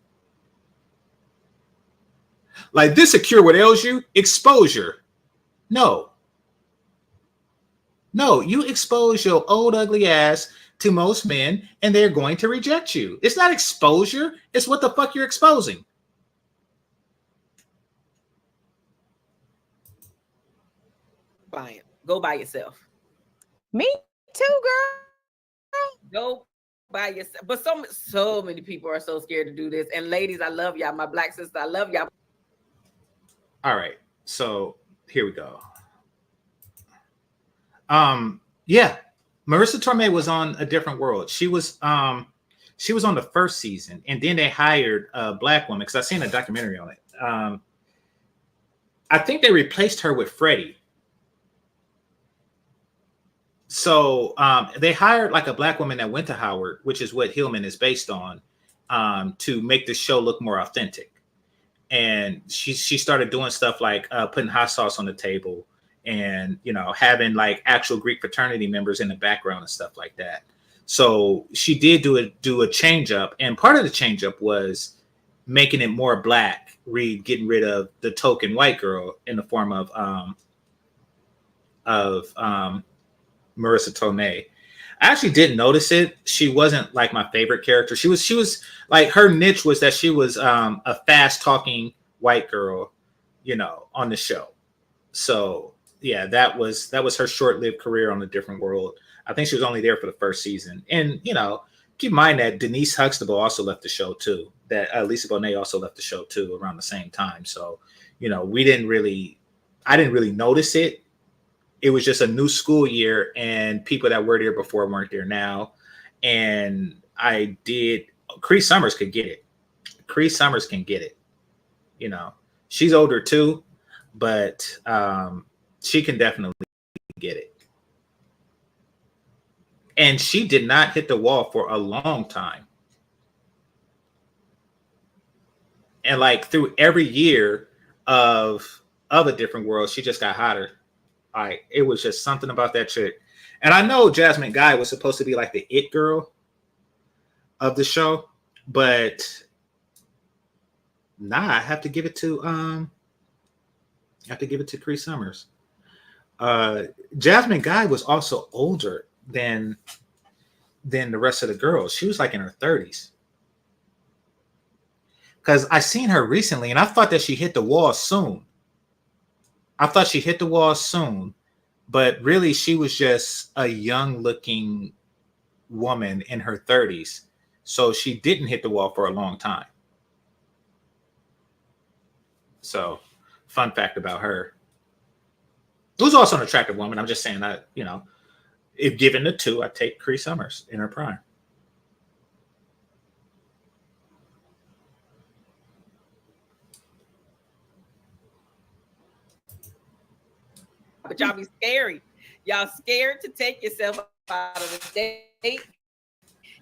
Like, this a cure what ails you? Exposure. No, you expose your old ugly ass to most men and they're going to reject you. It's not exposure. It's what the fuck you're exposing. Client, go by yourself. Me too, girl. Go by yourself. But so many people are so scared to do this. And ladies, I love y'all. My black sister, I love y'all. All right, so here we go. Yeah, Marissa Tomei was on A Different World. She was on the first season, and then they hired a black woman because I seen a documentary on it. I think they replaced her with Freddie. So they hired like a black woman that went to Howard, which is what Hillman is based on, to make the show look more authentic. And she started doing stuff like putting hot sauce on the table and, having like actual Greek fraternity members in the background and stuff like that. So she did do a change up. And part of the change up was making it more black, getting rid of the token white girl in the form of Marissa Tomei. I actually didn't notice it. She wasn't like my favorite character. She was like, her niche was that she was a fast talking white girl, on the show. So yeah, that was her short-lived career on A Different World. I think she was only there for the first season. And keep in mind that Denise Huxtable also left the show too. That Lisa Bonet also left the show too around the same time. So I didn't really notice it. It was just a new school year and people that were there before weren't there now. And Cree Summers could get it. Cree Summers can get it. She's older too, but she can definitely get it. And she did not hit the wall for a long time. And like through every year of a different world, she just got hotter. Like it was just something about that chick. And I know Jasmine Guy was supposed to be like the it girl of the show, but I have to give it to Cree Summers. Jasmine Guy was also older than the rest of the girls. She was like in her 30s. Because I seen her recently and I thought that she hit the wall soon. But really she was just a young looking woman in her 30s. So she didn't hit the wall for a long time. So fun fact about her. Who's also an attractive woman. I'm just saying that, you know, if given the two, I'd take Cree Summers in her prime. But y'all be scary. Y'all scared to take yourself out of the date.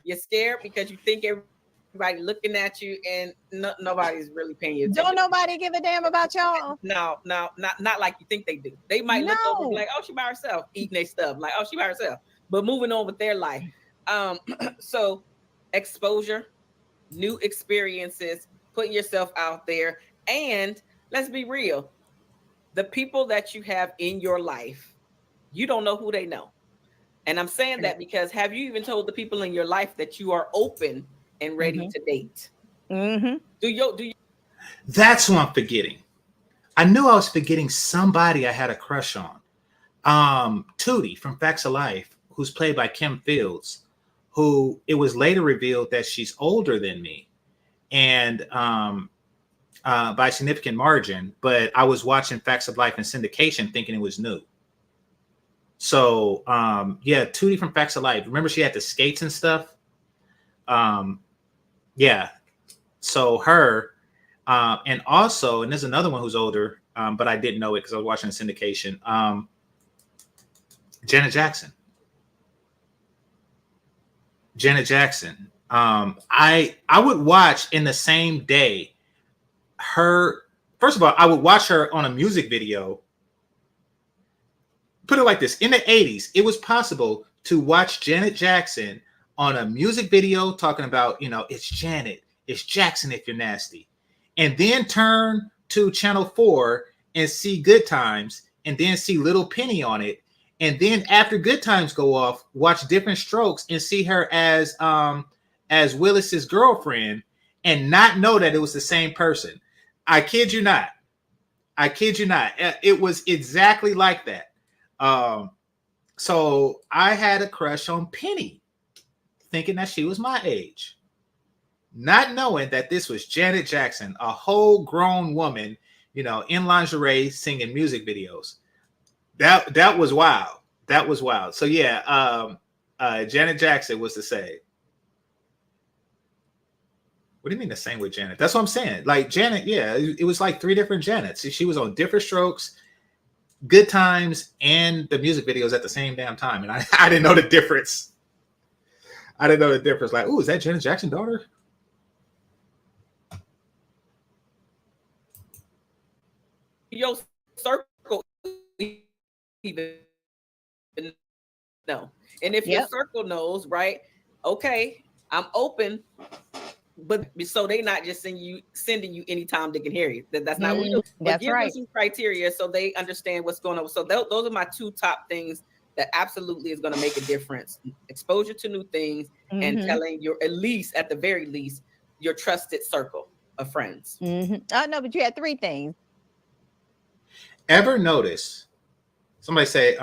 You're scared because you think everybody looking at you and nobody's really paying you attention. Don't nobody give a damn about y'all. No, not like you think they do. They might look over like, oh, she by herself eating their stuff. Like, oh, she by herself. But moving on with their life. So exposure, new experiences, putting yourself out there. And let's be real. The people that you have in your life, you don't know who they know. And I'm saying that because have you even told the people in your life that you are open and ready to date? Mm-hmm. Do you? That's what I'm forgetting. I knew I was forgetting somebody I had a crush on. Tootie from Facts of Life, who's played by Kim Fields, who it was later revealed that she's older than me. And by a significant margin, but I was watching Facts of Life in syndication thinking it was new. So, yeah, Tootie from Facts of Life. Remember she had the skates and stuff? Yeah. So her, and also, and there's another one who's older, but I didn't know it because I was watching the syndication. Janet Jackson. I would watch in the same day her. First of all, I would watch her on a music video. Put it like this: in the 80s, it was possible to watch Janet Jackson on a music video talking about, you know, it's Janet, it's Jackson if you're nasty, and then turn to Channel 4 and see Good Times, and then see Little Penny on it, and then after Good Times go off, watch Different Strokes and see her as Willis's girlfriend, and not know that it was the same person. I kid you not. It was exactly like that. So I had a crush on Penny, thinking that she was my age, not knowing that this was Janet Jackson, a whole grown woman, you know, in lingerie singing music videos. That was wild. That was wild. So yeah, Janet Jackson was the same. What do you mean the same with Janet? That's what I'm saying. Like Janet, yeah, it was like 3 different Janets. She was on Different Strokes, Good Times, and the music videos at the same damn time. And I didn't know the difference. Like, ooh, is that Janet Jackson's daughter? Your circle even know. And if your circle knows, right? Okay, I'm open. But so they not just sending you anytime they can hear you. That's not what we do. But That's give right. them some criteria so they understand what's going on. So those are my 2 top things that absolutely is going to make a difference. Exposure to new things and telling at the very least, your trusted circle of friends. Oh no, but you had 3 things. Ever notice somebody say,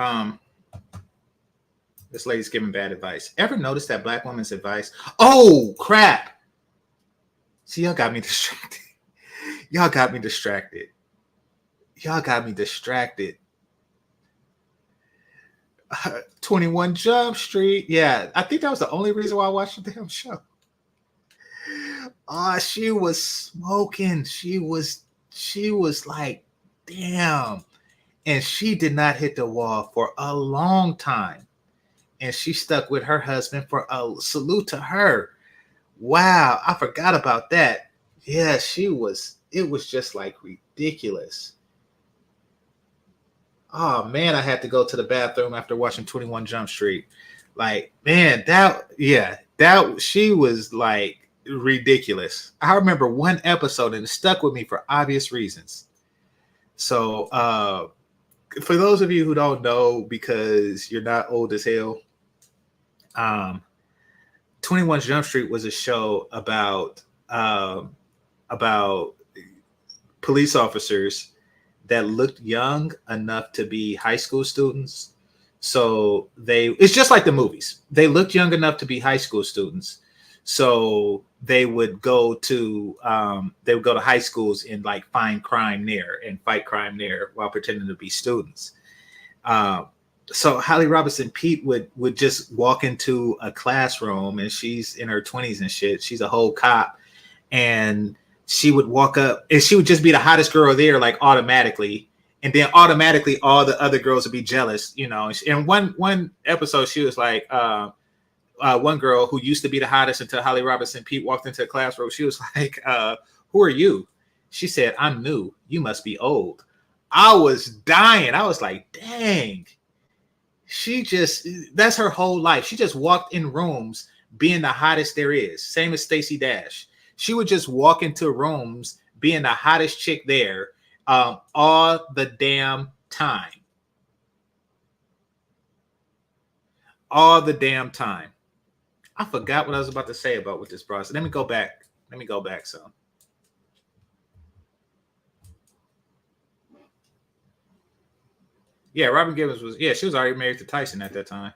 this lady's giving bad advice. Ever notice that Black woman's advice? Oh, crap. See, y'all got me distracted. 21 Jump Street. Yeah, I think that was the only reason why I watched the damn show. She was smoking. She was like, damn. And she did not hit the wall for a long time. and she stuck with her husband for a salute to her. Wow, I forgot about that. Yeah, it was just like ridiculous. Oh man, I had to go to the bathroom after watching 21 Jump Street. Like, man, that she was like ridiculous. I remember one episode and it stuck with me for obvious reasons. So for those of you who don't know, because you're not old as hell, 21 Jump Street was a show about police officers that looked young enough to be high school students. So it's just like the movies. They looked young enough to be high school students. So they would go to high schools and like find crime there and fight crime there while pretending to be students. So Holly Robinson Pete would just walk into a classroom, and she's in her 20s and shit. She's a whole cop, and she would walk up and she would just be the hottest girl there, like automatically. And then automatically all the other girls would be jealous, you know. And one episode, she was like, one girl who used to be the hottest until Holly Robinson Pete walked into the classroom. She was like, who are you? She said, I'm new. You must be old. I was dying. I was like, dang. That's her whole life. She just walked in rooms being the hottest there is. Same as Stacey Dash. She would just walk into rooms being the hottest chick there all the damn time. All the damn time. I forgot what I was about to say about with this process. Let me go back. So. Yeah, Robin Givens she was already married to Tyson at that time.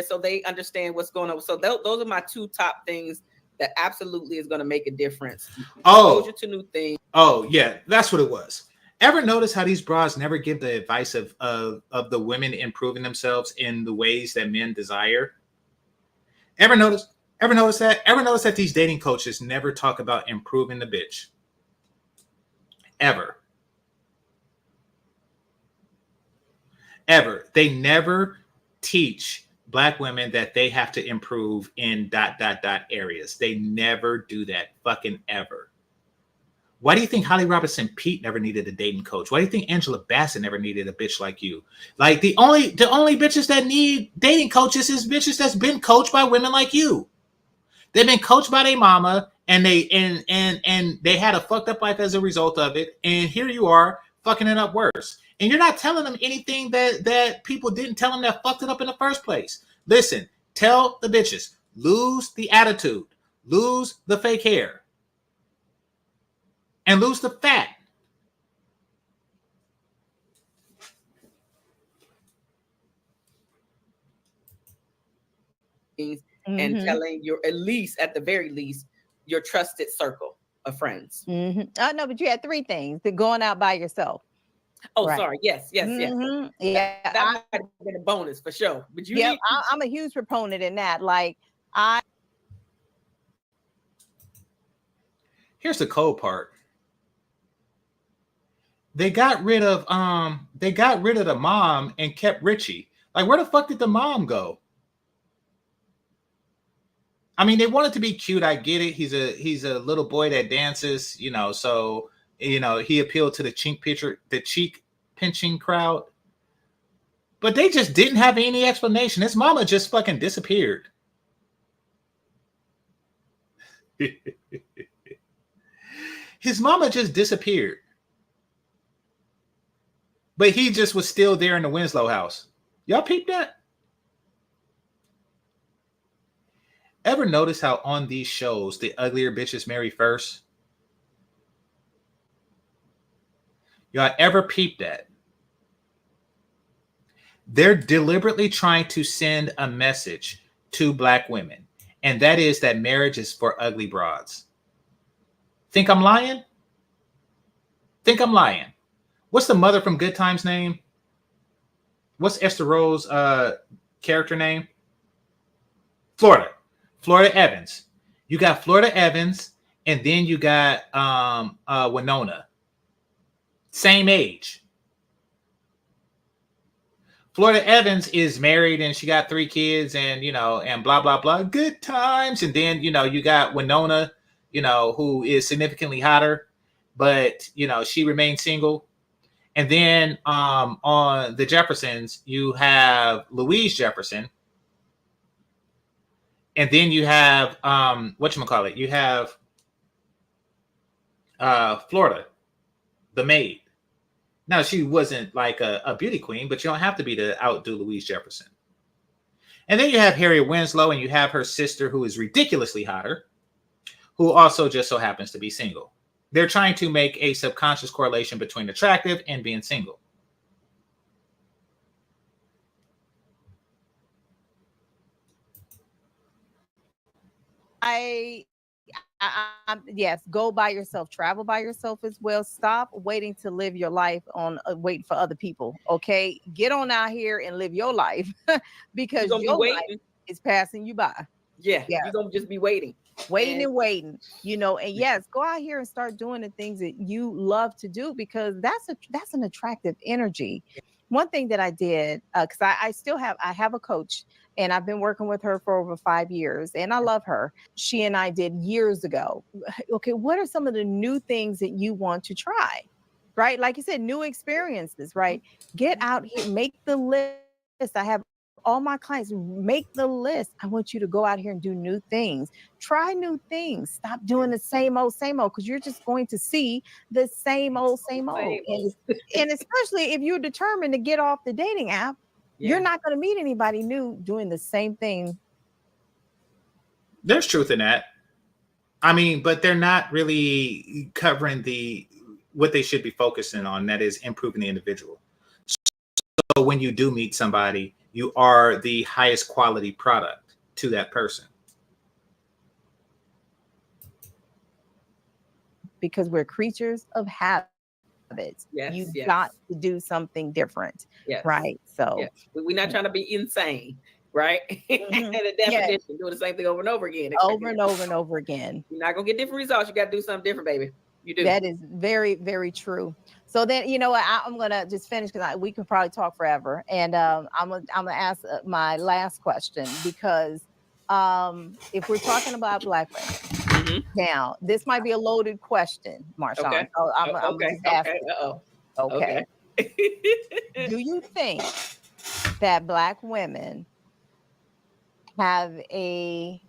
So they understand what's going on. So those are my two top things that absolutely is going to make a difference. Exposure to new things. Oh yeah, that's what it was. Ever notice how these bras never give the advice of the women improving themselves in the ways that men desire? Ever notice that? Ever notice that these dating coaches never talk about improving the bitch? Ever. They never teach Black women that they have to improve in ... areas. They never do that, fucking ever. Why do you think Holly Robinson Pete never needed a dating coach? Why do you think Angela Bassett never needed a bitch like you? Like the only bitches that need dating coaches is bitches that's been coached by women like you. They've been coached by their mama, and they had a fucked up life as a result of it. And here you are fucking it up worse. And you're not telling them anything that people didn't tell them that fucked it up in the first place. Listen, tell the bitches, lose the attitude, lose the fake hair, and lose the fat. And telling at the very least, your trusted circle of friends. Oh no, but you had three things: the going out by yourself. Oh, right. Sorry. Yes. Yeah, that might have been a bonus for sure. But I'm a huge proponent in that. Like, here's the cold part. They got rid of the mom and kept Richie. Like, where the fuck did the mom go? I mean, they wanted to be cute. I get it. He's a little boy that dances, you know, so he appealed to the cheek pinching crowd. But they just didn't have any explanation. His mama just fucking disappeared. His mama just disappeared. But he just was still there in the Winslow house. Y'all peep that? Ever notice how on these shows the uglier bitches marry first? Y'all ever peep that? They're deliberately trying to send a message to Black women, and that is that marriage is for ugly broads. Think I'm lying? What's the mother from Good Times name? What's Esther Rowe's character name? Florida Evans. You got Florida Evans, and then you got Winona. Same age. Florida Evans is married and she got 3 kids and, and blah, blah, blah. Good times. And then, you got Winona, who is significantly hotter, but, she remains single. And then on the Jeffersons, you have Louise Jefferson. And then you have, whatchamacallit, you have Florida, the maid. Now, she wasn't like a beauty queen, but you don't have to be to outdo Louise Jefferson. And then you have Harriet Winslow, and you have her sister, who is ridiculously hotter, who also just so happens to be single. They're trying to make a subconscious correlation between attractive and being single. Yes, go by yourself, travel by yourself as well. Stop waiting to live your life on waiting for other people. Okay, get on out here and live your life because your life is passing you by. Yeah, you're gonna just be waiting and waiting, and yes, go out here and start doing the things that you love to do, because that's an attractive energy. One thing that I did, because I have a coach, and I've been working with her for over 5 years, and I love her. She and I did years ago. Okay, what are some of the new things that you want to try? Right? Like you said, new experiences, right? Get out here, make the list. I have all my clients, make the list. I want you to go out here and do new things. Try new things. Stop doing the same old, because you're just going to see the same old. And especially if you're determined to get off the dating app, you're not going to meet anybody new doing the same thing. There's truth in that. I mean, but they're not really covering what they should be focusing on, that is improving the individual. So when you do meet somebody, you are the highest quality product to that person. Because we're creatures of habits. Yes, You've got to do something different. Yes. Right. So we're not trying to be insane, right? And the definition, doing the same thing over and over again. Over and over and over again. You're not gonna get different results. You got to do something different, baby. You do. That is very, very true. So then, I'm gonna just finish, because we can probably talk forever. And I'm gonna ask my last question, because if we're talking about Black women, now this might be a loaded question, Marshawn. Okay. So I'm just asking. Okay. Do you think that Black women have a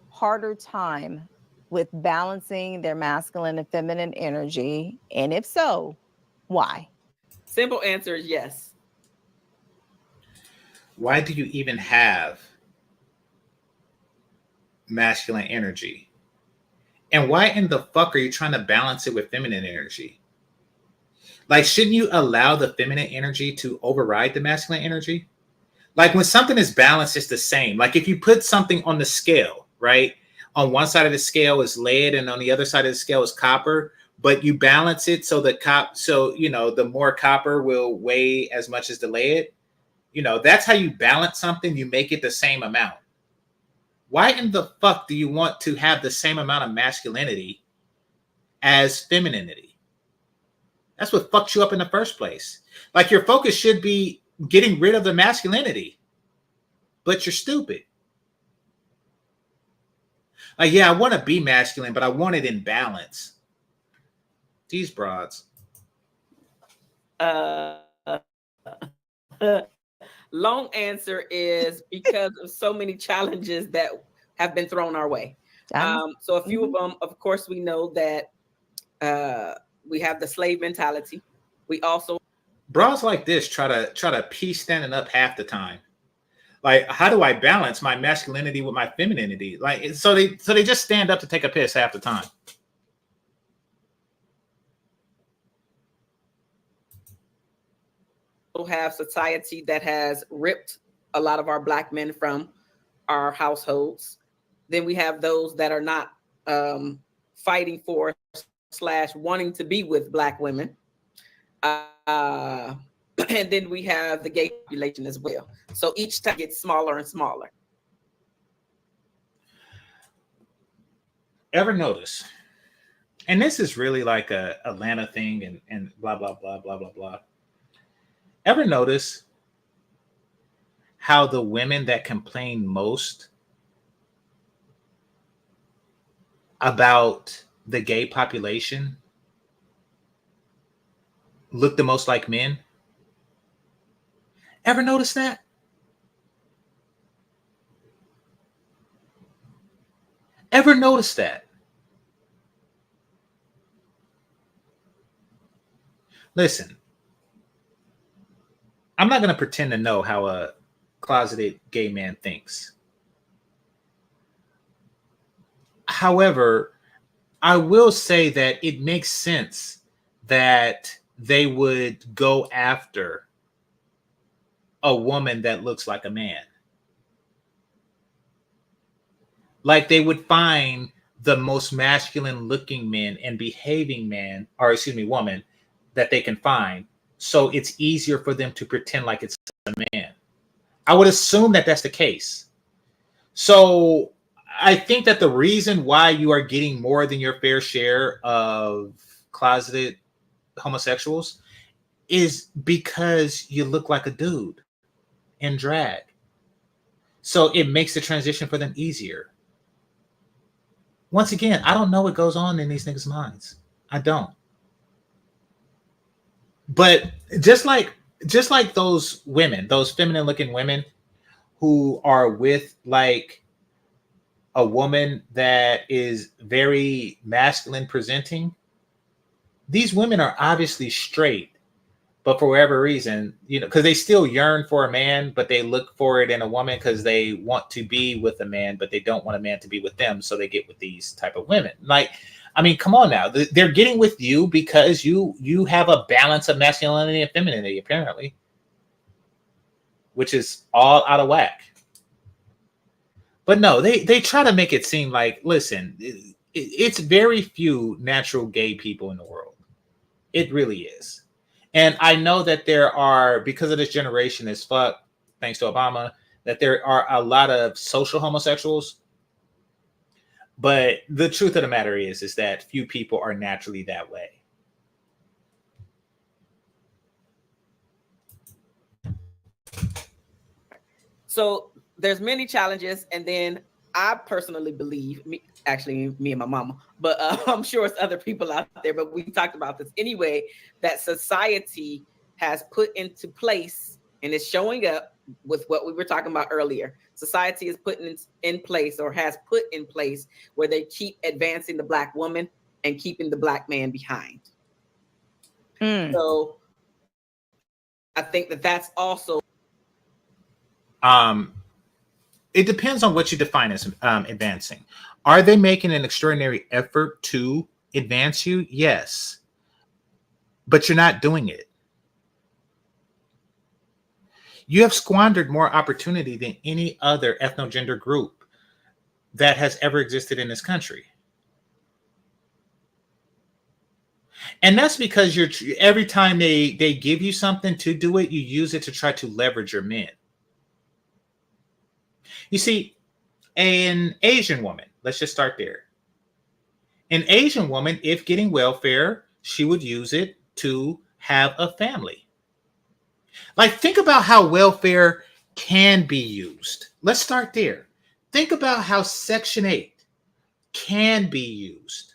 harder time with balancing their masculine and feminine energy? And if so, why? Simple answer is yes. Why do you even have masculine energy? And why in the fuck are you trying to balance it with feminine energy? Like, shouldn't you allow the feminine energy to override the masculine energy? Like, when something is balanced, it's the same. Like, if you put something on the scale, right? On one side of the scale is lead, and on the other side of the scale is copper. But you balance it so the more copper will weigh as much as the lead. That's how you balance something. You make it the same amount. Why in the fuck do you want to have the same amount of masculinity as femininity? That's what fucks you up in the first place. Like, your focus should be getting rid of the masculinity, but you're stupid. Like, yeah, I want to be masculine, but I want it in balance. These broads. Long answer is because of so many challenges that have been thrown our way. So a few of them, of course, we know that we have the slave mentality. We also broads like this try to pee standing up half the time. Like, how do I balance my masculinity with my femininity? Like, so they just stand up to take a piss half the time. Have society that has ripped a lot of our Black men from our households. Then we have those that are not fighting for / wanting to be with Black women. And then we have the gay population as well. So each time gets smaller and smaller. Ever notice, and this is really like a Atlanta thing and blah, blah, blah, blah, blah, blah. Ever notice how the women that complain most about the gay population look the most like men? Ever notice that? Ever notice that? Listen, I'm not going to pretend to know how a closeted gay man thinks. However, I will say that it makes sense that they would go after a woman that looks like a man. Like they would find the most masculine looking men and behaving man, or excuse me, woman that they can find. So it's easier for them to pretend like it's a man. I would assume that that's the case. So I think that the reason why you are getting more than your fair share of closeted homosexuals is because you look like a dude in drag. So it makes the transition for them easier. Once again, I don't know what goes on in these niggas' minds. I don't. But just like those women, those feminine looking women who are with like a woman that is very masculine presenting, these women are obviously straight, but for whatever reason, you know, because they still yearn for a man, but they look for it in a woman because they want to be with a man, but they don't want a man to be with them, so they get with these type of women. Like, I mean, come on now, they're getting with you because you have a balance of masculinity and femininity, apparently, which is all out of whack. But no, they try to make it seem like, listen, it's very few natural gay people in the world. It really is. And I know that there are, because of this generation is fuck, thanks to Obama, that there are a lot of social homosexuals. But the truth of the matter is that few people are naturally that way. So there's many challenges, and then I personally believe, me and my mama, but I'm sure it's other people out there, but we talked about this anyway, that society has put into place, and it's showing up with what we were talking about earlier. Society is putting in place, or has put in place, where they keep advancing the Black woman and keeping the Black man behind. So I think that that's also it depends on what you define as advancing. Are they making an extraordinary effort to advance you? Yes. But you're not doing it. You have squandered more opportunity than any other ethnogender group that has ever existed in this country. And that's because every time they give you something to do it, you use it to try to leverage your men. You see, an Asian woman, let's just start there. An Asian woman, if getting welfare, she would use it to have a family. Like, think about how welfare can be used. Let's start there. Think about how Section 8 can be used.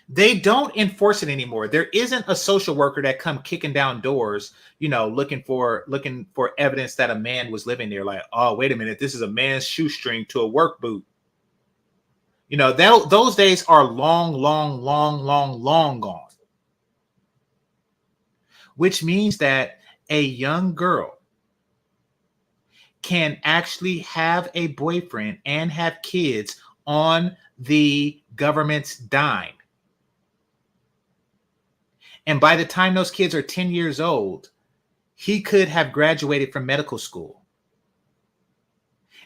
They don't enforce it anymore. There isn't a social worker that come kicking down doors, you know, looking for evidence that a man was living there. Like, oh, wait a minute, this is a man's shoestring to a work boot. You know, those days are long gone. Which means that a young girl can actually have a boyfriend and have kids on the government's dime. And by the time those kids are 10 years old, he could have graduated from medical school.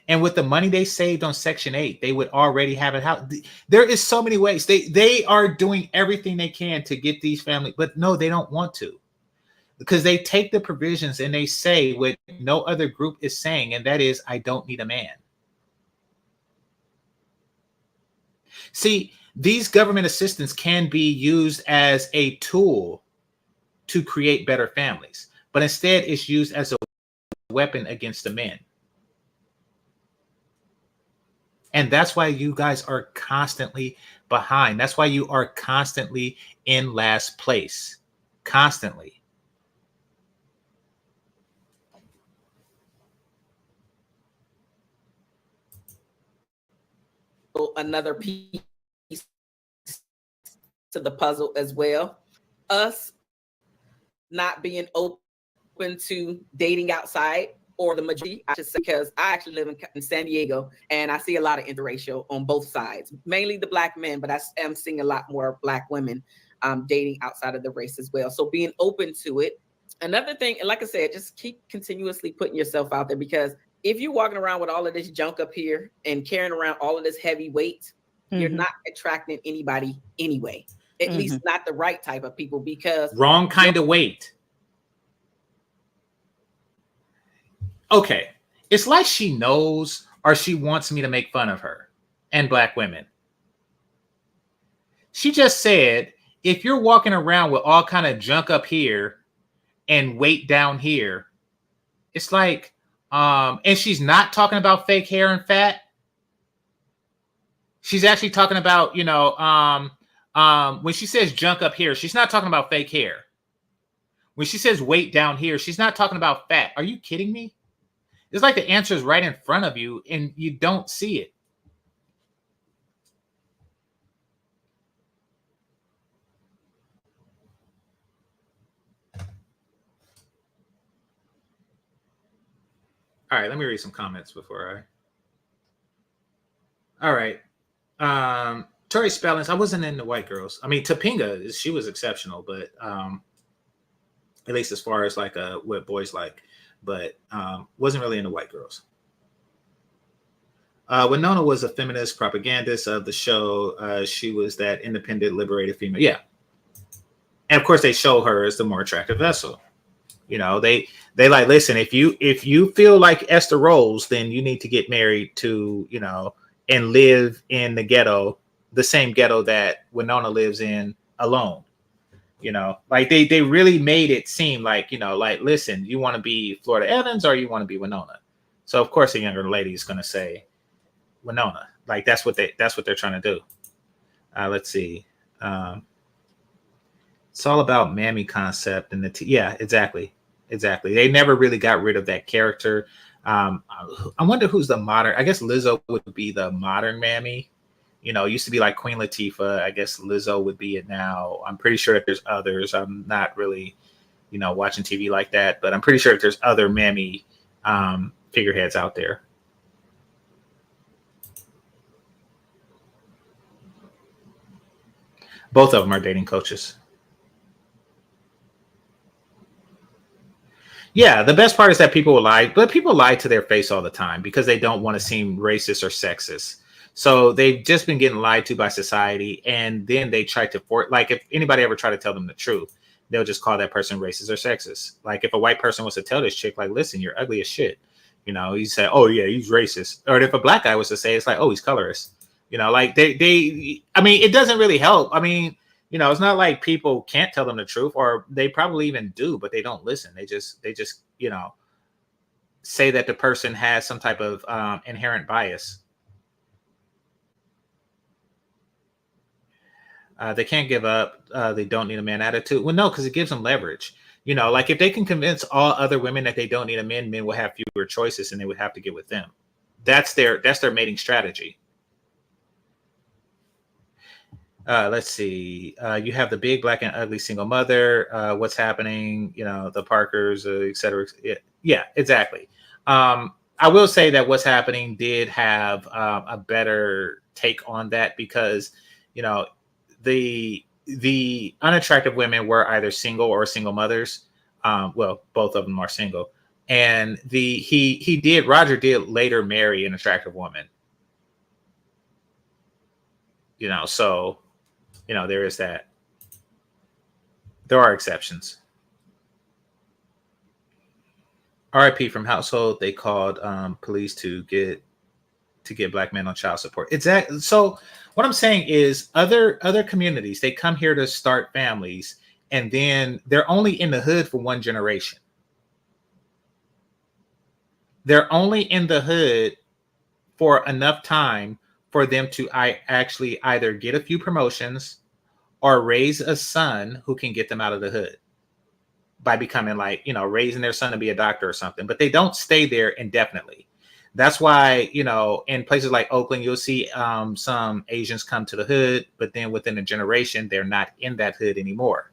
And with the money they saved on Section 8, they would already have a house. There is so many ways. They are doing everything they can to get these families, but no, they don't want to. Because they take the provisions and they say what no other group is saying, and that is, I don't need a man. See, these government assistance can be used as a tool to create better families, but instead it's used as a weapon against the men. And that's why you guys are constantly behind. That's why you are constantly in last place. Constantly. Another piece to the puzzle as well. Us not being open to dating outside, or the majority, I should say, because I actually live in San Diego, and I see a lot of interracial on both sides, mainly the Black men, but I am seeing a lot more Black women dating outside of the race as well. So being open to it. Another thing, and like I said, just keep continuously putting yourself out there, because if you're walking around with all of this junk up here and carrying around all of this heavy weight, you're not attracting anybody anyway, at least not the right type of people, because wrong kind of weight. Okay, it's like she knows, or she wants me to make fun of her and Black women. She just said, if you're walking around with all kind of junk up here and weight down here, it's like, and she's not talking about fake hair and fat. She's actually talking about, when she says junk up here, she's not talking about fake hair. When she says weight down here, she's not talking about fat. Are you kidding me? It's like the answer is right in front of you and you don't see it. All right, let me read some comments before I. All right. Tori Spellings, I wasn't into white girls. I mean, Topanga, she was exceptional, but at least as far as like what boys like, but wasn't really into white girls. Winona was a feminist propagandist of the show. She was that independent, liberated female. Yeah. And of course they show her as the more attractive vessel. They like, listen, if you feel like Esther Rolls, then you need to get married to, and live in the ghetto, the same ghetto that Winona lives in alone. Like they really made it seem like, like, listen, you want to be Florida Evans or you want to be Winona? So of course a younger lady is going to say Winona. Like that's what they're trying to do. Let's see. It's all about mammy concept and yeah, exactly. They never really got rid of that character. I wonder who's the modern. I guess Lizzo would be the modern mammy. It used to be like Queen Latifah. I guess Lizzo would be it now. I'm pretty sure that there's others. I'm not really, watching TV like that, but I'm pretty sure that there's other mammy figureheads out there. Both of them are dating coaches. Yeah, the best part is that people will lie, but people lie to their face all the time because they don't want to seem racist or sexist. So they've just been getting lied to by society, and then they try to like if anybody ever try to tell them the truth, they'll just call that person racist or sexist. Like if a white person was to tell this chick, like, listen, you're ugly as shit, you say, oh yeah, he's racist. Or if a Black guy was to say, it's like, oh, he's colorist. Like they I mean, it doesn't really help. I mean, it's not like people can't tell them the truth, or they probably even do, but they don't listen. They just say that the person has some type of inherent bias. They can't give up. They don't need a man attitude. Well, no, because it gives them leverage. Like if they can convince all other women that they don't need a man, men will have fewer choices and they would have to get with them. That's their mating strategy. Let's see. You have the big, black, and ugly single mother. What's happening? The Parkers, et cetera. Yeah, exactly. I will say that what's happening did have a better take on that because, the unattractive women were either single or single mothers. Well, both of them are single. And Roger did later marry an attractive woman. So, there is that. There are exceptions. RIP from household. They called police to get Black men on child support. Exactly. So what I'm saying is other communities, they come here to start families and then they're only in the hood for one generation. They're only in the hood for enough time for them to actually either get a few promotions or raise a son who can get them out of the hood by becoming like, you know, raising their son to be a doctor or something. But they don't stay there indefinitely. That's why, you know, in places like Oakland, you'll see some Asians come to the hood, but then within a generation, they're not in that hood anymore.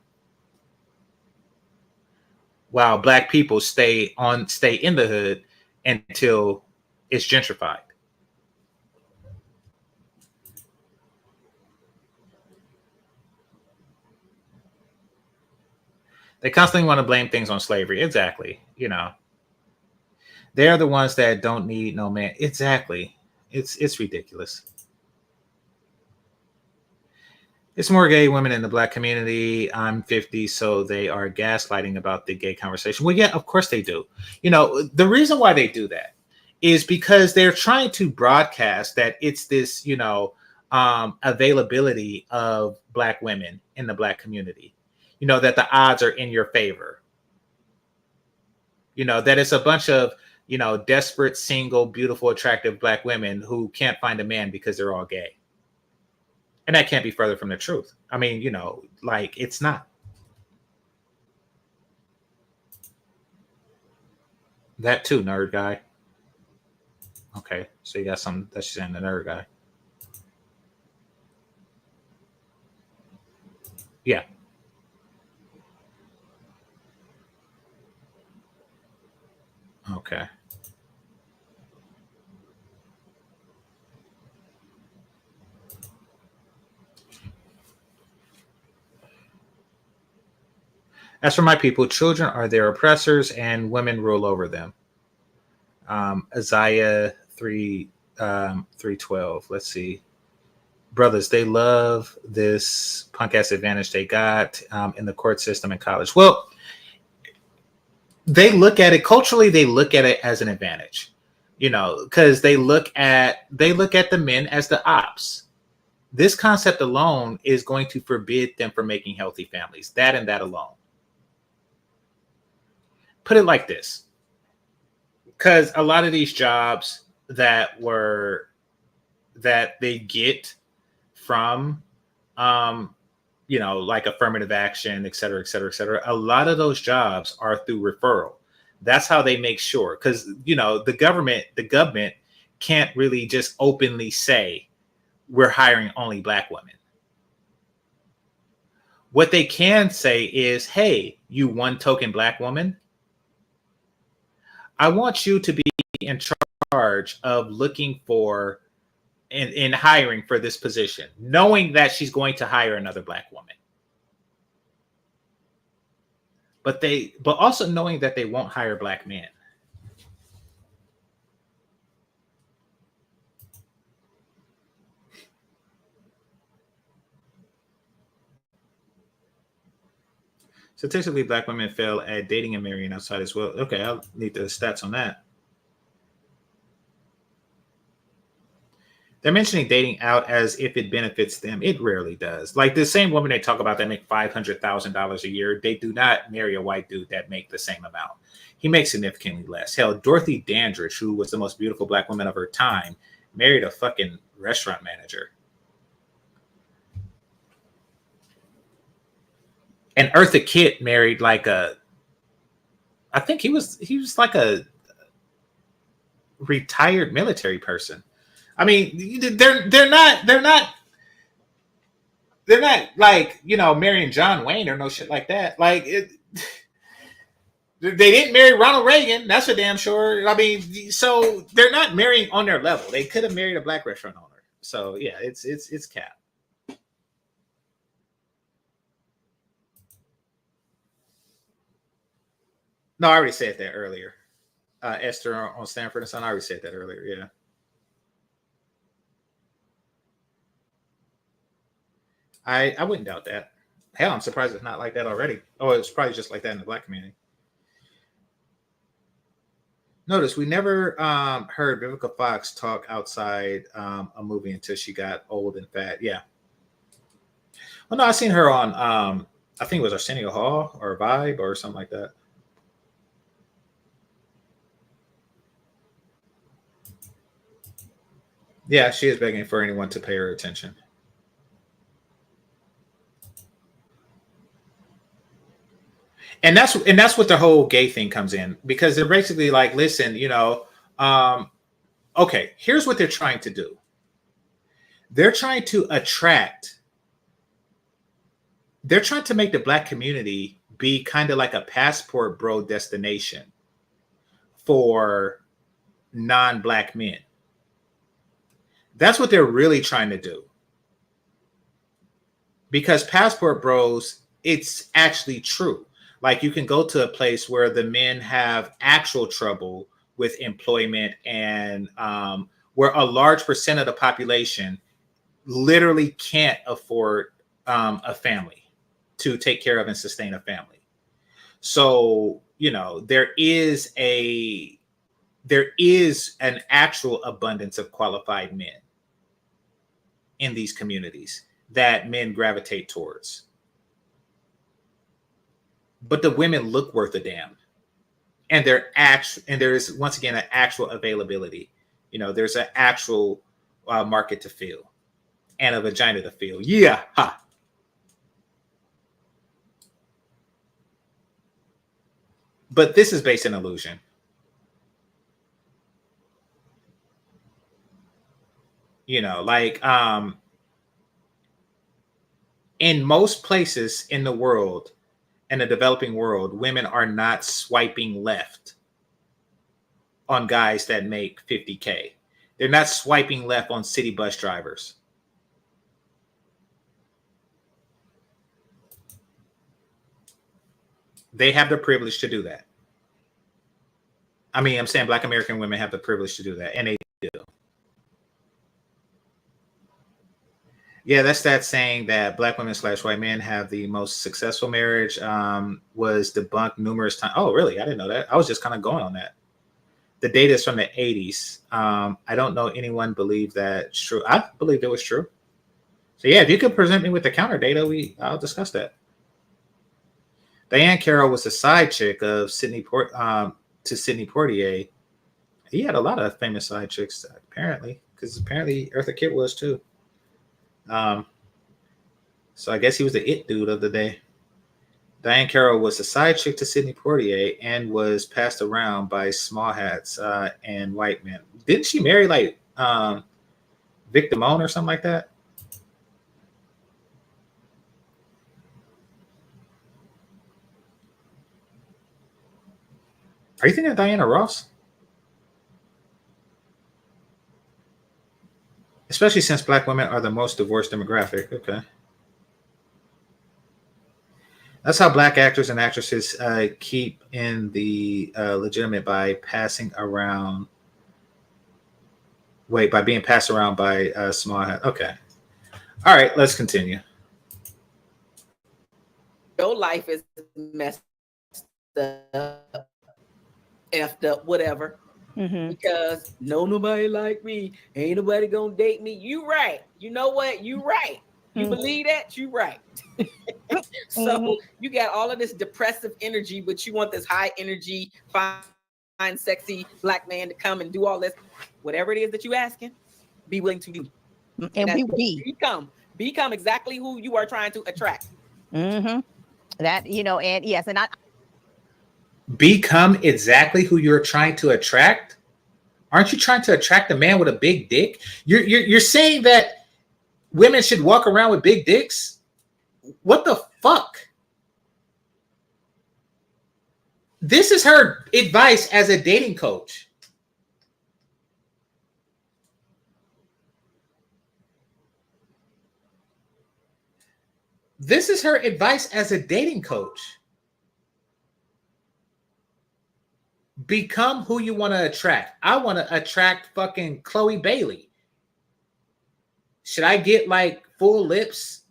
While Black people stay in the hood until it's gentrified. They constantly want to blame things on slavery. Exactly. You know, they're the ones that don't need no man. Exactly. It's ridiculous. It's more gay women in the Black community. I'm 50, so they are gaslighting about the gay conversation. Well, yeah, of course they do. You know, the reason why they do that is because they're trying to broadcast that it's this, you know, availability of Black women in the Black community. You know, that the odds are in your favor. You know, that it's a bunch of, you know, desperate, single, beautiful, attractive Black women who can't find a man because they're all gay. And that can't be further from the truth. I mean, you know, like, it's not. That too, nerd guy. Okay, so you got some that's saying the nerd guy. Yeah. Okay. As for my people, children are their oppressors and women rule over them. Isaiah 3:12. Let's see. Brothers, they love this punk ass advantage they got in the court system in college. Well, they look at it culturally, they look at it as an advantage, you know, because they look at the men as the ops. This concept alone is going to forbid them from making healthy families. That and that alone. Put it like this, because a lot of these jobs that they get from you know, like affirmative action, et cetera, et cetera, et cetera, a lot of those jobs are through referral. That's how they make sure, because, you know, the government can't really just openly say we're hiring only Black women. What they can say is, hey, you one token Black woman, I want you to be in charge of looking for in hiring for this position, knowing that she's going to hire another Black woman. But also knowing that they won't hire Black men. Statistically, Black women fail at dating and marrying outside as well. Okay, I'll need the stats on that. They're mentioning dating out as if it benefits them. It rarely does. Like the same woman they talk about that make $500,000 a year, they do not marry a white dude that make the same amount. He makes significantly less. Hell, Dorothy Dandridge, who was the most beautiful Black woman of her time, married a fucking restaurant manager. And Eartha Kitt married like I think he was like a retired military person. I mean, they're not like, you know, marrying John Wayne or no shit like that. Like they didn't marry Ronald Reagan. That's for damn sure. I mean, so they're not marrying on their level. They could have married a Black restaurant owner. So yeah, it's cap. No, I already said that earlier. Esther on Stanford and Son. I already said that earlier. Yeah. I wouldn't doubt that. Hell, I'm surprised it's not like that already. Oh, it's probably just like that in the Black community. Notice we never heard Vivica Fox talk outside a movie until she got old and fat. Yeah. Well, no, I seen her on I think it was Arsenio Hall or Vibe or something like that. Yeah, she is begging for anyone to pay her attention. And that's what the whole gay thing comes in, because they're basically like, listen, um, okay, here's what they're trying to do. They're trying to attract. They're trying to make the Black community be kind of like a passport bro destination for non-Black men. That's what they're really trying to do. Because passport bros, it's actually true. Like, you can go to a place where the men have actual trouble with employment, and where a large percent of the population literally can't afford a family to take care of and sustain a family. So, there is an actual abundance of qualified men in these communities that men gravitate towards. But the women look worth a damn. And there is, once again, an actual availability. There's an actual market to fill and a vagina to fill. Yeah. Ha. But this is based in illusion. Like, in most places in the world, in the developing world, women are not swiping left on guys that make 50K. They're not swiping left on city bus drivers. They have the privilege to do that. I mean, I'm saying Black American women have the privilege to do that, and they do. Yeah, that's that saying that Black women / white men have the most successful marriage, was debunked numerous times. Oh, really? I didn't know that. I was just kind of going on that. The data is from the 80s. I don't know anyone believe that's true. I believed it was true. So yeah, if you could present me with the counter data, I'll discuss that. Diane Carroll was a side chick of Sidney Poitier. He had a lot of famous side chicks, apparently, because apparently Eartha Kitt was too. So I guess he was the it dude of the day. Diane Carroll was a side chick to Sidney Poitier and was passed around by small hats and white men. Didn't she marry like Vic Damone or something like that? Are you thinking of Diana Ross? Especially since Black women are the most divorced demographic. Okay. That's how Black actors and actresses keep in the legitimate by passing around. Wait, by being passed around by small hat. Okay. All right, let's continue. Your life is messed up, effed up, whatever. Mm-hmm. Because nobody like me. Ain't nobody gonna date me. You right. You know what? You right. You believe that? You right. So you got all of this depressive energy, but you want this high energy, fine, sexy Black man to come and do all this. Whatever it is that you asking, be willing to do. And become exactly who you are trying to attract. Mm-hmm. That, and yes, and I become exactly who you're trying to attract. Aren't you trying to attract a man with a big dick? You're saying that women should walk around with big dicks? What the fuck? This is her advice as a dating coach. This is her advice as a dating coach. Become who you want to attract. I want to attract fucking Chloe Bailey. Should I get like full lips,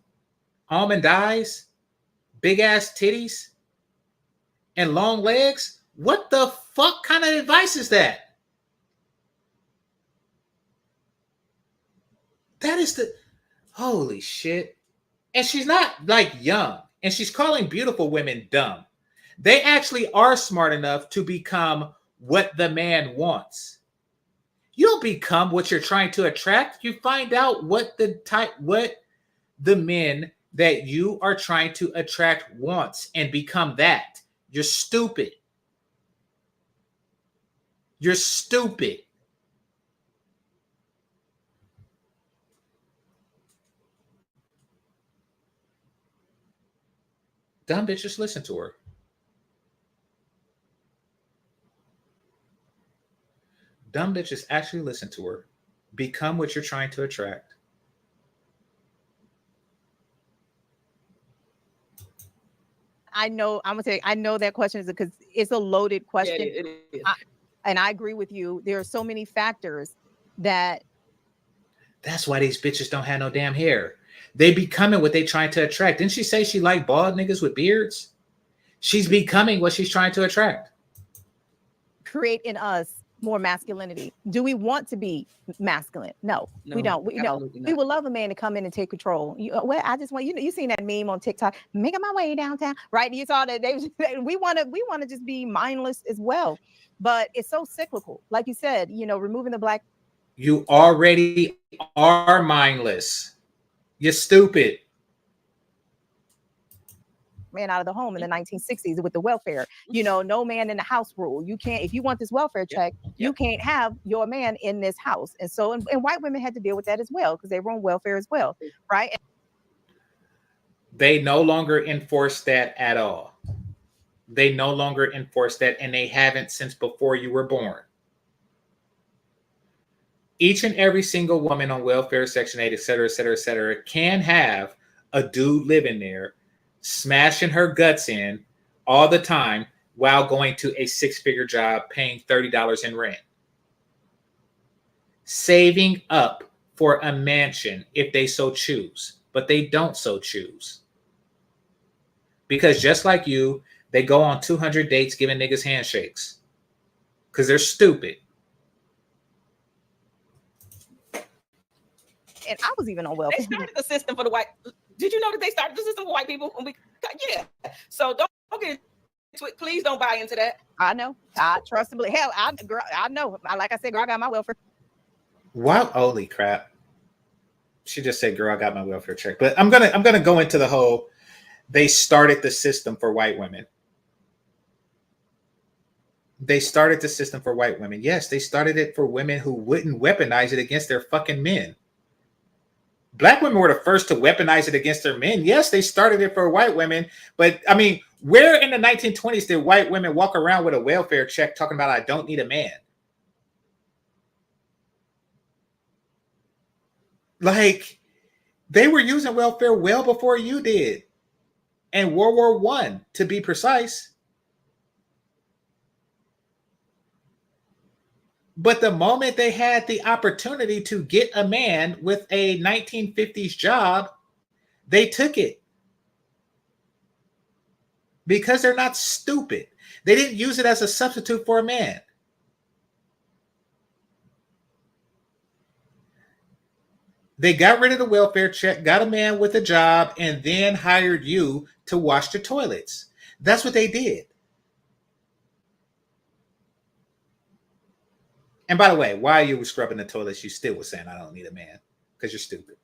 almond eyes, big ass titties, and long legs? What the fuck kind of advice is that? That is the holy shit. And she's not like young, and she's calling beautiful women dumb. They actually are smart enough to become what the man wants. You don't become what you're trying to attract. You find out what the men that you are trying to attract wants and become that. You're stupid. You're stupid. Dumb bitches listen to her. Dumb bitches actually listen to her. Become what you're trying to attract. I know. I'm gonna say I know that question is because it's a loaded question, Yeah, it is. and I agree with you. There are so many factors that. That's why these bitches don't have no damn hair. They becoming what they trying to attract. Didn't she say she liked bald niggas with beards? She's becoming what she's trying to attract. Create in us more masculinity. Do we want to be masculine? No, we don't. We would love a man to come in and take control. I just want you seen that meme on TikTok, making my way downtown, right? You saw that we want to just be mindless as well, but it's so cyclical. Like you said, removing the black. You already are mindless. You're stupid. Man out of the home in the 1960s with the welfare, no man in the house rule. You can't, if you want this welfare check, you can't have your man in this house. And so, and white women had to deal with that as well because they were on welfare as well, right? They no longer enforce that at all. They no longer enforce that, and they haven't since before you were born. Each and every single woman on welfare, Section 8, et cetera, can have a dude living there smashing her guts in all the time while going to a six-figure job paying $30 in rent. Saving up for a mansion if they so choose, but they don't so choose. Because just like you, they go on 200 dates giving niggas handshakes because they're stupid. And I was even on welfare. They started the system for the white. Did you know that they started the system for white people? Yeah. So don't get it. Please don't buy into that. I know. I trust and believe. Hell, I know. Like I said, girl, I got my welfare. Wow! Holy crap! She just said, "Girl, I got my welfare check." But I'm gonna go into the whole. They started the system for white women. They started the system for white women. Yes, they started it for women who wouldn't weaponize it against their fucking men. Black women were the first to weaponize it against their men. Yes, they started it for white women. But, I mean, where in the 1920s did white women walk around with a welfare check talking about, I don't need a man? Like, they were using welfare well before you did. And World War I, to be precise. But the moment they had the opportunity to get a man with a 1950s job, they took it. Because they're not stupid. They didn't use it as a substitute for a man. They got rid of the welfare check, got a man with a job, and then hired you to wash the toilets. That's what they did. And by the way, while you were scrubbing the toilets, you still were saying, I don't need a man because you're stupid.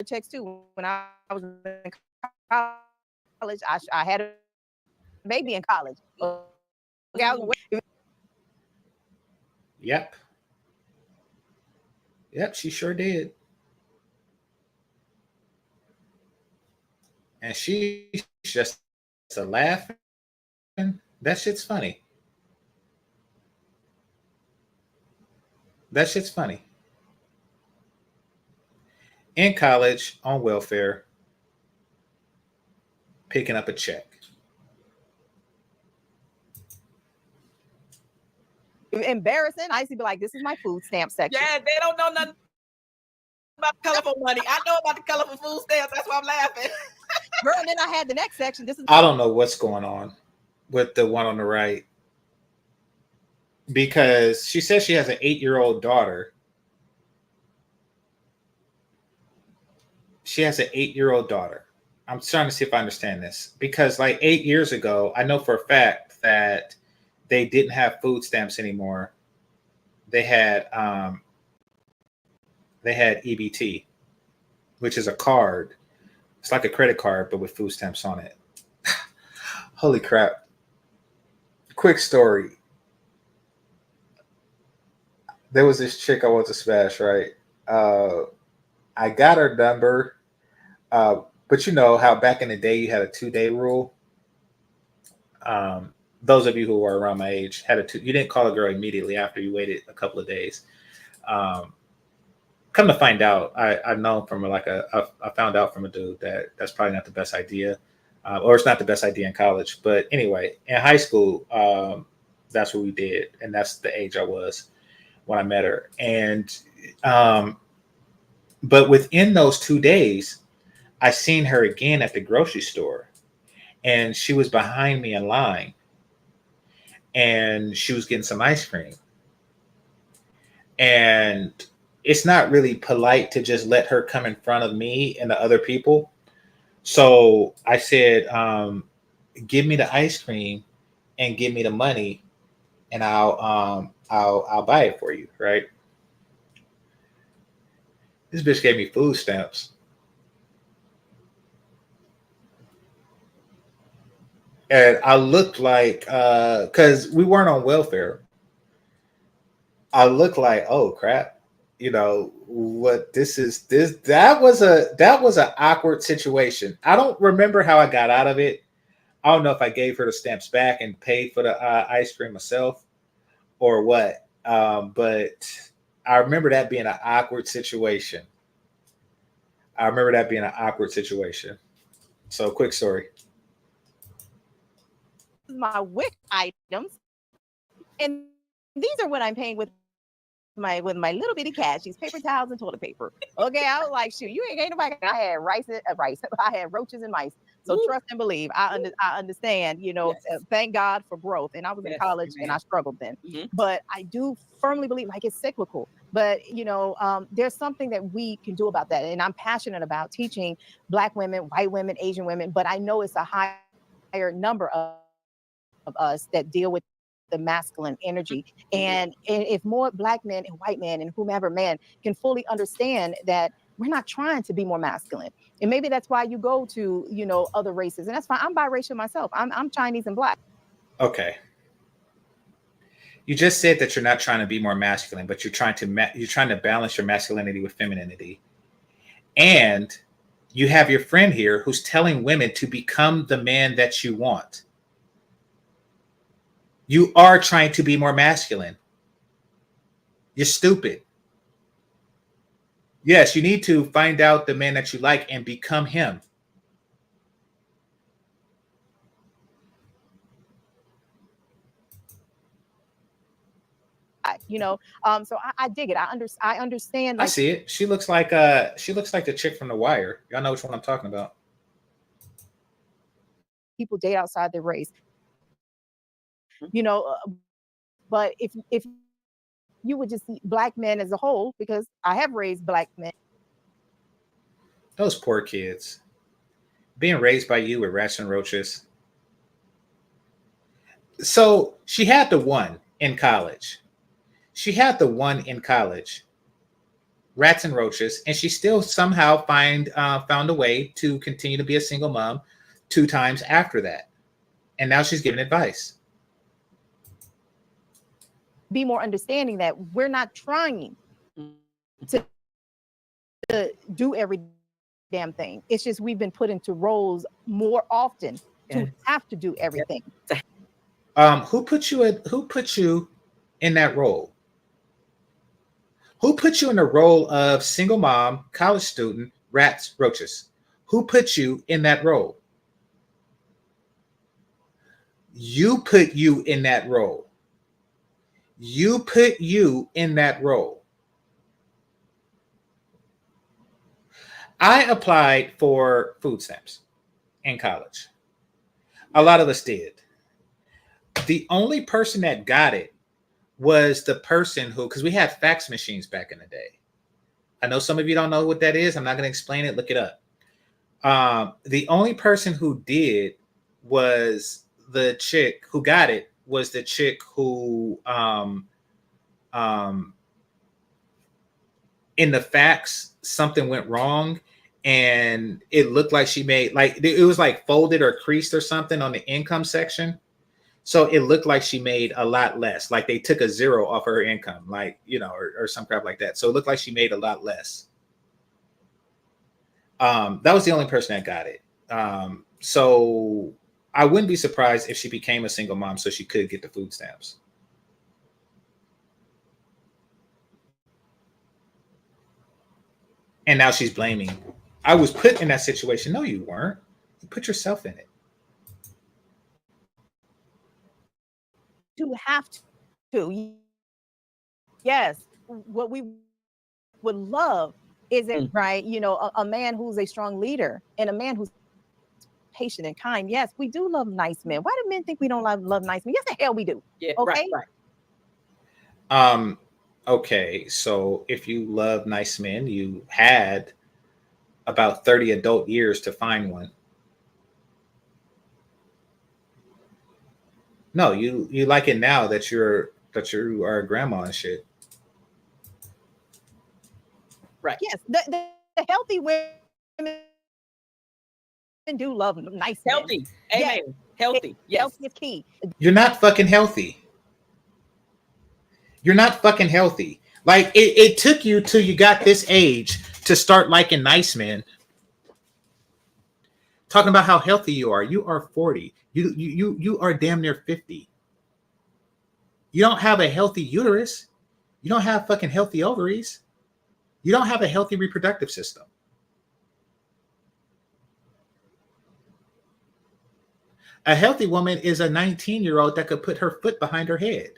Checks too. When I was in college, I had a baby in college. Yep. Yep, she sure did. And she's just a laughing. That shit's funny. That shit's funny. In college, on welfare, picking up a check. Embarrassing. I used to be like, this is my food stamp section. Yeah, they don't know nothing about colorful money. I know about the colorful food stamps. That's why I'm laughing. Girl, and then I had the next section. I don't know what's going on with the one on the right. Because she says she has an 8-year-old daughter. She has an 8-year-old daughter. I'm trying to see if I understand this. Because like 8 years ago, I know for a fact that they didn't have food stamps anymore. they had EBT, which is a card. It's like a credit card, but with food stamps on it. Holy crap. Quick story. There was this chick I wanted to smash, right? I got her number. But you know how back in the day you had a 2-day rule? Those of you who are around my age had you didn't call a girl immediately after, you waited a couple of days. Come to find out, I've known from I found out from a dude that's probably not the best idea, or it's not the best idea in college. But anyway, in high school, that's what we did, and that's the age I was when I met her. And but within those 2 days, I seen her again at the grocery store, and she was behind me in line, and she was getting some ice cream. And it's not really polite to just let her come in front of me and the other people. So I said, give me the ice cream and give me the money, and I'll buy it for you, right? This bitch gave me food stamps. And I looked like, because we weren't on welfare, I looked like, oh crap, you know what that was an awkward situation. I don't remember how I got out of it. I don't know if I gave her the stamps back and paid for the ice cream myself or what. But I remember that being an awkward situation. So quick story. My wick items, and these are what I'm paying with my little bitty cash, these paper towels and toilet paper. Okay, I was like, shoot, you ain't nobody. I had rice. I had roaches and mice. So Ooh. trust and believe. I understand. You know, Yes. thank God for growth. And I was in Yes, college amen. and I struggled then. Mhm. But I do firmly believe like it's cyclical. But you know, there's something that we can do about that. And I'm passionate about teaching Black women, white women, Asian women. But I know it's a higher number of us that deal with the masculine energy. And if more Black men and white men and whomever man can fully understand that we're not trying to be more masculine. And maybe that's why you go to, you know, other races. And that's fine. I'm biracial myself. I'm Chinese and Black. Okay. You just said that you're not trying to be more masculine, but you're trying to balance your masculinity with femininity. And you have your friend here who's telling women to become the man that you want. You are trying to be more masculine. You're stupid. Yes, you need to find out the man that you like and become him. You know, so I dig it. I understand. I Like, see it. She looks like the chick from The Wire. Y'all know which one I'm talking about. people date outside their race. You know, but if you would just see Black men as a whole, because I have raised Black men. Those poor kids. Being raised by you with rats and roaches. So she had the one in college. Rats and roaches, and she still somehow found a way to continue to be a single mom 2 times after that. And now she's giving advice. Be more understanding that we're not trying to do every damn thing. It's just we've been put into roles more often to have to do everything. Who put you in that role? Who put you in the role of single mom, college student, rats, roaches? Who put you in that role? You put you in that role. You put you in that role. I applied for food stamps in college. A lot of us did. The only person that got it was the person who, because we had fax machines back in the day. I know some of you don't know what that is. I'm not going to explain it. Look it up. The only person who did was the chick who got it was the chick who in the facts, something went wrong, and it looked like she made, like, it was like folded or creased or something on the income section. So it looked like she made a lot less. Like they took a zero off her income, like, you know, or some crap like that. So it looked like she made a lot less. That was the only person that got it. So I wouldn't be surprised if she became a single mom so she could get the food stamps. And now she's blaming. I was put in that situation. No, you weren't. You put yourself in it. To have to. Yes. What we would love is it, right? You know, a man who's a strong leader and a man who's patient and kind. Yes, we do love nice men. Why do men think we don't love nice men? Yes, the hell we do. Yeah, okay. Right. Okay, so if you love nice men, you had about 30 adult years to find one. No, you like it now that you are a grandma and shit. Right. Yes, the healthy women do love nice healthy men. Amen. Yes. Healthy. Yes. Healthy is key. You're not fucking healthy. You're not fucking healthy. Like it took you till you got this age to start liking nice men. Talking about how healthy you are. You are 40. You are damn near 50. You don't have a healthy uterus. You don't have fucking healthy ovaries. You don't have a healthy reproductive system. A healthy woman is a 19-year-old that could put her foot behind her head.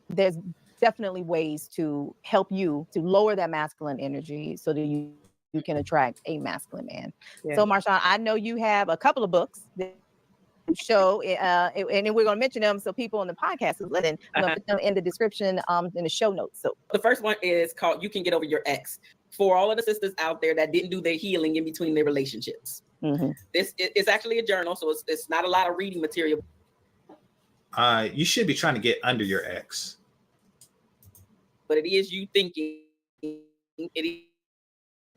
There's definitely ways to help you to lower that masculine energy so that you can attract a masculine man. Yeah. So Marshawn, I know you have a couple of books that show and we're going to mention them so people on the podcast is letting put them in the description in the show notes. So the first one is called You Can Get Over Your Ex. For all of the sisters out there that didn't do their healing in between their relationships. Mm-hmm. This is actually a journal, so it's not a lot of reading material. You should be trying to get under your ex. But it is you thinking, it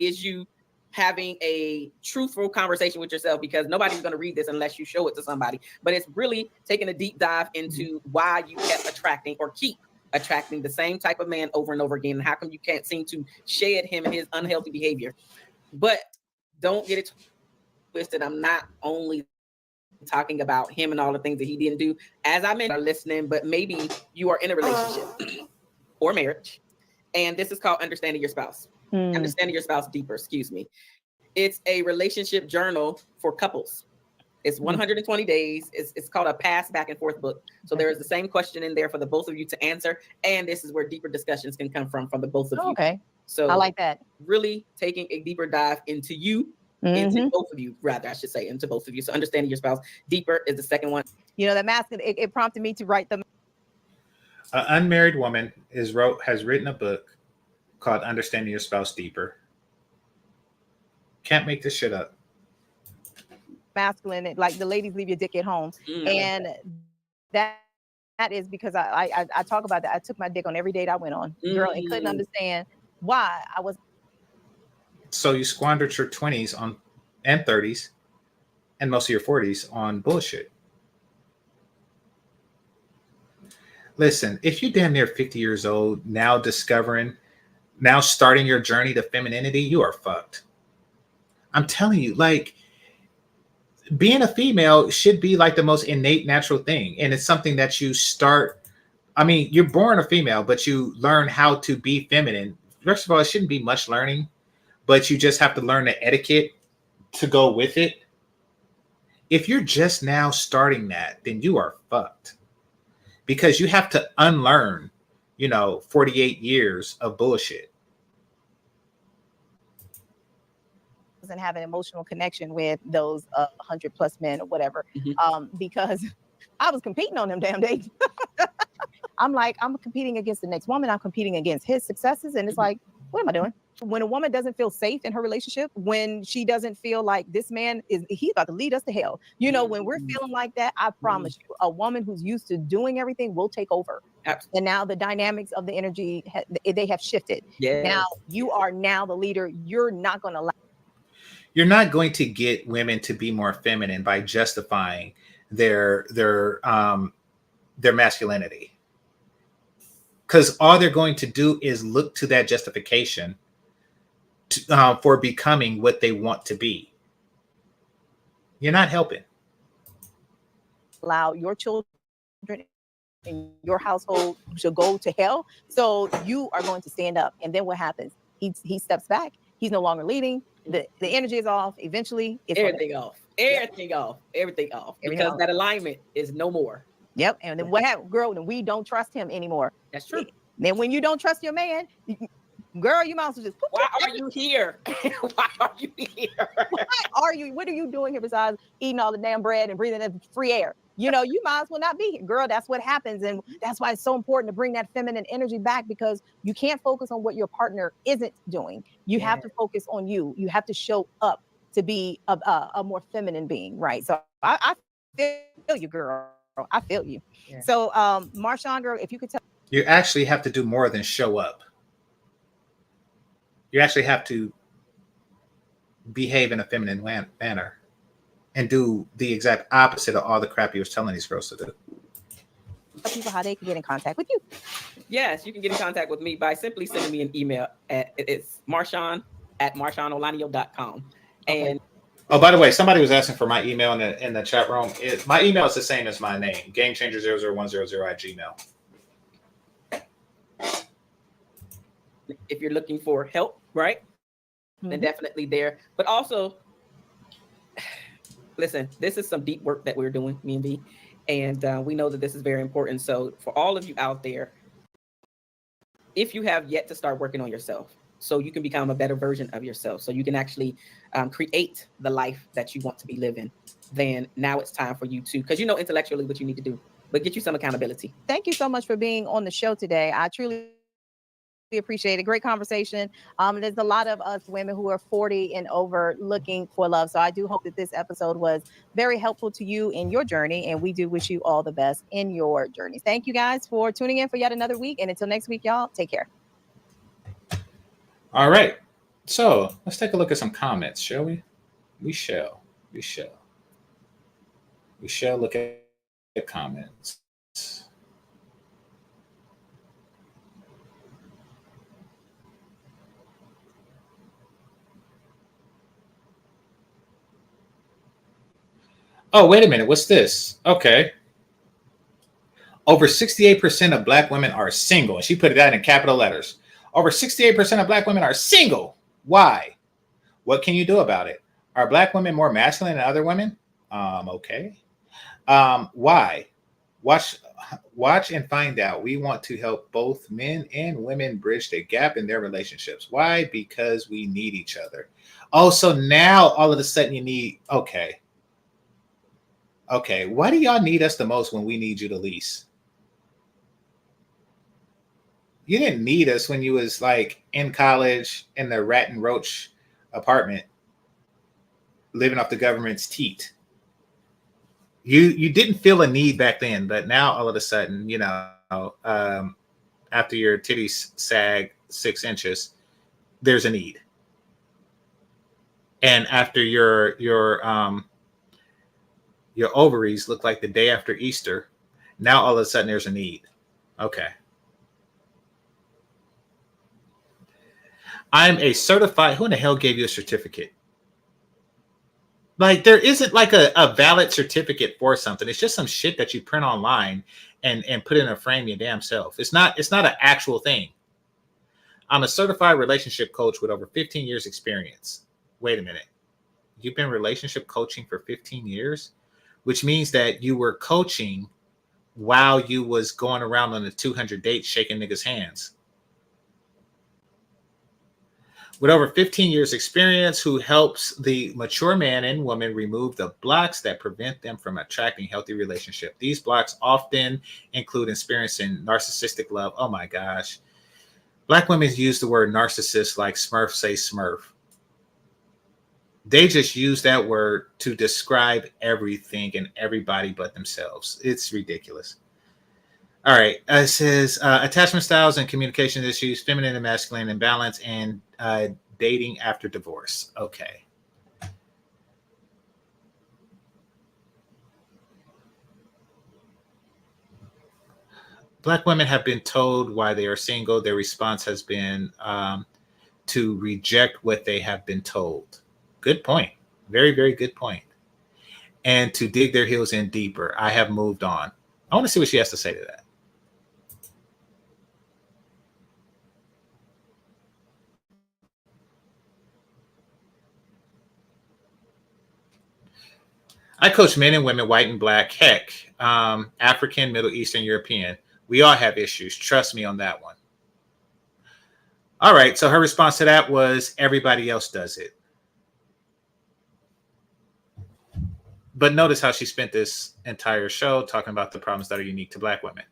is you having a truthful conversation with yourself, because nobody's going to read this unless you show it to somebody. But it's really taking a deep dive into why you kept attracting or keep attracting the same type of man over and over again, and how come you can't seem to shed him and his unhealthy behavior. But don't get it twisted. I'm not only talking about him and all the things that he didn't do. As I mentioned, are listening, but maybe you are in a relationship or marriage, and this is called Understanding Your Spouse. Understanding Your Spouse Deeper, excuse me. It's a relationship journal for couples. It's 120 days. It's called a pass back and forth book. So there is the same question in there for the both of you to answer. And this is where deeper discussions can come from the both of you. Okay. So I like that. Really taking a deeper dive into you, into both of you, rather, I should say, into both of you. So Understanding Your Spouse Deeper is the second one. You know, that masculine, it prompted me to write them. An unmarried woman has written a book called Understanding Your Spouse Deeper. Can't make this shit up. Masculine, like the ladies leave your dick at home, and that is because I talk about that. I took my dick on every date I went on, girl, and couldn't understand why I was. So you squandered your 20s on and 30s and most of your 40s on bullshit. Listen, if you're damn near 50 years old now starting your journey to femininity, you are fucked. I'm telling you, like, being a female should be like the most innate natural thing. And it's something that you start. I mean, you're born a female, but you learn how to be feminine. First of all, it shouldn't be much learning, but you just have to learn the etiquette to go with it. If you're just now starting that, then you are fucked, because you have to unlearn, 48 years of bullshit. And have an emotional connection with those 100 plus men or whatever, because I was competing on them damn days. I'm competing against the next woman. I'm competing against his successes, and it's like, what am I doing? when a woman doesn't feel safe in her relationship, when she doesn't feel like this man he's about to lead us to hell, you know, when we're feeling like that, I promise you, a woman who's used to doing everything will take over. Absolutely. And now the dynamics of the energy, they have shifted. Yes. Now you are now the leader. You're not going to allow. You're not going to get women to be more feminine by justifying their masculinity, because all they're going to do is look to that justification for becoming what they want to be. You're not helping. Allow your children in your household to go to hell. So you are going to stand up. And then what happens? He steps back. He's no longer leading. The energy is off. Eventually, it's everything off. Everything off. Because that alignment is no more. Yep. And then what happened, girl? Then we don't trust him anymore. That's true. Then when you don't trust your man, girl, you might as well just. Why are you here? Why are you here? What are you doing here besides eating all the damn bread and breathing in free air? You know, you might as well not be here, girl. That's what happens, and that's why it's so important to bring that feminine energy back, because you can't focus on what your partner isn't doing. You have to focus on you. You have to show up to be a more feminine being, right? So I feel you, girl. I feel you. Yeah. So, Marshawn, girl, if you could tell. You actually have to do more than show up. You actually have to behave in a feminine manner and do the exact opposite of all the crap you was telling these girls to do. Tell people how they can get in contact with you. Yes, you can get in contact with me by simply sending me an email. It's marshawn@marshawnolaño.com. And oh, by the way, somebody was asking for my email in the chat room. My email is the same as my name, GameChanger00100@gmail. If you're looking for help, right? Then definitely there. But also, listen, this is some deep work that we're doing, me and V. And we know that this is very important. So for all of you out there, if you have yet to start working on yourself, so you can become a better version of yourself, so you can actually create the life that you want to be living, then now it's time for you to, because you know intellectually what you need to do, but get you some accountability. Thank you so much for being on the show today. I truly appreciate it. Great conversation. There's a lot of us women who are 40 and over looking for love. So I do hope that this episode was very helpful to you in your journey. And we do wish you all the best in your journey. Thank you guys for tuning in for yet another week. And until next week, y'all, take care. All right. So let's take a look at some comments, shall we? We shall look at the comments. Oh, wait a minute. What's this? Okay. Over 68% of Black women are single. And she put it out in capital letters. Over 68% of Black women are single. Why? What can you do about it? Are Black women more masculine than other women? Okay. Why? Watch and find out. We want to help both men and women bridge the gap in their relationships. Why? Because we need each other. Oh, so now all of a sudden you need, okay. Why do y'all need us the most when we need you the least? You didn't need us when you was like in college in the rat and roach apartment, living off the government's teat. You didn't feel a need back then, but now all of a sudden, you know, after your titties sag 6 inches, there's a need. And after your ovaries look like the day after Easter, now all of a sudden there's a need. Okay. I'm a certified, who in the hell gave you a certificate? Like, there isn't like a valid certificate for something. It's just some shit that you print online and put in a frame your damn self. It's not an actual thing. I'm a certified relationship coach with over 15 years experience. Wait a minute. You've been relationship coaching for 15 years? Which means that you were coaching while you was going around on the 200 dates shaking niggas' hands. With over 15 years experience, who helps the mature man and woman remove the blocks that prevent them from attracting healthy relationship. These blocks often include experiencing narcissistic love. Oh my gosh. Black women use the word narcissist like Smurf say Smurf. They just use that word to describe everything and everybody but themselves. It's ridiculous. All right. It says attachment styles and communication issues, feminine and masculine imbalance, and dating after divorce. Okay. Black women have been told why they are single. Their response has been to reject what they have been told. Good point. Very, very good point. And to dig their heels in deeper. I have moved on. I want to see what she has to say to that. I coach men and women, white and black, heck, African, Middle Eastern, European. We all have issues. Trust me on that one. All right. So her response to that was everybody else does it. But notice how she spent this entire show talking about the problems that are unique to black women.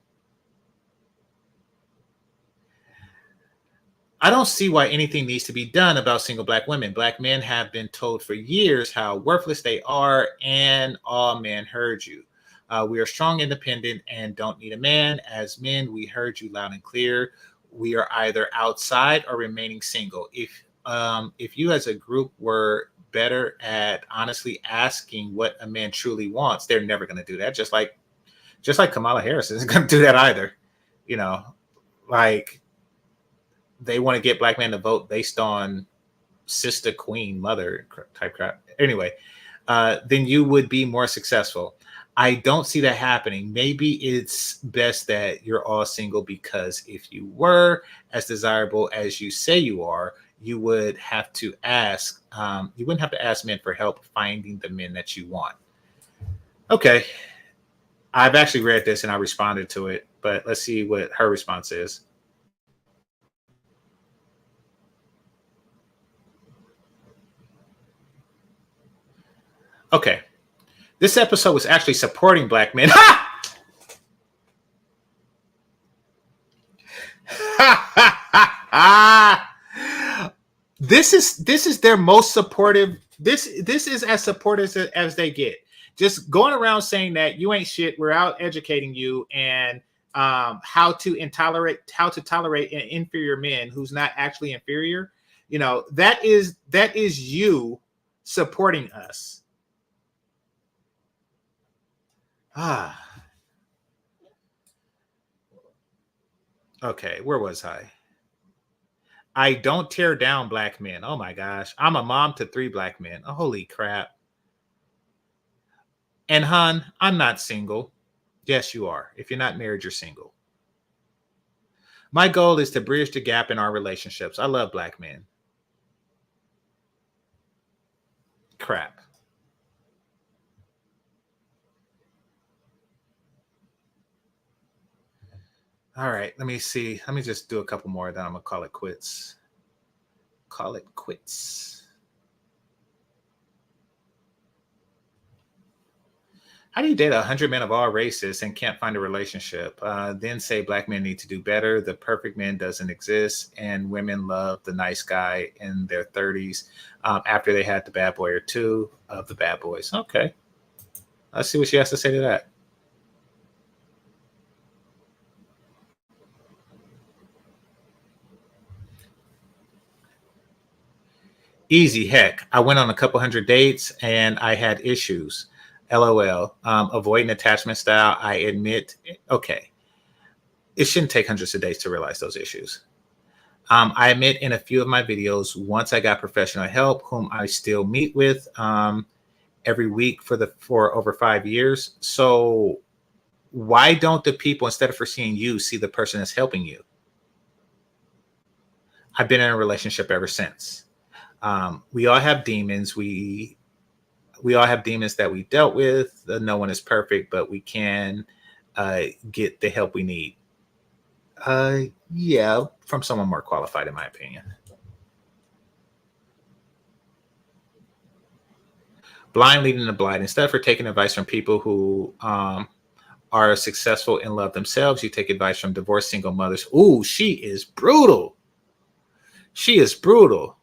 I don't see why anything needs to be done about single black women. Black men have been told for years how worthless they are, and all men heard you. We are strong, independent, and don't need a man. As men, we heard you loud and clear. We are either outside or remaining single. If you as a group were better at honestly asking what a man truly wants, they're never going to do that. Just like Kamala Harris isn't going to do that either. You know, like they want to get black men to vote based on sister, queen, mother type crap. Anyway, then you would be more successful. I don't see that happening. Maybe it's best that you're all single, because if you were as desirable as you say you are, you would have to ask, you wouldn't have to ask men for help finding the men that you want. Okay. I've actually read this and I responded to it, but let's see what her response is. Okay. This episode was actually supporting black men. This is their most supportive. This is as supportive as they get. Just going around saying that you ain't shit. We're out educating you and how to tolerate an inferior man who's not actually inferior. You know, that is you supporting us. Okay, where was I? I don't tear down black men. Oh my gosh. I'm a mom to 3 black men. Oh, holy crap. And hon, I'm not single. Yes, you are. If you're not married, you're single. My goal is to bridge the gap in our relationships. I love black men. Crap. All right, let me see. Let me just do a couple more, then I'm going to call it quits. Call it quits. How do you date 100 men of all races and can't find a relationship? Then say black men need to do better. The perfect man doesn't exist, and women love the nice guy in their 30s after they had the bad boy or two of the bad boys. Okay. Let's see what she has to say to that. Easy. Heck, I went on a couple hundred dates and I had issues. LOL. Avoiding attachment style. I admit. Okay. It shouldn't take hundreds of days to realize those issues. I admit in a few of my videos, once I got professional help, whom I still meet with every week for over 5 years. So why don't the people, instead of foreseeing you, see the person that's helping you? I've been in a relationship ever since. We all have demons. We all have demons that we dealt with. No one is perfect, but we can get the help we need. Yeah, from someone more qualified, in my opinion. Blind leading the blind. Instead of taking advice from people who are successful in love themselves, you take advice from divorced single mothers. Ooh, she is brutal. She is brutal.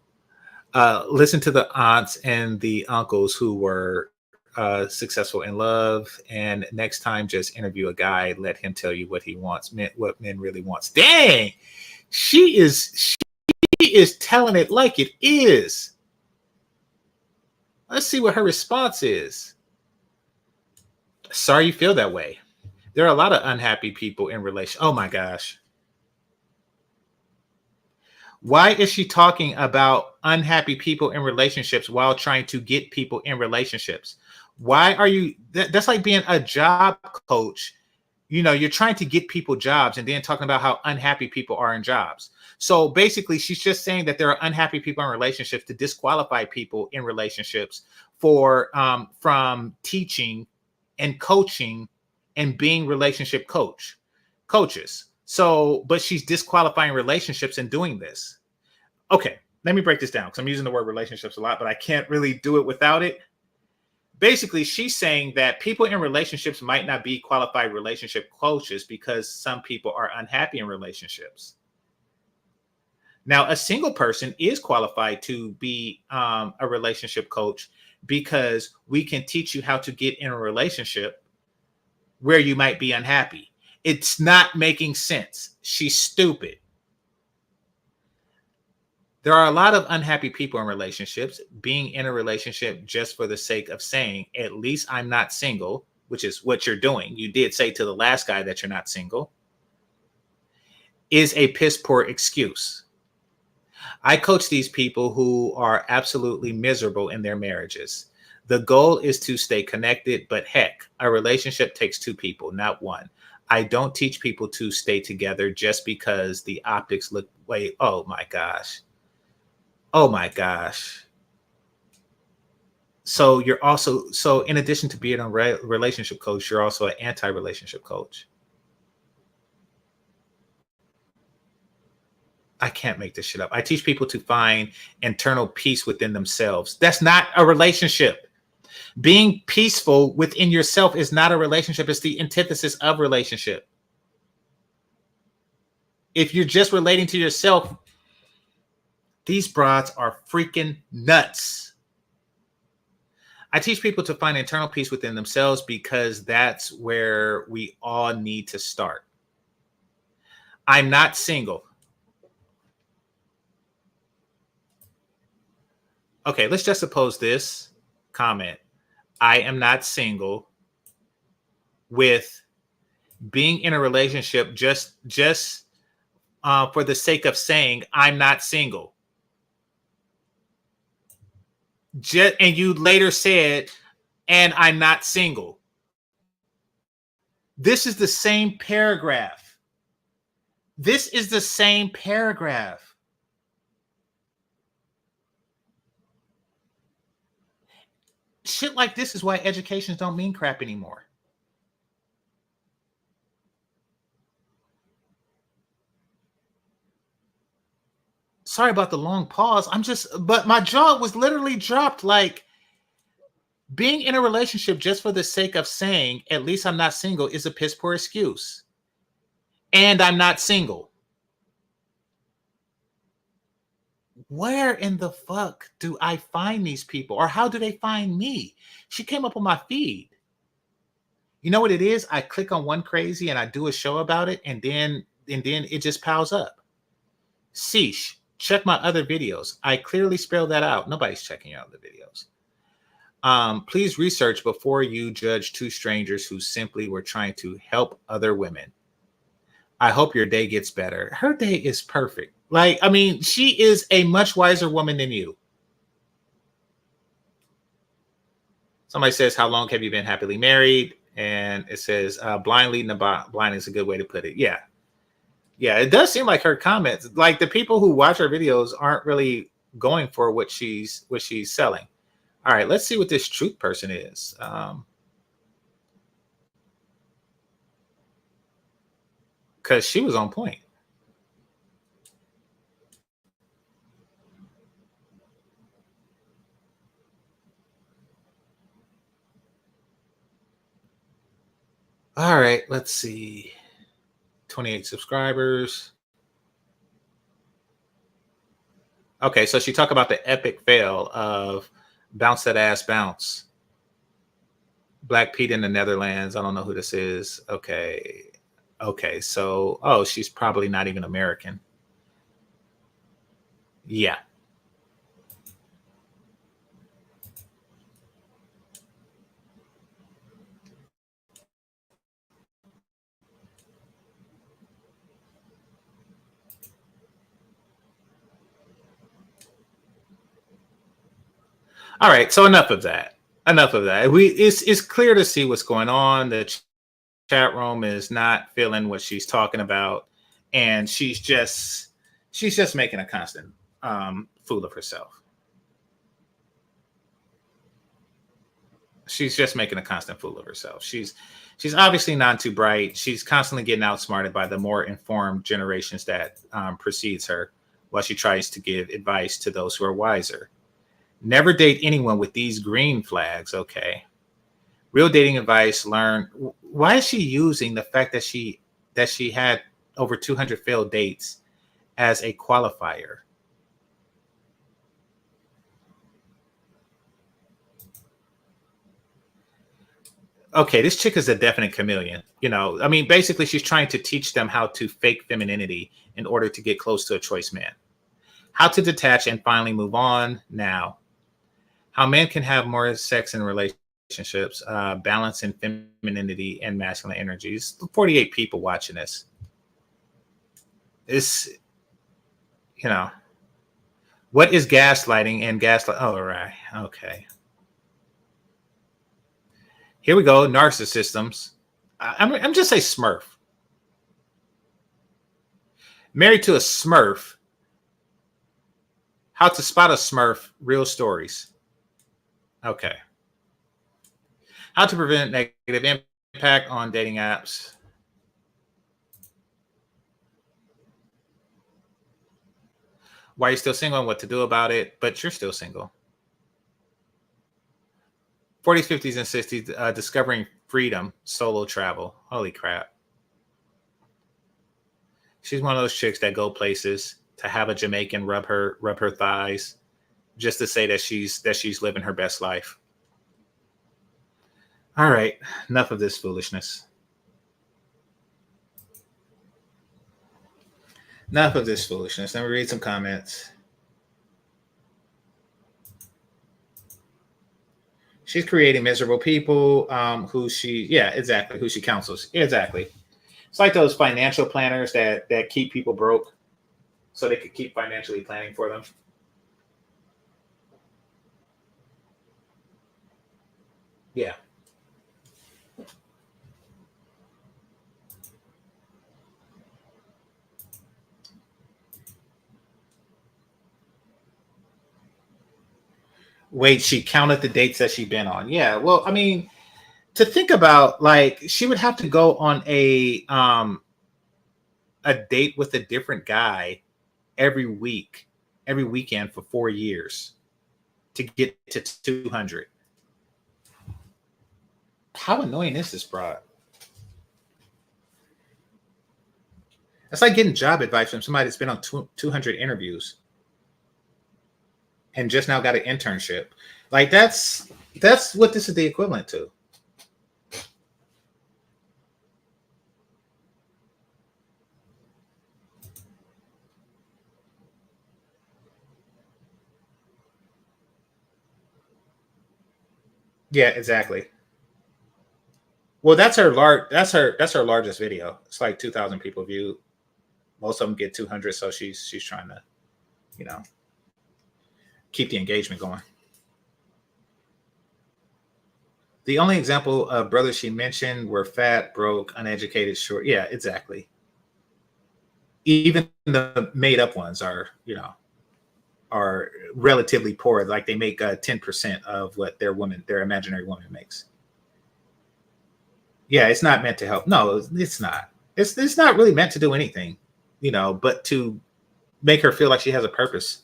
Listen to the aunts and the uncles who were successful in love, and next time just interview a guy, let him tell you what he wants, what men really wants. Dang, she is telling it like it is. Let's see what her response is. Sorry you feel that way. There are a lot of unhappy people in relation. Oh my gosh. Why is she talking about unhappy people in relationships while trying to get people in relationships? Why are you, that's like being a job coach. You know, you're trying to get people jobs and then talking about how unhappy people are in jobs. So basically, she's just saying that there are unhappy people in relationships to disqualify people in relationships for from teaching and coaching and being relationship coaches. So, but she's disqualifying relationships in doing this. Okay, let me break this down because I'm using the word relationships a lot, but I can't really do it without it. Basically, she's saying that people in relationships might not be qualified relationship coaches because some people are unhappy in relationships. Now, a single person is qualified to be a relationship coach because we can teach you how to get in a relationship where you might be unhappy. It's not making sense. She's stupid. There are a lot of unhappy people in relationships. Being in a relationship just for the sake of saying, at least I'm not single, which is what you're doing. You did say to the last guy that you're not single, is a piss poor excuse. I coach these people who are absolutely miserable in their marriages. The goal is to stay connected, but heck, a relationship takes two people, not one. I don't teach people to stay together just because the optics look, wait, oh my gosh. Oh my gosh. So you're also, so in addition to being a relationship coach, you're also an anti-relationship coach. I can't make this shit up. I teach people to find internal peace within themselves. That's not a relationship. Being peaceful within yourself is not a relationship. It's the antithesis of relationship. If you're just relating to yourself, these broads are freaking nuts. I teach people to find internal peace within themselves because that's where we all need to start. I'm not single. Okay, let's just suppose this comment. I am not single with being in a relationship just for the sake of saying I'm not single. And you later said, and I'm not single. This is the same paragraph. This is the same paragraph. Shit like this is why educations don't mean crap anymore. Sorry about the long pause. But my jaw was literally dropped. Like, being in a relationship just for the sake of saying, at least I'm not single, is a piss poor excuse. And I'm not single. Where in the fuck do I find these people? Or how do they find me? She came up on my feed. You know what it is? I click on one crazy and I do a show about it, and then it just piles up. Sheesh. Check my other videos. I clearly spelled that out. Nobody's checking out the videos. Please research before you judge two strangers who simply were trying to help other women. I hope your day gets better. Her day is perfect. Like, I mean, she is a much wiser woman than you. Somebody says, how long have you been happily married? And it says, blind leading the blind is a good way to put it. Yeah. Yeah, it does seem like her comments, like the people who watch her videos aren't really going for what she's selling. All right, let's see what this truth person is. Because she was on point. All right, let's see. 28 subscribers. Okay, so she talked about the epic fail of Bounce That Ass Bounce. Black Pete in the Netherlands. I don't know who this is. Okay. Okay, so, oh, she's probably not even American. Yeah. All right, so enough of that. Enough of that. It's clear to see what's going on. The chat room is not feeling what she's talking about, and she's just making a constant fool of herself. She's just making a constant fool of herself. She's obviously not too bright. She's constantly getting outsmarted by the more informed generations that precedes her, while she tries to give advice to those who are wiser. Never date anyone with these green flags. Okay. Real dating advice. Learn. Why is she using the fact that she had over 200 failed dates as a qualifier? Okay, this chick is a definite chameleon. You know, I mean, basically, she's trying to teach them how to fake femininity in order to get close to a choice man. How to detach and finally move on now. How men can have more sex in relationships, balance in femininity and masculine energies. 48 people watching this. It's, you know, what is gaslighting and gaslight? Oh, right. Okay. Here we go. Narcissisms. I'm just say Smurf. Married to a Smurf. How to spot a Smurf. Real stories. Okay. How to prevent negative impact on dating apps. Why you're still single and what to do about it, but you're still single. 40s, 50s, and 60s, discovering freedom, solo travel. Holy crap. She's one of those chicks that go places to have a Jamaican rub her thighs just to say that she's living her best life. All right, enough of this foolishness. Enough of this foolishness. Let me read some comments. She's creating miserable people who she counsels. Exactly. It's like those financial planners that keep people broke so they could keep financially planning for them. Yeah. Wait, she counted the dates that she'd been on. Yeah. Well, I mean, to think about, like, she would have to go on a date with a different guy every weekend for 4 years to get to 200. How annoying is this broad? It's like getting job advice from somebody that's been on 200 interviews and just now got an internship. Like, that's what this is the equivalent to. Yeah, exactly. Well, that's her largest video. It's like 2,000 people viewed. Most of them get 200, so she's trying to, keep the engagement going. The only example of brothers she mentioned were fat, broke, uneducated, short. Yeah, exactly. Even the made up ones are relatively poor. Like, they make 10% of what their imaginary woman makes. Yeah, it's not meant to help. No, it's not. It's not really meant to do anything, but to make her feel like she has a purpose.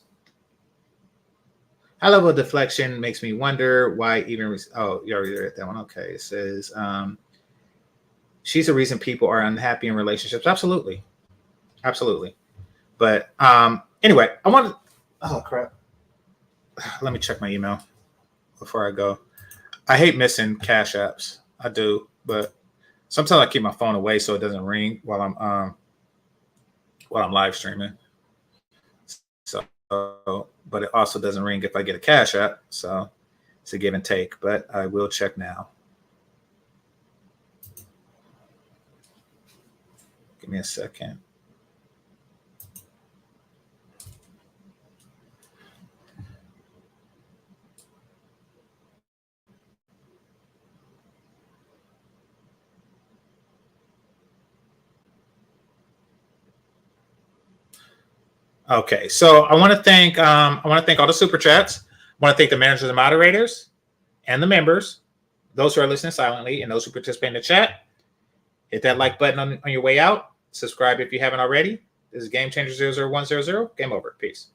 High level of deflection makes me wonder why even. Oh, you already read that one. Okay, it says she's the reason people are unhappy in relationships. Absolutely. But anyway, I want Oh crap. Let me check my email before I go. I hate missing cash apps. I do, but sometimes I keep my phone away so it doesn't ring while I'm live streaming. So, but it also doesn't ring if I get a cash app. So it's a give and take. But I will check now. Give me a second. Okay, so I want to thank all the super chats. I want to thank the managers and moderators and the members, those who are listening silently and those who participate in the chat. Hit that like button on your way out. Subscribe if you haven't already. This is GameChanger 00100. Game over. Peace.